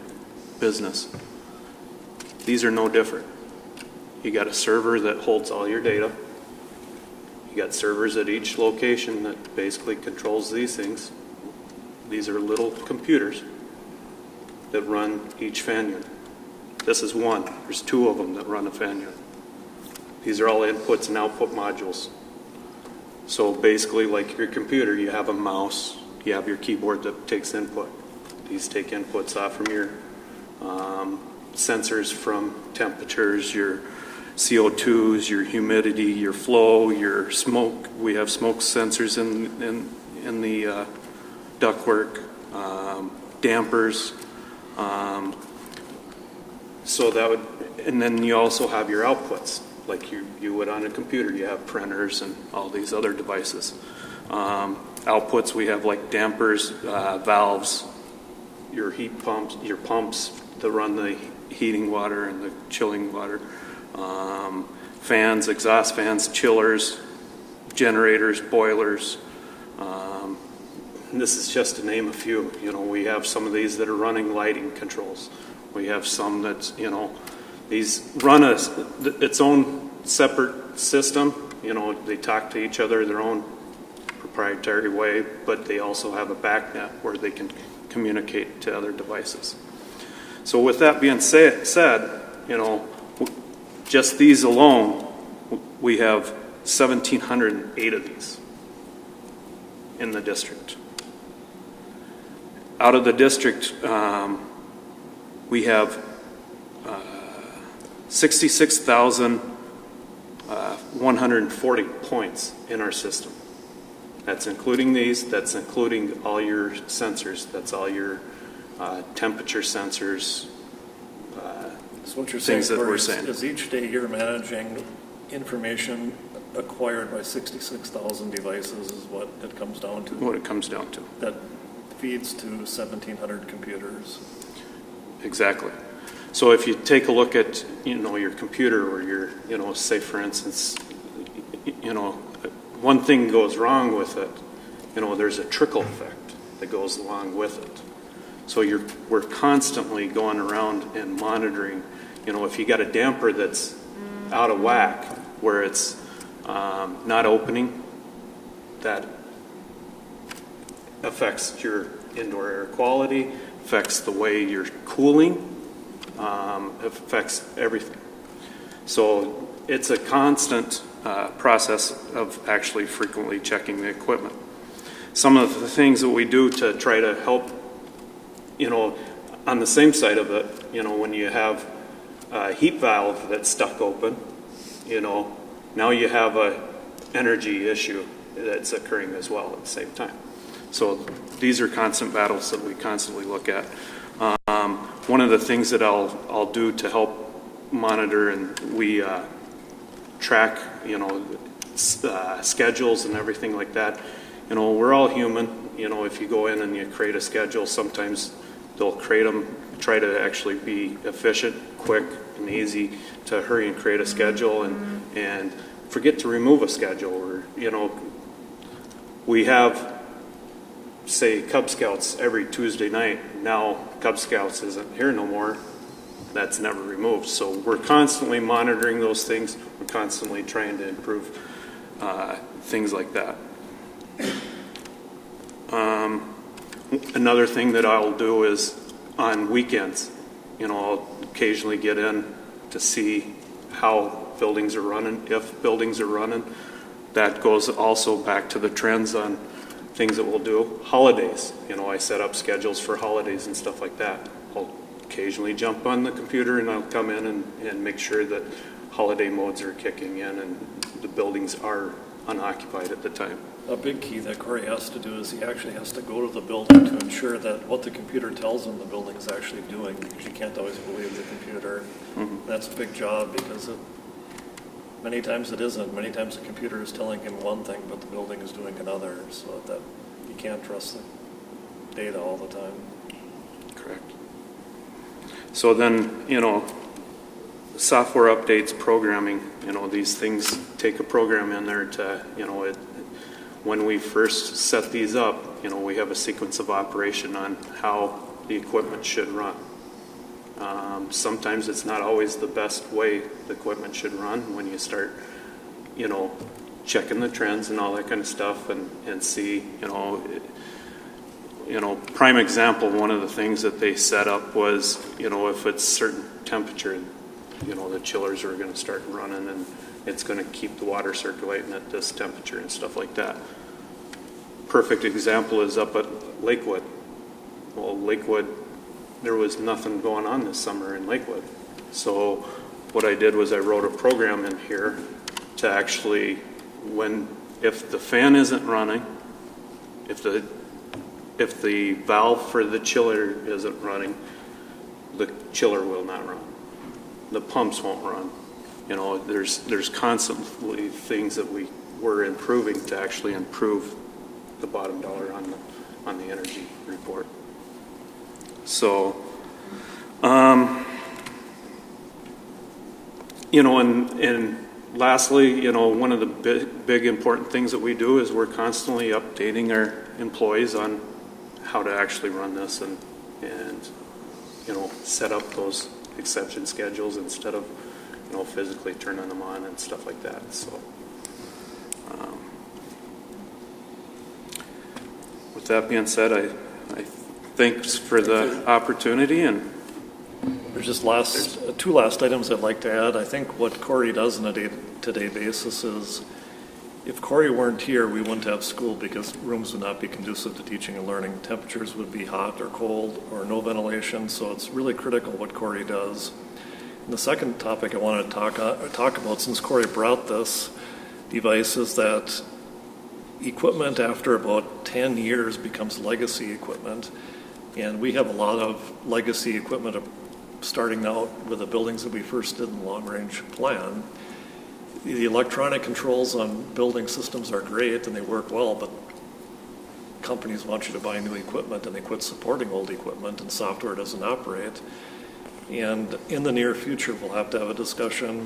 business. These are no different. You got a server that holds all your data. You got servers at each location that basically controls these things. These are little computers that run each fan unit. This is one. There's two of them that run a fan unit. These are all inputs and output modules. So basically, like your computer, you have a mouse, you have your keyboard that takes input. These take inputs off from your sensors from temperatures, your CO2s, your humidity, your flow, your smoke. We have smoke sensors in the ductwork, dampers. So that would, and then you also have your outputs. Like you would on a computer, you have printers and all these other devices. Outputs, we have like dampers, valves, your heat pumps, your pumps that run the heating water and the chilling water, fans, exhaust fans, chillers, generators, boilers. This is just to name a few. We have some of these that are running lighting controls. We have some that's, these run its own separate system. You know, they talk to each other their own proprietary way, but they also have a backnet where they can communicate to other devices. So with that being said, you know, just these alone, we have 1,708 of these in the district. Out of the district, we have 66,140 points in our system. That's including these, that's including all your sensors, that's all your temperature sensors, So what you're things saying, that we're Corey, saying. is each day you're managing information acquired by 66,000 devices is what it comes down to? What it comes down to. That feeds to 1,700 computers. Exactly. So if you take a look at, you know, your computer or your, you know, say for instance, you know, one thing goes wrong with it, you know, there's a trickle effect that goes along with it. So we're constantly going around and monitoring, you know, if you got a damper that's out of whack, where it's not opening, that affects your indoor air quality, affects the way you're cooling, affects everything. So it's a constant process of actually frequently checking the equipment. Some of the things that we do to try to help, you know, on the same side of it, you know, when you have a heat valve that's stuck open, you know, now you have a energy issue that's occurring as well at the same time. So these are constant battles that we constantly look at. One of the things that I'll do to help monitor, and we track, you know, schedules and everything like that. You know, we're all human. You know, if you go in and you create a schedule, sometimes they'll create them, try to actually be efficient, quick, and easy to hurry and create a schedule and forget to remove a schedule. Or, you know, we have, say, Cub Scouts every Tuesday night. Now Cub Scouts isn't here no more. That's never removed. So we're constantly monitoring those things. We're constantly trying to improve things like that. Another thing that I'll do is on weekends, you know, I'll occasionally get in to see how buildings are running, if buildings are running. That goes also back to the trends on things that we'll do. Holidays, you know, I set up schedules for holidays and stuff like that. I'll occasionally jump on the computer and I'll come in and make sure that holiday modes are kicking in and the buildings are unoccupied at the time. A big key that Corey has to do is he actually has to go to the building to ensure that what the computer tells him the building is actually doing, because you can't always believe the computer. Mm-hmm. That's a big job because many times it isn't. Many times the computer is telling him one thing, but the building is doing another, so that you can't trust the data all the time. Correct. So then, you know, software updates, programming, you know, these things take a program in there to, you know, when we first set these up, you know, we have a sequence of operation on how the equipment should run. Sometimes it's not always the best way the equipment should run when you start, you know, checking the trends and all that kind of stuff and see, you know, prime example, one of the things that they set up was, you know, if it's certain temperature, you know, the chillers are going to start running and it's going to keep the water circulating at this temperature and stuff like that. Perfect example is up at Lakewood. Well, Lakewood, there was nothing going on this summer in Lakewood. So what I did was I wrote a program in here to actually, if the fan isn't running, if the valve for the chiller isn't running, the chiller will not run. The pumps won't run. You know, there's constantly things that we're improving to actually improve the bottom dollar on the energy report. So, you know, and lastly, you know, one of the big important things that we do is we're constantly updating our employees on how to actually run this and you know, set up those exception schedules instead of, physically turning them on and stuff like that. So with that being said, I thanks for the opportunity. And there's just two last items I'd like to add. I think what Corey does on a day-to-day basis is, if Corey weren't here, we wouldn't have school because rooms would not be conducive to teaching and learning. Temperatures would be hot or cold or no ventilation, so it's really critical what Corey does. And the second topic I wanted to talk about, since Corey brought this device, is that equipment after about 10 years becomes legacy equipment. And we have a lot of legacy equipment starting out with the buildings that we first did in the long-range plan. The electronic controls on building systems are great and they work well, but companies want you to buy new equipment and they quit supporting old equipment and software doesn't operate. And in the near future, we'll have to have a discussion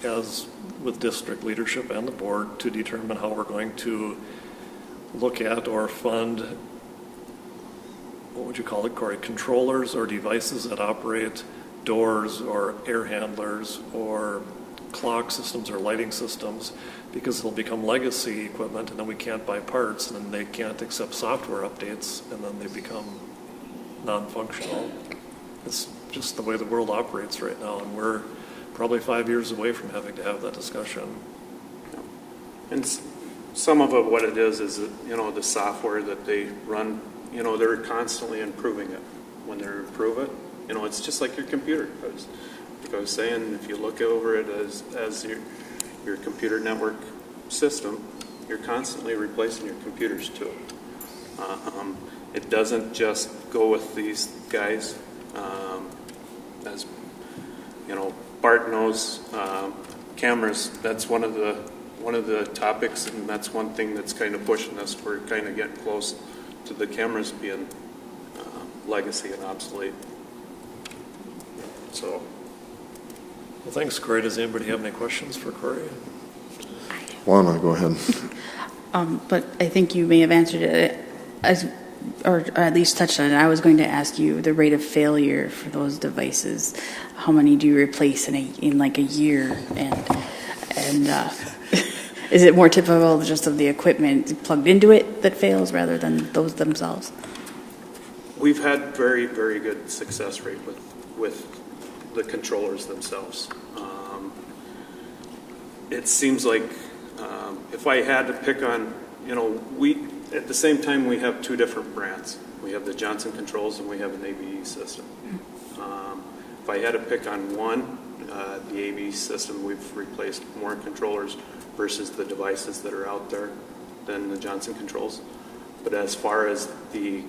as with district leadership and the board to determine how we're going to look at or fund, what would you call it, Corey, controllers or devices that operate doors or air handlers or clock systems or lighting systems, because it'll become legacy equipment and then we can't buy parts and then they can't accept software updates and then they become non-functional. It's just the way the world operates right now, and we're probably 5 years away from having to have that discussion. And some of it, what it is that, the software that they run, they're constantly improving it. When they improve it, it's just like your computer. Like I was saying, if you look over it as your computer network system, you're constantly replacing your computers too. It doesn't just go with these guys. As Bart knows, cameras. That's one of the topics, and that's one thing that's kind of pushing us. We're kind of getting close to the cameras being legacy and obsolete. So. Well, thanks, Corey. Does anybody have any questions for Corey? Lana, go ahead. But I think you may have answered it, or at least touched on it. I was going to ask you the rate of failure for those devices. How many do you replace in like a year? And is it more typical just of the equipment plugged into it that fails rather than those themselves? We've had very, very good success rate with the controllers themselves. It seems like if I had to pick on, at the same time we have two different brands. We have the Johnson Controls and we have an ABE system. If I had to pick on one, the ABE system, we've replaced more controllers versus the devices that are out there than the Johnson Controls. But as far as the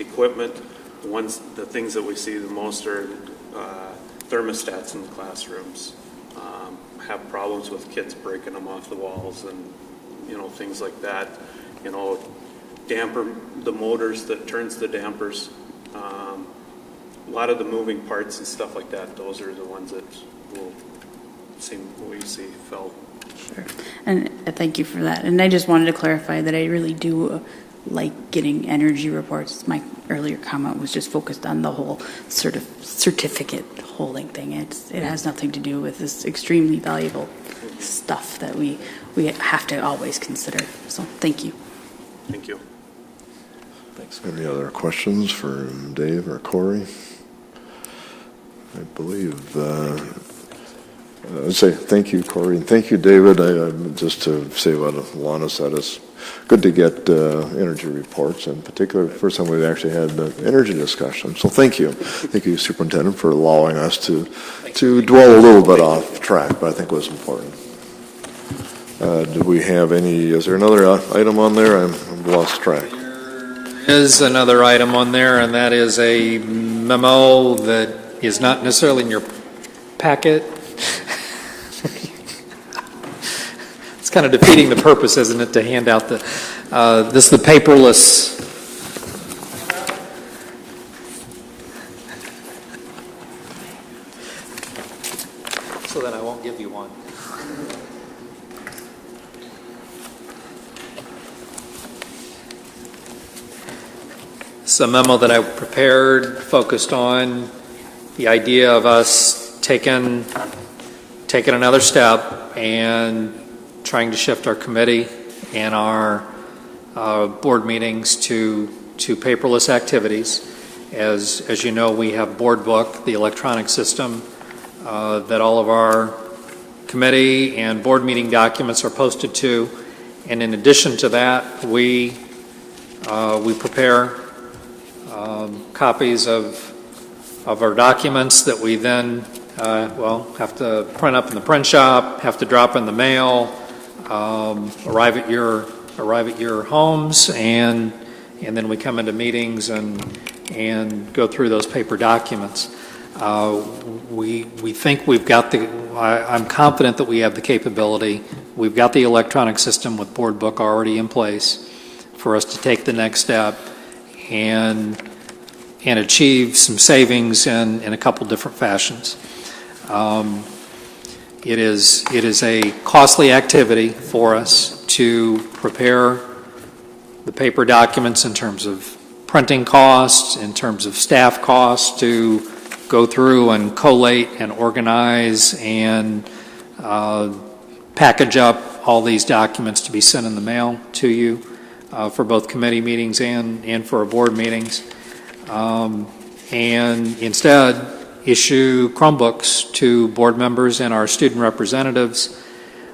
equipment, the things that we see the most are thermostats in the classrooms. Have problems with kids breaking them off the walls and things like that. Damper, the motors that turns the dampers. A lot of the moving parts and stuff like that. Those are the ones that we see fell. Sure. And thank you for that. And I just wanted to clarify that I really do like getting energy reports. My earlier comment was just focused on the whole sort of certificate holding thing. It has nothing to do with this extremely valuable stuff that we have to always consider. So thank you. Thank you. Thanks. Any other questions for Dave or Corey? I believe I'd say thank you, Corey, and thank you, David. Just to say what Lana said, it's good to get energy reports, in particular, the first time we've actually had an energy discussion. So thank you. Thank you, Superintendent, for allowing us to dwell a little bit off track, but I think it was important. Do we have is there another item on there? I've lost track. There is another item on there, and that is a memo that is not necessarily in your packet. It's kind of defeating the purpose, isn't it, to hand out this is the paperless. So then I won't give you one. It's a memo that I prepared, focused on the idea of us taken another step and trying to shift our committee and our board meetings to paperless activities. As you know, we have Board Book, the electronic system that all of our committee and board meeting documents are posted to. And in addition to that, we prepare copies of our documents that we then have to print up in the print shop, have to drop in the mail, arrive at your homes, and then we come into meetings and go through those paper documents. We think we've got I'm confident that we have the capability. We've got the electronic system with Board Book already in place for us to take the next step and achieve some savings in a couple different fashions. It is a costly activity for us to prepare the paper documents in terms of printing costs, in terms of staff costs, to go through and collate and organize and package up all these documents to be sent in the mail to you for both committee meetings and for our board meetings. And instead, issue Chromebooks to board members and our student representatives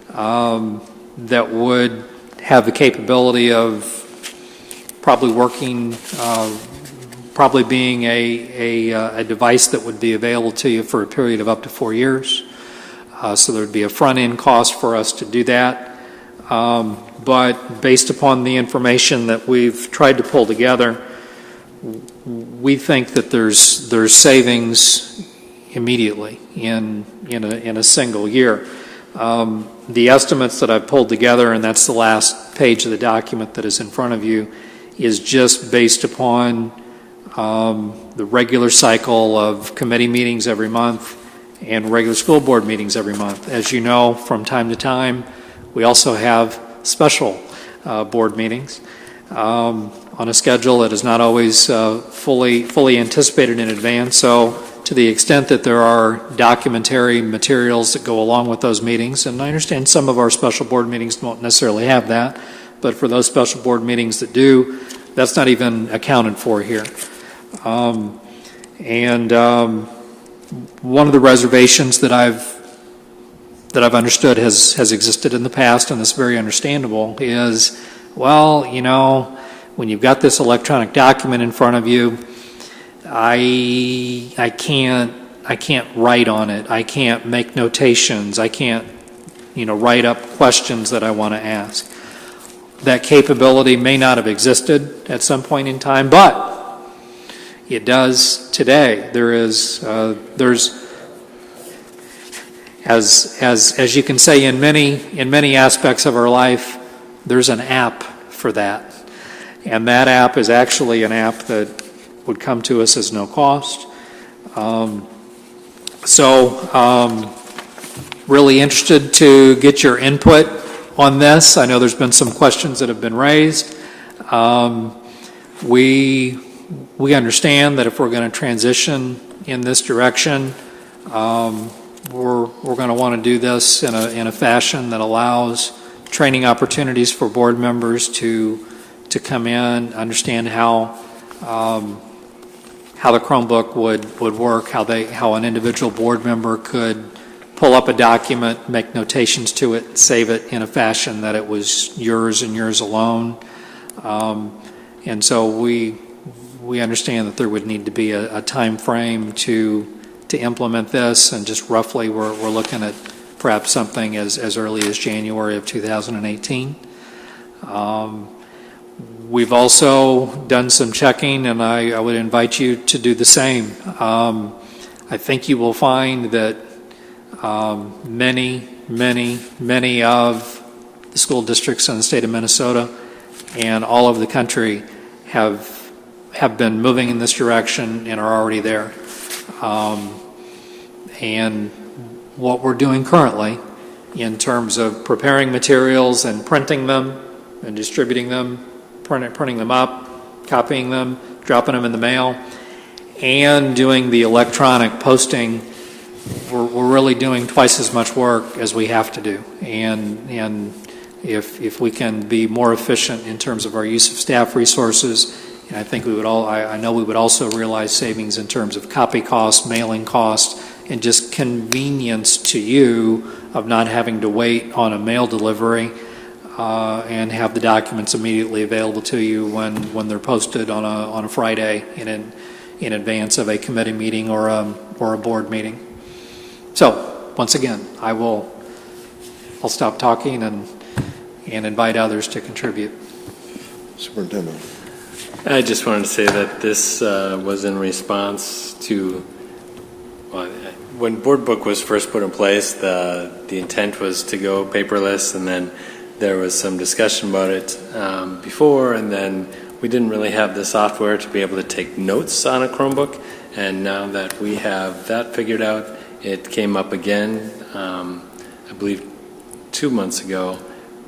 that would have the capability of probably being a device that would be available to you for a period of up to 4 years. So there would be a front-end cost for us to do that. But based upon the information that we've tried to pull together, we think that there's savings immediately in a single year. The estimates that I've pulled together, and that's the last page of the document that is in front of you, is just based upon the regular cycle of committee meetings every month and regular school board meetings every month. As you know, from time to time, we also have special board meetings on a schedule that is not always fully anticipated in advance. So to the extent that there are documentary materials that go along with those meetings, and I understand some of our special board meetings don't necessarily have that, but for those special board meetings that do, that's not even accounted for here. One of the reservations that I've understood has existed in the past, and that's very understandable, is, well, you know, when you've got this electronic document in front of you, I can't write on it. I can't make notations. I can't, write up questions that I want to ask. That capability may not have existed at some point in time, but it does today. There's as you can say in many aspects of our life, there's an app for that, and that app is actually an app that would come to us as no cost. Really interested to get your input on this. I know there's been some questions that have been raised. We understand that if we're going to transition in this direction, we're going to want to do this in a fashion that allows training opportunities for board members to come in, understand how the Chromebook would work, how an individual board member could pull up a document, make notations to it, save it in a fashion that it was yours and yours alone. And so we understand that there would need to be a time frame to implement this, and just roughly we're looking at perhaps something as early as January of 2018. We've also done some checking, and I would invite you to do the same. I think you will find that many of the school districts in the state of Minnesota and all over the country have been moving in this direction and are already there. And what we're doing currently in terms of preparing materials and printing them and distributing them, printing them up, copying them, dropping them in the mail, and doing the electronic posting we're really doing twice as much work as we have to do. And if we can be more efficient in terms of our use of staff resources, and I think I know we would also realize savings in terms of copy cost, mailing cost, and just convenience to you of not having to wait on a mail delivery and have the documents immediately available to you when they're posted on a Friday in advance of a committee meeting or a board meeting. So, once again, I'll stop talking and invite others to contribute. Superintendent. I just wanted to say that this was in response to, when Board Book was first put in place, the intent was to go paperless, and then there was some discussion about it before, and then we didn't really have the software to be able to take notes on a Chromebook, and now that we have that figured out, it came up again, I believe 2 months ago,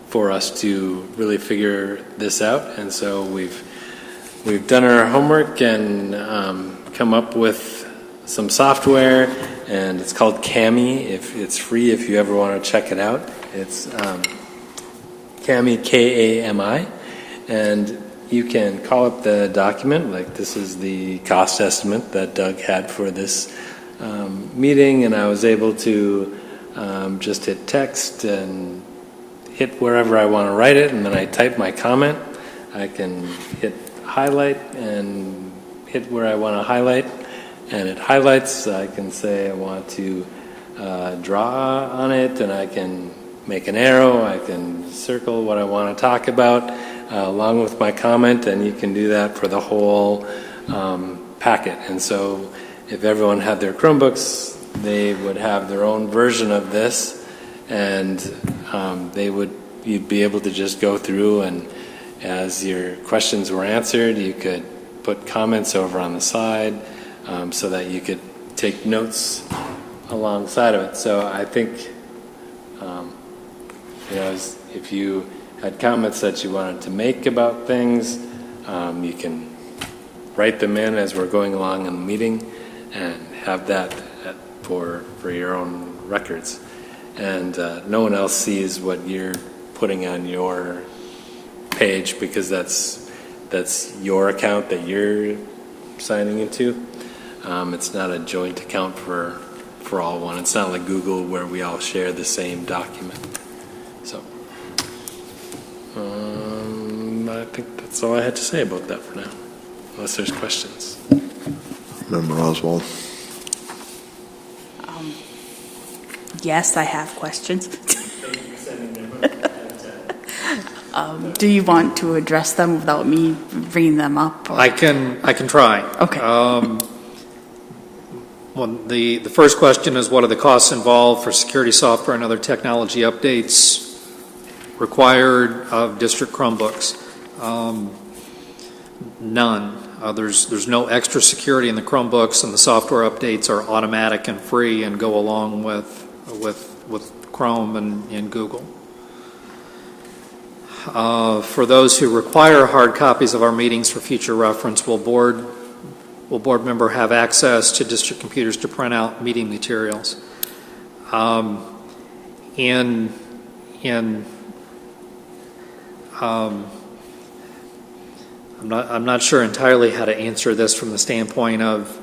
for us to really figure this out. And so we've done our homework and come up with some software, and it's called Kami. It's free if you ever want to check it out. It's Kami, Kami, and you can call up the document, like this is the cost estimate that Doug had for this meeting, and I was able to just hit text and hit wherever I want to write it, and then I type my comment. I can hit highlight and hit where I want to highlight, and it highlights. I can say I want to draw on it, and I can make an arrow. I can circle what I want to talk about along with my comment, and you can do that for the whole packet. And so if everyone had their Chromebooks, they would have their own version of this, and you'd be able to just go through, and as your questions were answered, you could put comments over on the side so that you could take notes alongside of it. So I think, if you had comments that you wanted to make about things, you can write them in as we're going along in the meeting and have that for your own records. And no one else sees what you're putting on your page, because that's your account that you're signing into. It's not a joint account for all one. It's not like Google where we all share the same document. So I think that's all I had to say about that for now, unless there's questions. Member Oswald. Yes, I have questions. Do you want to address them without me bringing them up? Or? I can try. Okay. The first question is, what are the costs involved for security software and other technology updates required of district Chromebooks? None. There's no extra security in the Chromebooks, and the software updates are automatic and free and go along with Chrome and Google. For those who require hard copies of our meetings for future reference, will board member have access to district computers to print out meeting materials? I'm not sure entirely how to answer this from the standpoint of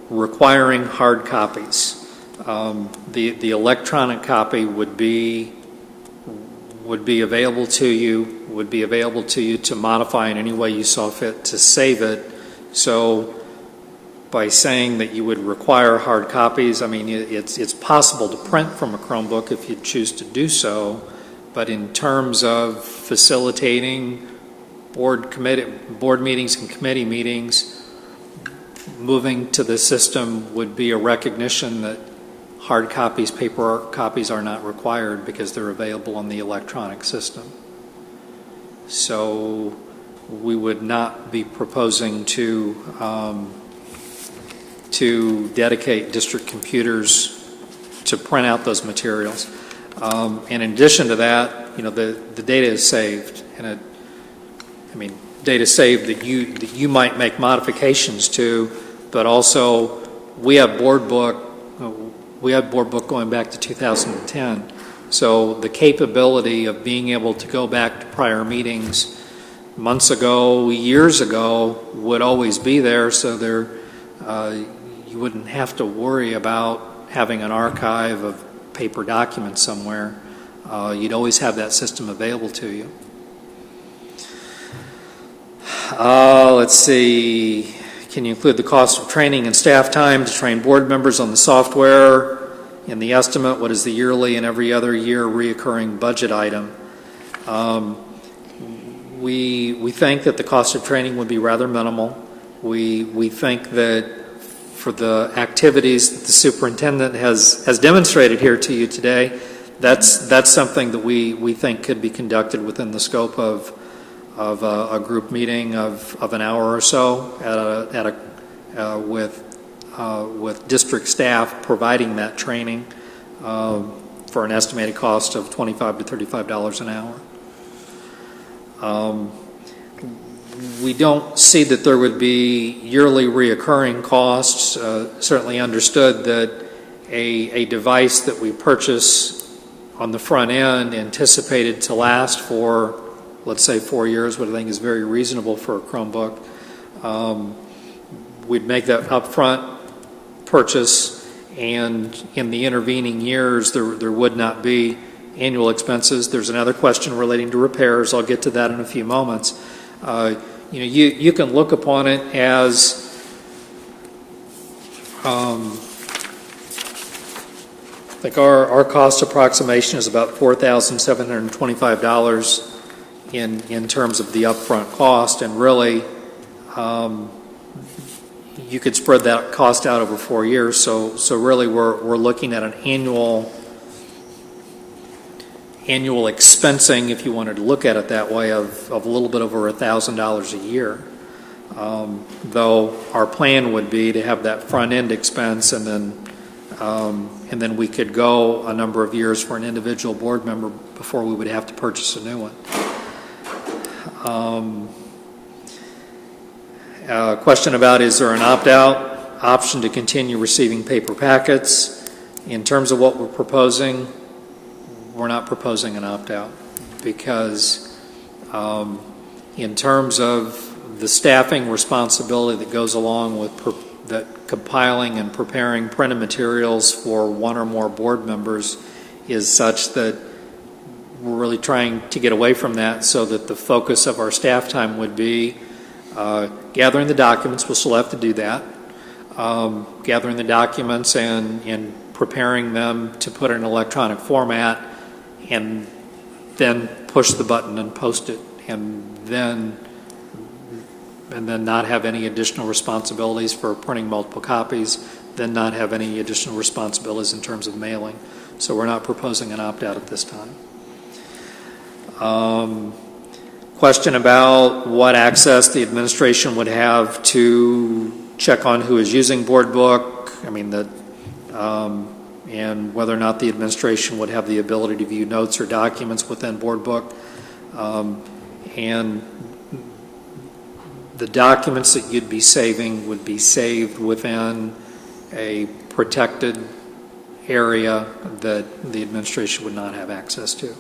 requiring hard copies. The electronic copy would be available to you, to modify in any way you saw fit to save it. So by saying that you would require hard copies, I mean, it's possible to print from a Chromebook if you choose to do so, but in terms of facilitating board meetings and committee meetings, moving to the system would be a recognition that hard copies, paper copies are not required because they're available on the electronic system. So we would not be proposing to dedicate district computers to print out those materials. In addition to that, the data is saved, and data saved that you might make modifications to, but also we have Board Book we had board book going back to 2010. So the capability of being able to go back to prior meetings months ago, years ago, would always be there, so there you wouldn't have to worry about having an archive of paper documents somewhere. You'd always have that system available to you. Let's see. Can you include the cost of training and staff time to train board members on the software in the estimate? What is the yearly and every other year reoccurring budget item? We think that the cost of training would be rather minimal. We think that for the activities that the superintendent has demonstrated here to you today, that's something that we think could be conducted within the scope of a group meeting of an hour or so with district staff providing that training for an estimated cost of $25 to $35 an hour. We don't see that there would be yearly reoccurring costs. Certainly understood that a device that we purchase on the front end anticipated to last for, let's say, 4 years, what I think is very reasonable for a Chromebook. We'd make that upfront purchase, and in the intervening years, there would not be annual expenses. There's another question relating to repairs. I'll get to that in a few moments. You can look upon it as I think our cost approximation is about $4,725 in terms of the upfront cost, and really you could spread that cost out over 4 years. So really we're looking at an annual expensing, if you wanted to look at it that way, of a little bit over $1,000 a year. Though our plan would be to have that front end expense, and then we could go a number of years for an individual board member before we would have to purchase a new one. Question about, is there an opt-out option to continue receiving paper packets? In terms of what we're proposing, we're not proposing an opt-out, because in terms of the staffing responsibility that goes along with compiling and preparing printed materials for one or more board members is such that we're really trying to get away from that, so that the focus of our staff time would be gathering the documents. We'll still have to do that. Gathering the documents and preparing them to put in an electronic format, and then push the button and post it, and then not have any additional responsibilities for printing multiple copies, then not have any additional responsibilities in terms of mailing. So we're not proposing an opt-out at this time. Question about what access the administration would have to check on who is using board book. And whether or not the administration would have the ability to view notes or documents within board book. And the documents that you'd be saving would be saved within a protected area that the administration would not have access to.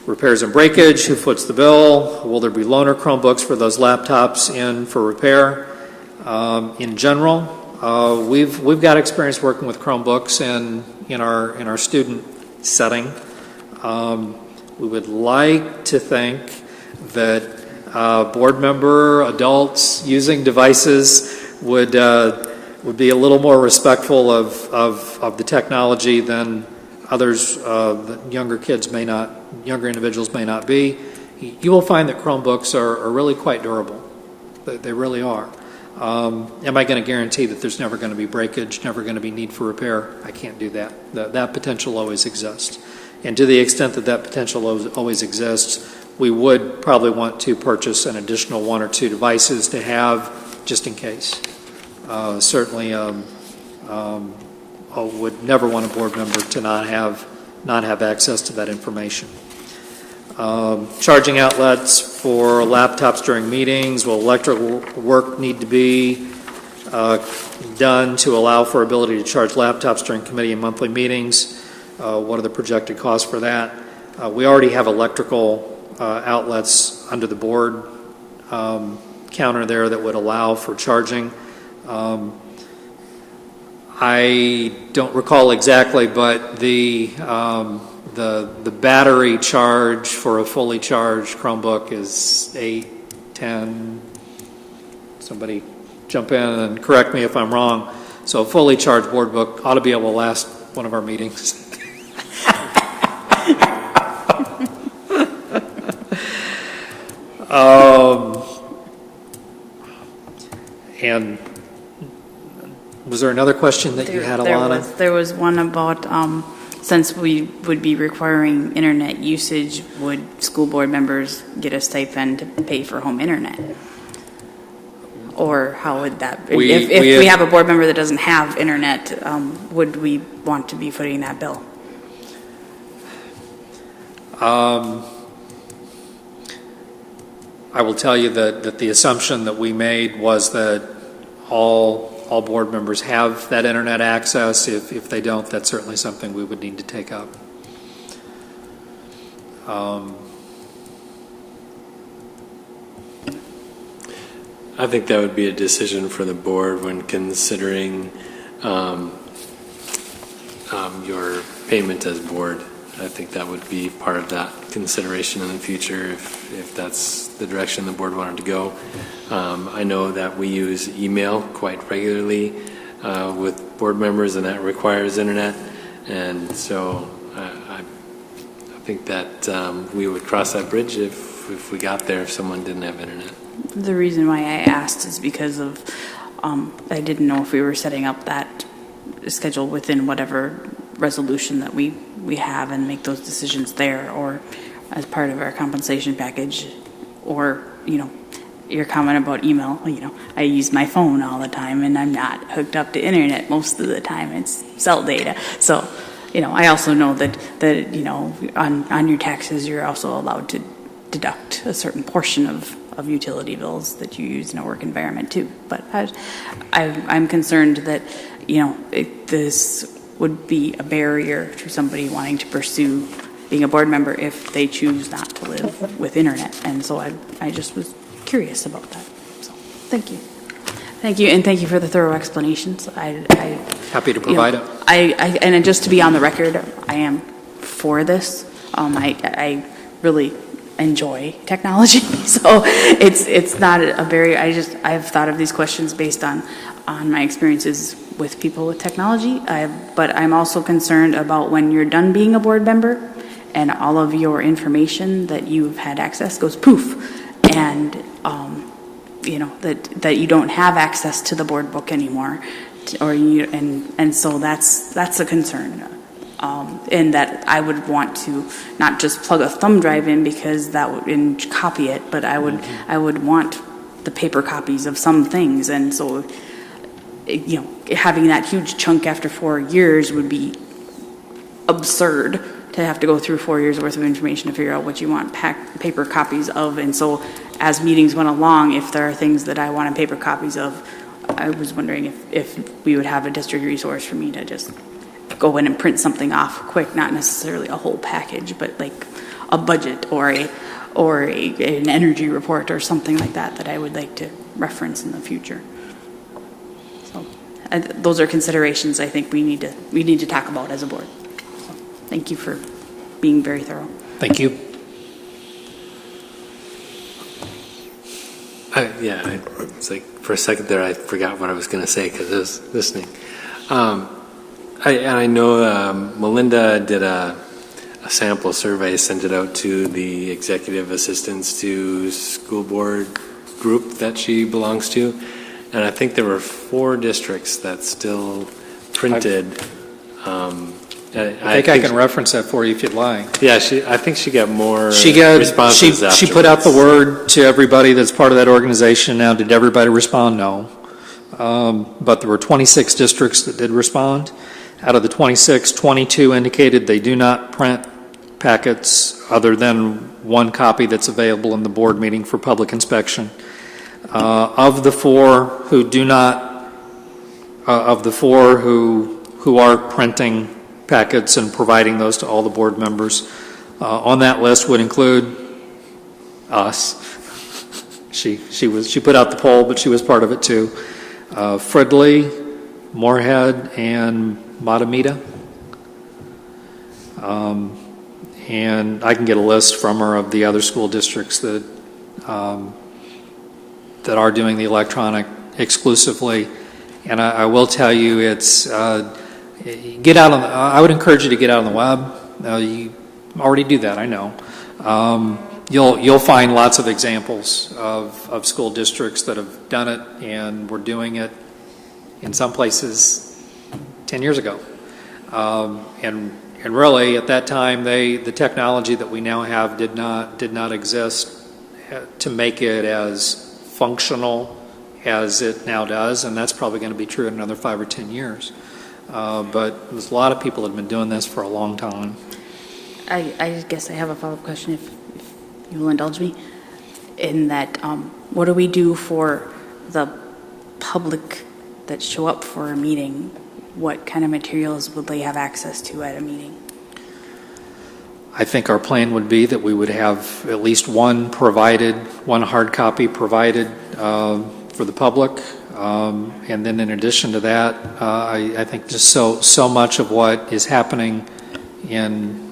Repairs and breakage, who foots the bill? Will there be loaner Chromebooks for those laptops in for repair? In general, we've got experience working with Chromebooks in our student setting. We would like to think that board member adults using devices would be a little more respectful of the technology than others, that younger individuals may not be. You will find that Chromebooks are really quite durable. They really are. Am I going to guarantee that there's never going to be breakage, never going to be need for repair? I can't do that. That potential always exists. And to the extent that potential always exists, we would probably want to purchase an additional 1 or 2 devices to have just in case. Certainly would never want a board member to not have access to that information. Charging outlets for laptops during meetings. Will electrical work need to be done to allow for ability to charge laptops during committee and monthly meetings. What are the projected costs for that? We already have electrical outlets under the board counter there that would allow for charging. I don't recall exactly, but the battery charge for a fully charged Chromebook is 8, 10. Somebody jump in and correct me if I'm wrong. So a fully charged board book ought to be able to last one of our meetings. And was there another question that you had, Alana? There was one about, since we would be requiring internet usage, would school board members get a stipend to pay for home internet? Or how would that, if we have a board member that doesn't have internet, would we want to be footing that bill? I will tell you that the assumption that we made was that all board members have that internet access. If they don't, that's certainly something we would need to take up. I think that would be a decision for the board when considering your payment as board. I think that would be part of that consideration in the future if that's the direction the board wanted to go. I know that we use email quite regularly with board members, and that requires internet. And so I think that we would cross that bridge if we got there if someone didn't have internet. The reason why I asked is because of I didn't know if we were setting up that schedule within whatever resolution that we have and make those decisions there, or as part of our compensation package, or your comment about email. I use my phone all the time and I'm not hooked up to internet most of the time. It's cell data. So I also know that on your taxes you're also allowed to deduct a certain portion of utility bills that you use in a work environment too. But I'm concerned that this would be a barrier to somebody wanting to pursue being a board member if they choose not to live with internet. And so I just was curious about that. So thank you. Thank you, and thank you for the thorough explanations. Happy to provide it. And just to be on the record, I am for this. I really enjoy technology, so it's not a barrier. I've thought of these questions based on my experiences with people with technology, but I'm also concerned about when you're done being a board member and all of your information that you've had access goes poof, and that you don't have access to the board book anymore, and so that's a concern, and that I would want to not just plug a thumb drive in because that would and copy it, but I would want the paper copies of some things, and so having that huge chunk after 4 years would be absurd to have to go through 4 years worth of information to figure out what you want paper copies of. And so as meetings went along, if there are things that I wanted paper copies of, I was wondering if we would have a district resource for me to just go in and print something off quick, not necessarily a whole package, but like a budget or an energy report or something like that I would like to reference in the future. Those are considerations I think we need to talk about as a board. So, thank you for being very thorough. Thank you. It's like for a second there I forgot what I was going to say because I was listening. I know Melinda did a sample survey, sent it out to the executive assistants to school board group that she belongs to. And I think there were 4 districts that still printed. I think I can reference that for you if you'd like. Yeah, I think she got more responses afterwards. She put out the word to everybody that's part of that organization. Now, did everybody respond? No. But there were 26 districts that did respond. Out of the 26, 22 indicated they do not print packets other than one copy that's available in the board meeting for public inspection. Of the 4 who do not of the four who are printing packets and providing those to all the board members. On that list would include us. She put out the poll, but she was part of it too. Fridley, Moorhead, and Matamita. And I can get a list from her of the other school districts that are doing the electronic exclusively. And I will tell you, it's get out on. I would encourage you to get out on the web. You already do that, I know. You'll find lots of examples of school districts that have done it and were doing it in some places 10 years ago. And really, at that time, the technology that we now have did not exist to make it as functional as it now does, and that's probably going to be true in another 5 or 10 years. But there's a lot of people that have been doing this for a long time. I guess I have a follow-up question, if you will indulge me, in that what do we do for the public that show up for a meeting? What kind of materials would they have access to at a meeting? I think our plan would be that we would have at least one hard copy provided for the public. And then in addition to that, I think just so much of what is happening in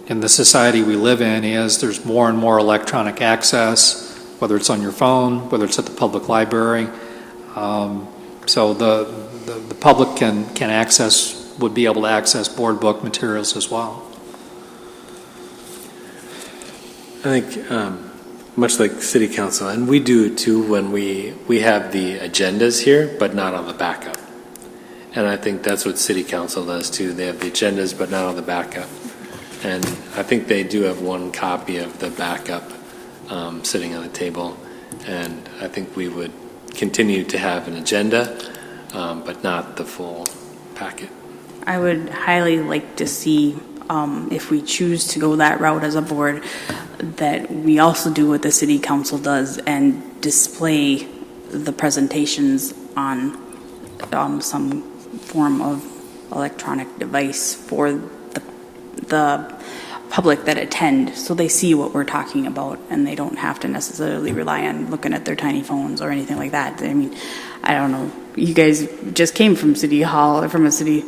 the society we live in is there's more and more electronic access, whether it's on your phone, whether it's at the public library. So the public would be able to access board book materials as well. I think much like City Council, and we do it too when we have the agendas here, but not on the backup. And I think that's what City Council does too. They have the agendas, but not on the backup. And I think they do have one copy of the backup sitting on the table. And I think we would continue to have an agenda, but not the full packet. I would highly like to see, if we choose to go that route as a board, that we also do what the City Council does and display the presentations on some form of electronic device for the public that attend, so they see what we're talking about and they don't have to necessarily rely on looking at their tiny phones or anything like that. I mean, I don't know. You guys just came from City Hall, from a city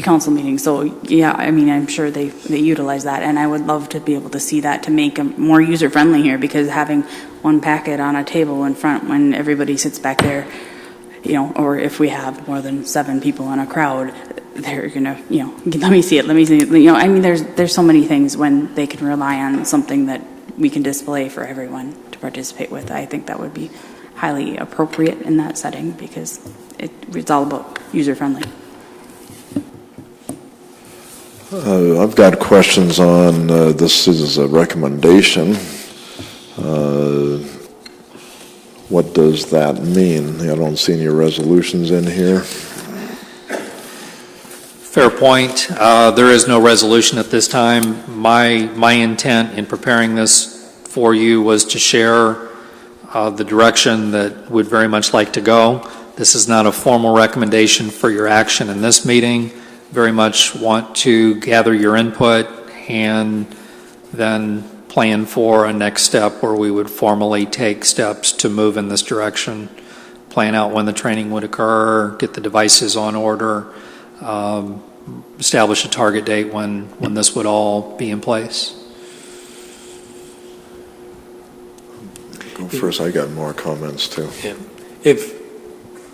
council meeting, so yeah, I mean, I'm sure they utilize that, and I would love to be able to see that to make them more user friendly here, because having one packet on a table in front when everybody sits back there, or if we have more than 7 people in a crowd, they're gonna, let me see it. I mean, there's so many things when they can rely on something that we can display for everyone to participate with. I think that would be highly appropriate in that setting, because it's all about user friendly. I've got questions on this is a recommendation. What does that mean? I don't see any resolutions in here. Fair point. There is no resolution at this time. My intent in preparing this for you was to share the direction that we'd very much like to go. This is not a formal recommendation for your action in this meeting. Very much want to gather your input and then plan for a next step where we would formally take steps to move in this direction, plan out when the training would occur, get the devices on order, establish a target date when this would all be in place. Go first. I got more comments too. Yeah.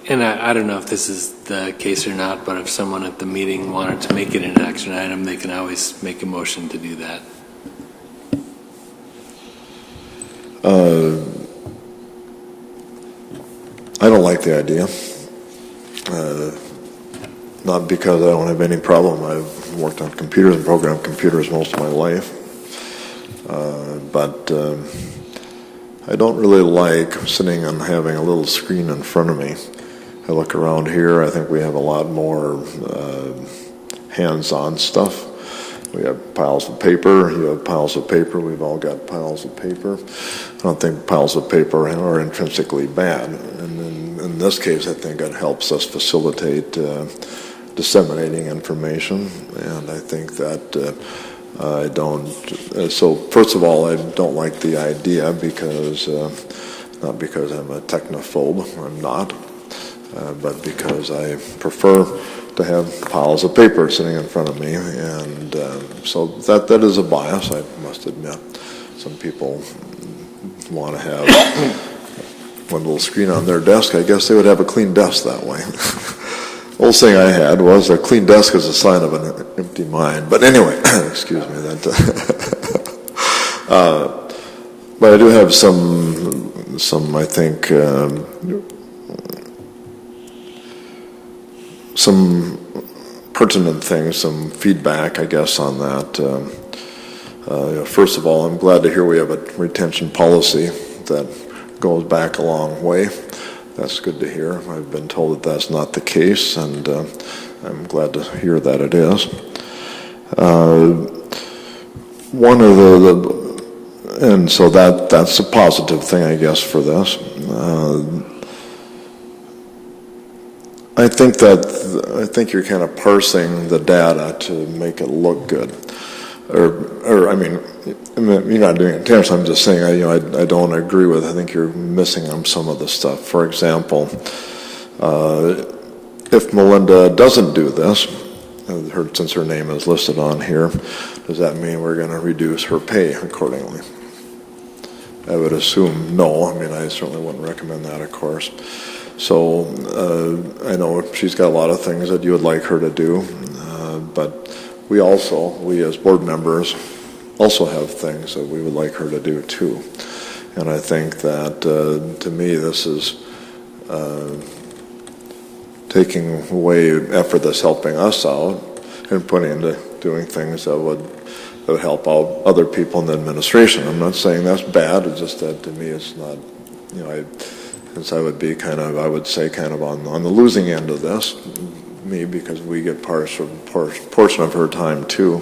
And I don't know if this is the case or not, but if someone at the meeting wanted to make it an action item, they can always make a motion to do that. I don't like the idea. Not because I don't have any problem. I've worked on computers and programmed computers most of my life. But I don't really like sitting and having a little screen in front of me. I look around here, I think we have a lot more hands-on stuff. We have piles of paper, you have piles of paper, we've all got piles of paper. I don't think piles of paper are intrinsically bad. And then in this case, I think it helps us facilitate disseminating information, and I think that I don't, so first of all, I don't like the idea because, not because I'm a technophobe, I'm not, but because I prefer to have piles of paper sitting in front of me, and so that is a bias, I must admit. Some people want to have one little screen on their desk. I guess they would have a clean desk that way. Old saying I had was a clean desk is a sign of an empty mind. But anyway, excuse me. That. But I do have some I think, some pertinent things, some feedback, I guess, on that. First of all, I'm glad to hear we have a retention policy that goes back a long way. That's good to hear. I've been told that that's not the case, and I'm glad to hear that it is. One of and so that's a positive thing, I guess, for this. I think you're kind of parsing the data to make it look good. Or I mean, you're not doing it intentionally. I'm just saying, I don't agree with. I think you're missing on some of the stuff. For example, if Melinda doesn't do this, since her name is listed on here, does that mean we're going to reduce her pay accordingly? I would assume no. I mean, I certainly wouldn't recommend that, of course. So I know she's got a lot of things that you would like her to do, but we as board members also have things that we would like her to do too. And I think that to me this is taking away effort that's helping us out and putting into doing things that would help out other people in the administration. I'm not saying that's bad, it's just that to me it's not, since I would say kind of on the losing end of this, me, because we get portion of her time too,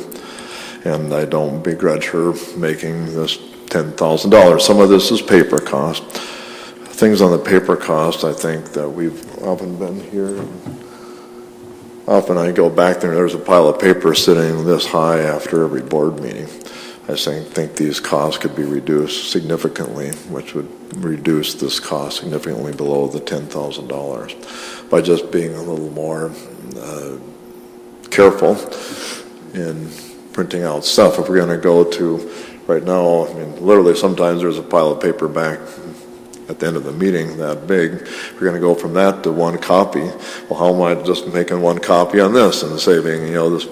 and I don't begrudge her making this $10,000. Some of this is paper cost. Things on the paper cost, I think that we've often been here. Often I go back there and there's a pile of paper sitting this high after every board meeting. I think these costs could be reduced significantly, which would reduce this cost significantly below the $10,000 by just being a little more careful in printing out stuff. If we're going to go to, right now, I mean, literally sometimes there's a pile of paper back at the end of the meeting that big. We're going to go from that to one copy. Well, how am I just making one copy on this and saving, this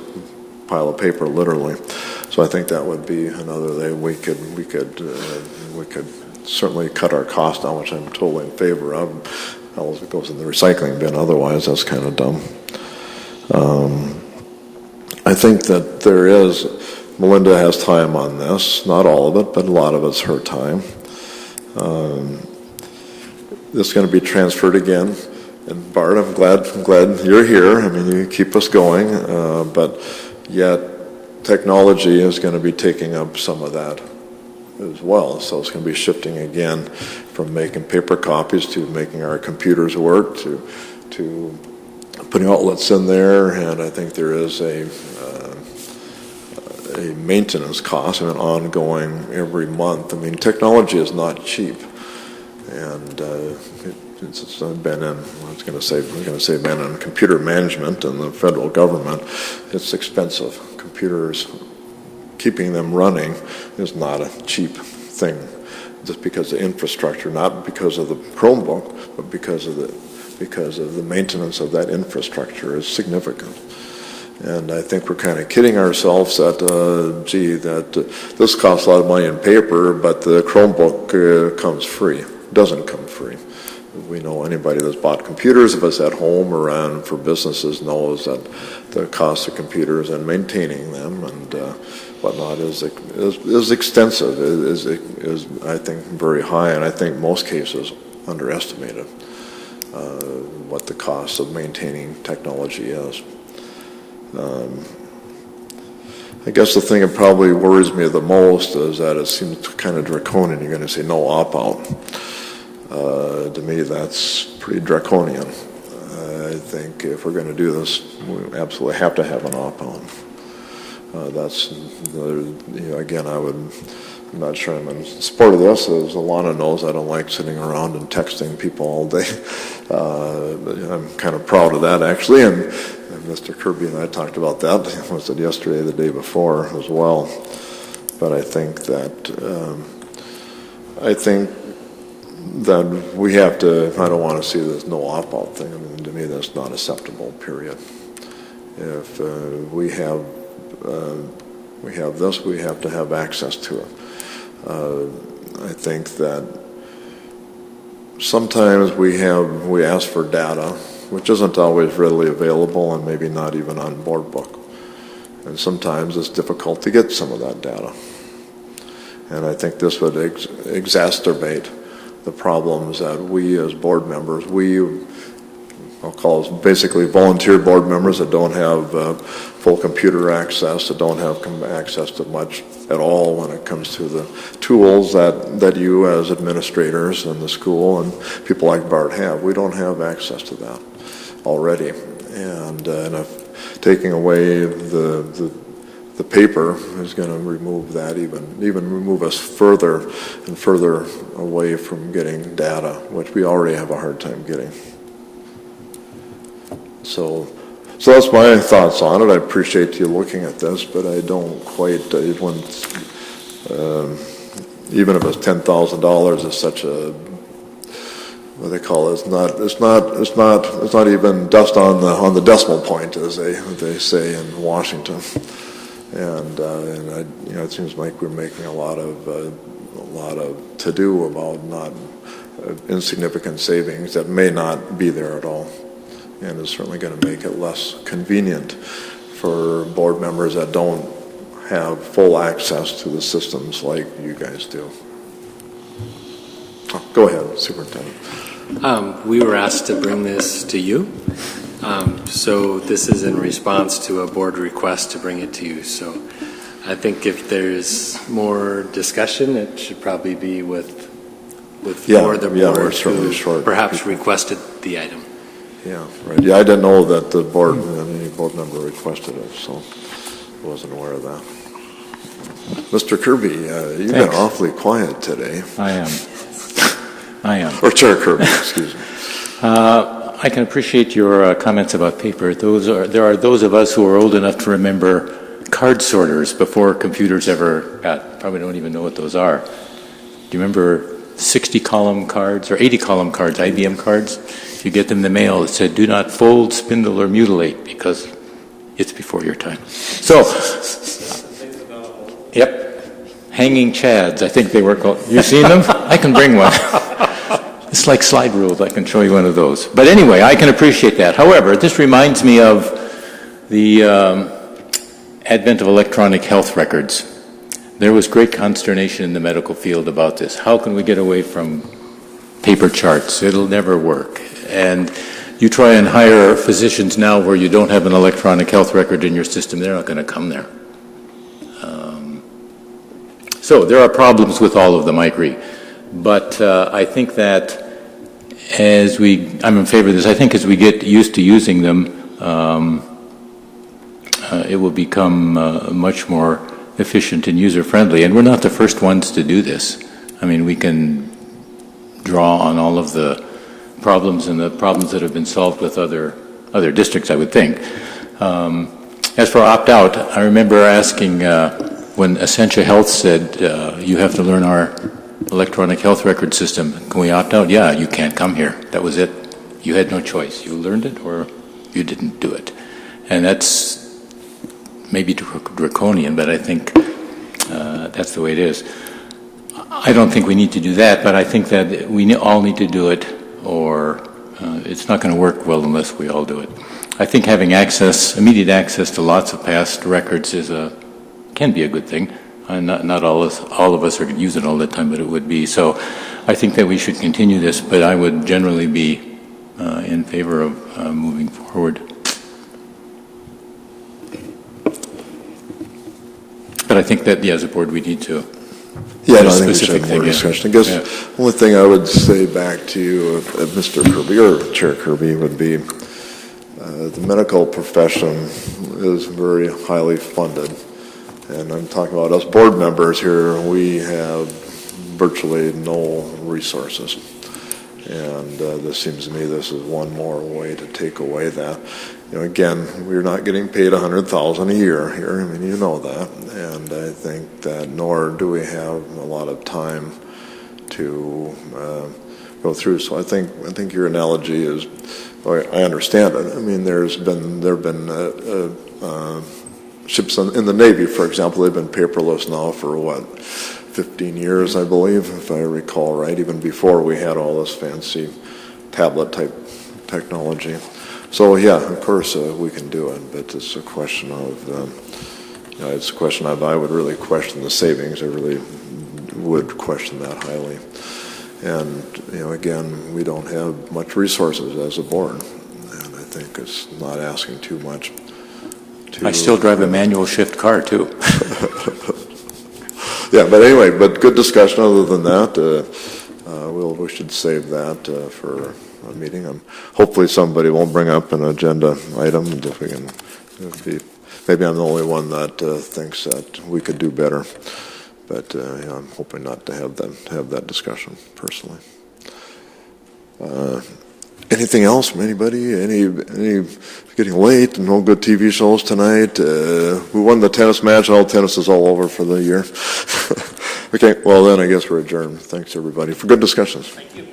pile of paper literally? So I think that would be another way we could certainly cut our cost down, which I'm totally in favor of. Else it goes in the recycling bin. Otherwise, that's kind of dumb. I think that Melinda has time on this. Not all of it, but a lot of it's her time. This is going to be transferred again. And Bart, I'm glad you're here. I mean, you keep us going, but yet technology is going to be taking up some of that as well. So it's going to be shifting again from making paper copies to making our computers work to putting outlets in there. And I think there is a maintenance cost, ongoing every month. I mean, technology is not cheap, and it's been in. Been in computer management and the federal government. It's expensive. Computers, keeping them running is not a cheap thing. Just because of the infrastructure, not because of the Chromebook, but because of the maintenance of that infrastructure is significant. And I think we're kind of kidding ourselves that, this costs a lot of money in paper, but the Chromebook comes free. It doesn't come free. We know anybody that's bought computers, if it's at home or on for businesses, knows that the cost of computers and maintaining them and whatnot is extensive, is I think very high, and I think most cases underestimated what the cost of maintaining technology is. I guess the thing that probably worries me the most is that it seems kind of draconian. You're going to say no opt-out. To me, that's pretty draconian. I think if we're going to do this, we absolutely have to have an opt-out. Again, I'm not sure I'm in support of this. As Alana knows, I don't like sitting around and texting people all day. I'm kind of proud of that, actually, and Mr. Kirby and I talked about that. Was it yesterday or the day before as well? But I think that we have to. I don't want to see this no opt-out thing. I mean, to me, that's not acceptable. Period. If we have this, we have to have access to it. I think that sometimes we ask for data, which isn't always readily available and maybe not even on board book. And sometimes it's difficult to get some of that data. And I think this would exacerbate the problems that we as board members, I'll call us basically volunteer board members that don't have full computer access, that don't have access to much at all when it comes to the tools that you as administrators in the school and people like Bart have. We don't have access to that already. And if taking away the paper is going to remove that, even remove us further and further away from getting data, which we already have a hard time getting. So that's my thoughts on it. I appreciate you looking at this, but I don't quite. Even if it's $10,000, it's such a what they call it. It's not even dust on the decimal point, as they say in Washington. And it seems like we're making a lot of to do about not insignificant savings that may not be there at all. And it's certainly going to make it less convenient for board members that don't have full access to the systems like you guys do. Oh, go ahead, Superintendent. We were asked to bring this to you. So this is in response to a board request to bring it to you. So I think if there's more discussion, it should probably be with more of the board who perhaps requested the item. Yeah, right. Yeah, I didn't know that the board, any board member requested it, so I wasn't aware of that. Mr. Kirby, you've been awfully quiet today. I am. Or Chair Kirby, excuse me. I can appreciate your comments about paper. There are those of us who are old enough to remember card sorters before computers ever probably don't even know what those are. Do you remember 60-column cards or 80-column cards, IBM cards? You get them in the mail. It said, "Do not fold, spindle, or mutilate," because it's before your time. So, yep, hanging chads, I think they were called. You seen them? I can bring one. It's like slide rules. I can show you one of those. But anyway, I can appreciate that. However, this reminds me of the advent of electronic health records. There was great consternation in the medical field about this. How can we get away from paper charts? It'll never work. And you try and hire physicians now where you don't have an electronic health record in your system, they're not going to come there. So there are problems with all of them, I agree. But I think that I'm in favor of this. I think as we get used to using them, it will become much more efficient and user-friendly. And we're not the first ones to do this. I mean, we can draw on all of the problems and the problems that have been solved with other districts, I would think. As for opt-out, I remember asking when Essentia Health said, you have to learn our electronic health record system. Can we opt out? Yeah, you can't come here. That was it. You had no choice. You learned it or you didn't do it. And that's maybe draconian, but I think that's the way it is. I don't think we need to do that, but I think that we all need to do it, or it's not going to work well unless we all do it. I think having immediate access to lots of past records can be a good thing. Not all of us are going to use it all the time, but it would be. So I think that we should continue this, but I would generally be in favor of moving forward. But I think that, as a board, we need to Yeah, a no, I think we should specific have more thing, yeah. discussion. I guess Yeah. only thing I would say back to you, Mr. Kirby, or Chair Kirby, would be the medical profession is very highly funded. And I'm talking about us board members here, we have virtually no resources. And this seems to me this is one more way to take away that. You know, again, we're not getting paid $100,000 a year here. I mean, you know that. And I think that nor do we have a lot of time to go through. So I think your analogy is, well, I understand it. I mean, there have been ships in the Navy, for example, they've been paperless now for 15 years, I believe, if I recall right, even before we had all this fancy tablet-type technology. So, yeah, of course, we can do it, but it's a question of, I would really question the savings. I really would question that highly. And, you know, again, we don't have much resources as a board, and I think it's not asking too much. I still drive a manual shift car, too. Yeah, but anyway, but good discussion. Other than that, we should save that for a meeting. Hopefully somebody won't bring up an agenda item, and if we can, maybe I'm the only one that thinks that we could do better. But I'm hoping not to have that discussion personally. Anything else from anybody? It's getting late. No good TV shows tonight. We won the tennis match. All tennis is all over for the year. Okay, well then I guess we're adjourned. Thanks everybody for good discussions. Thank you.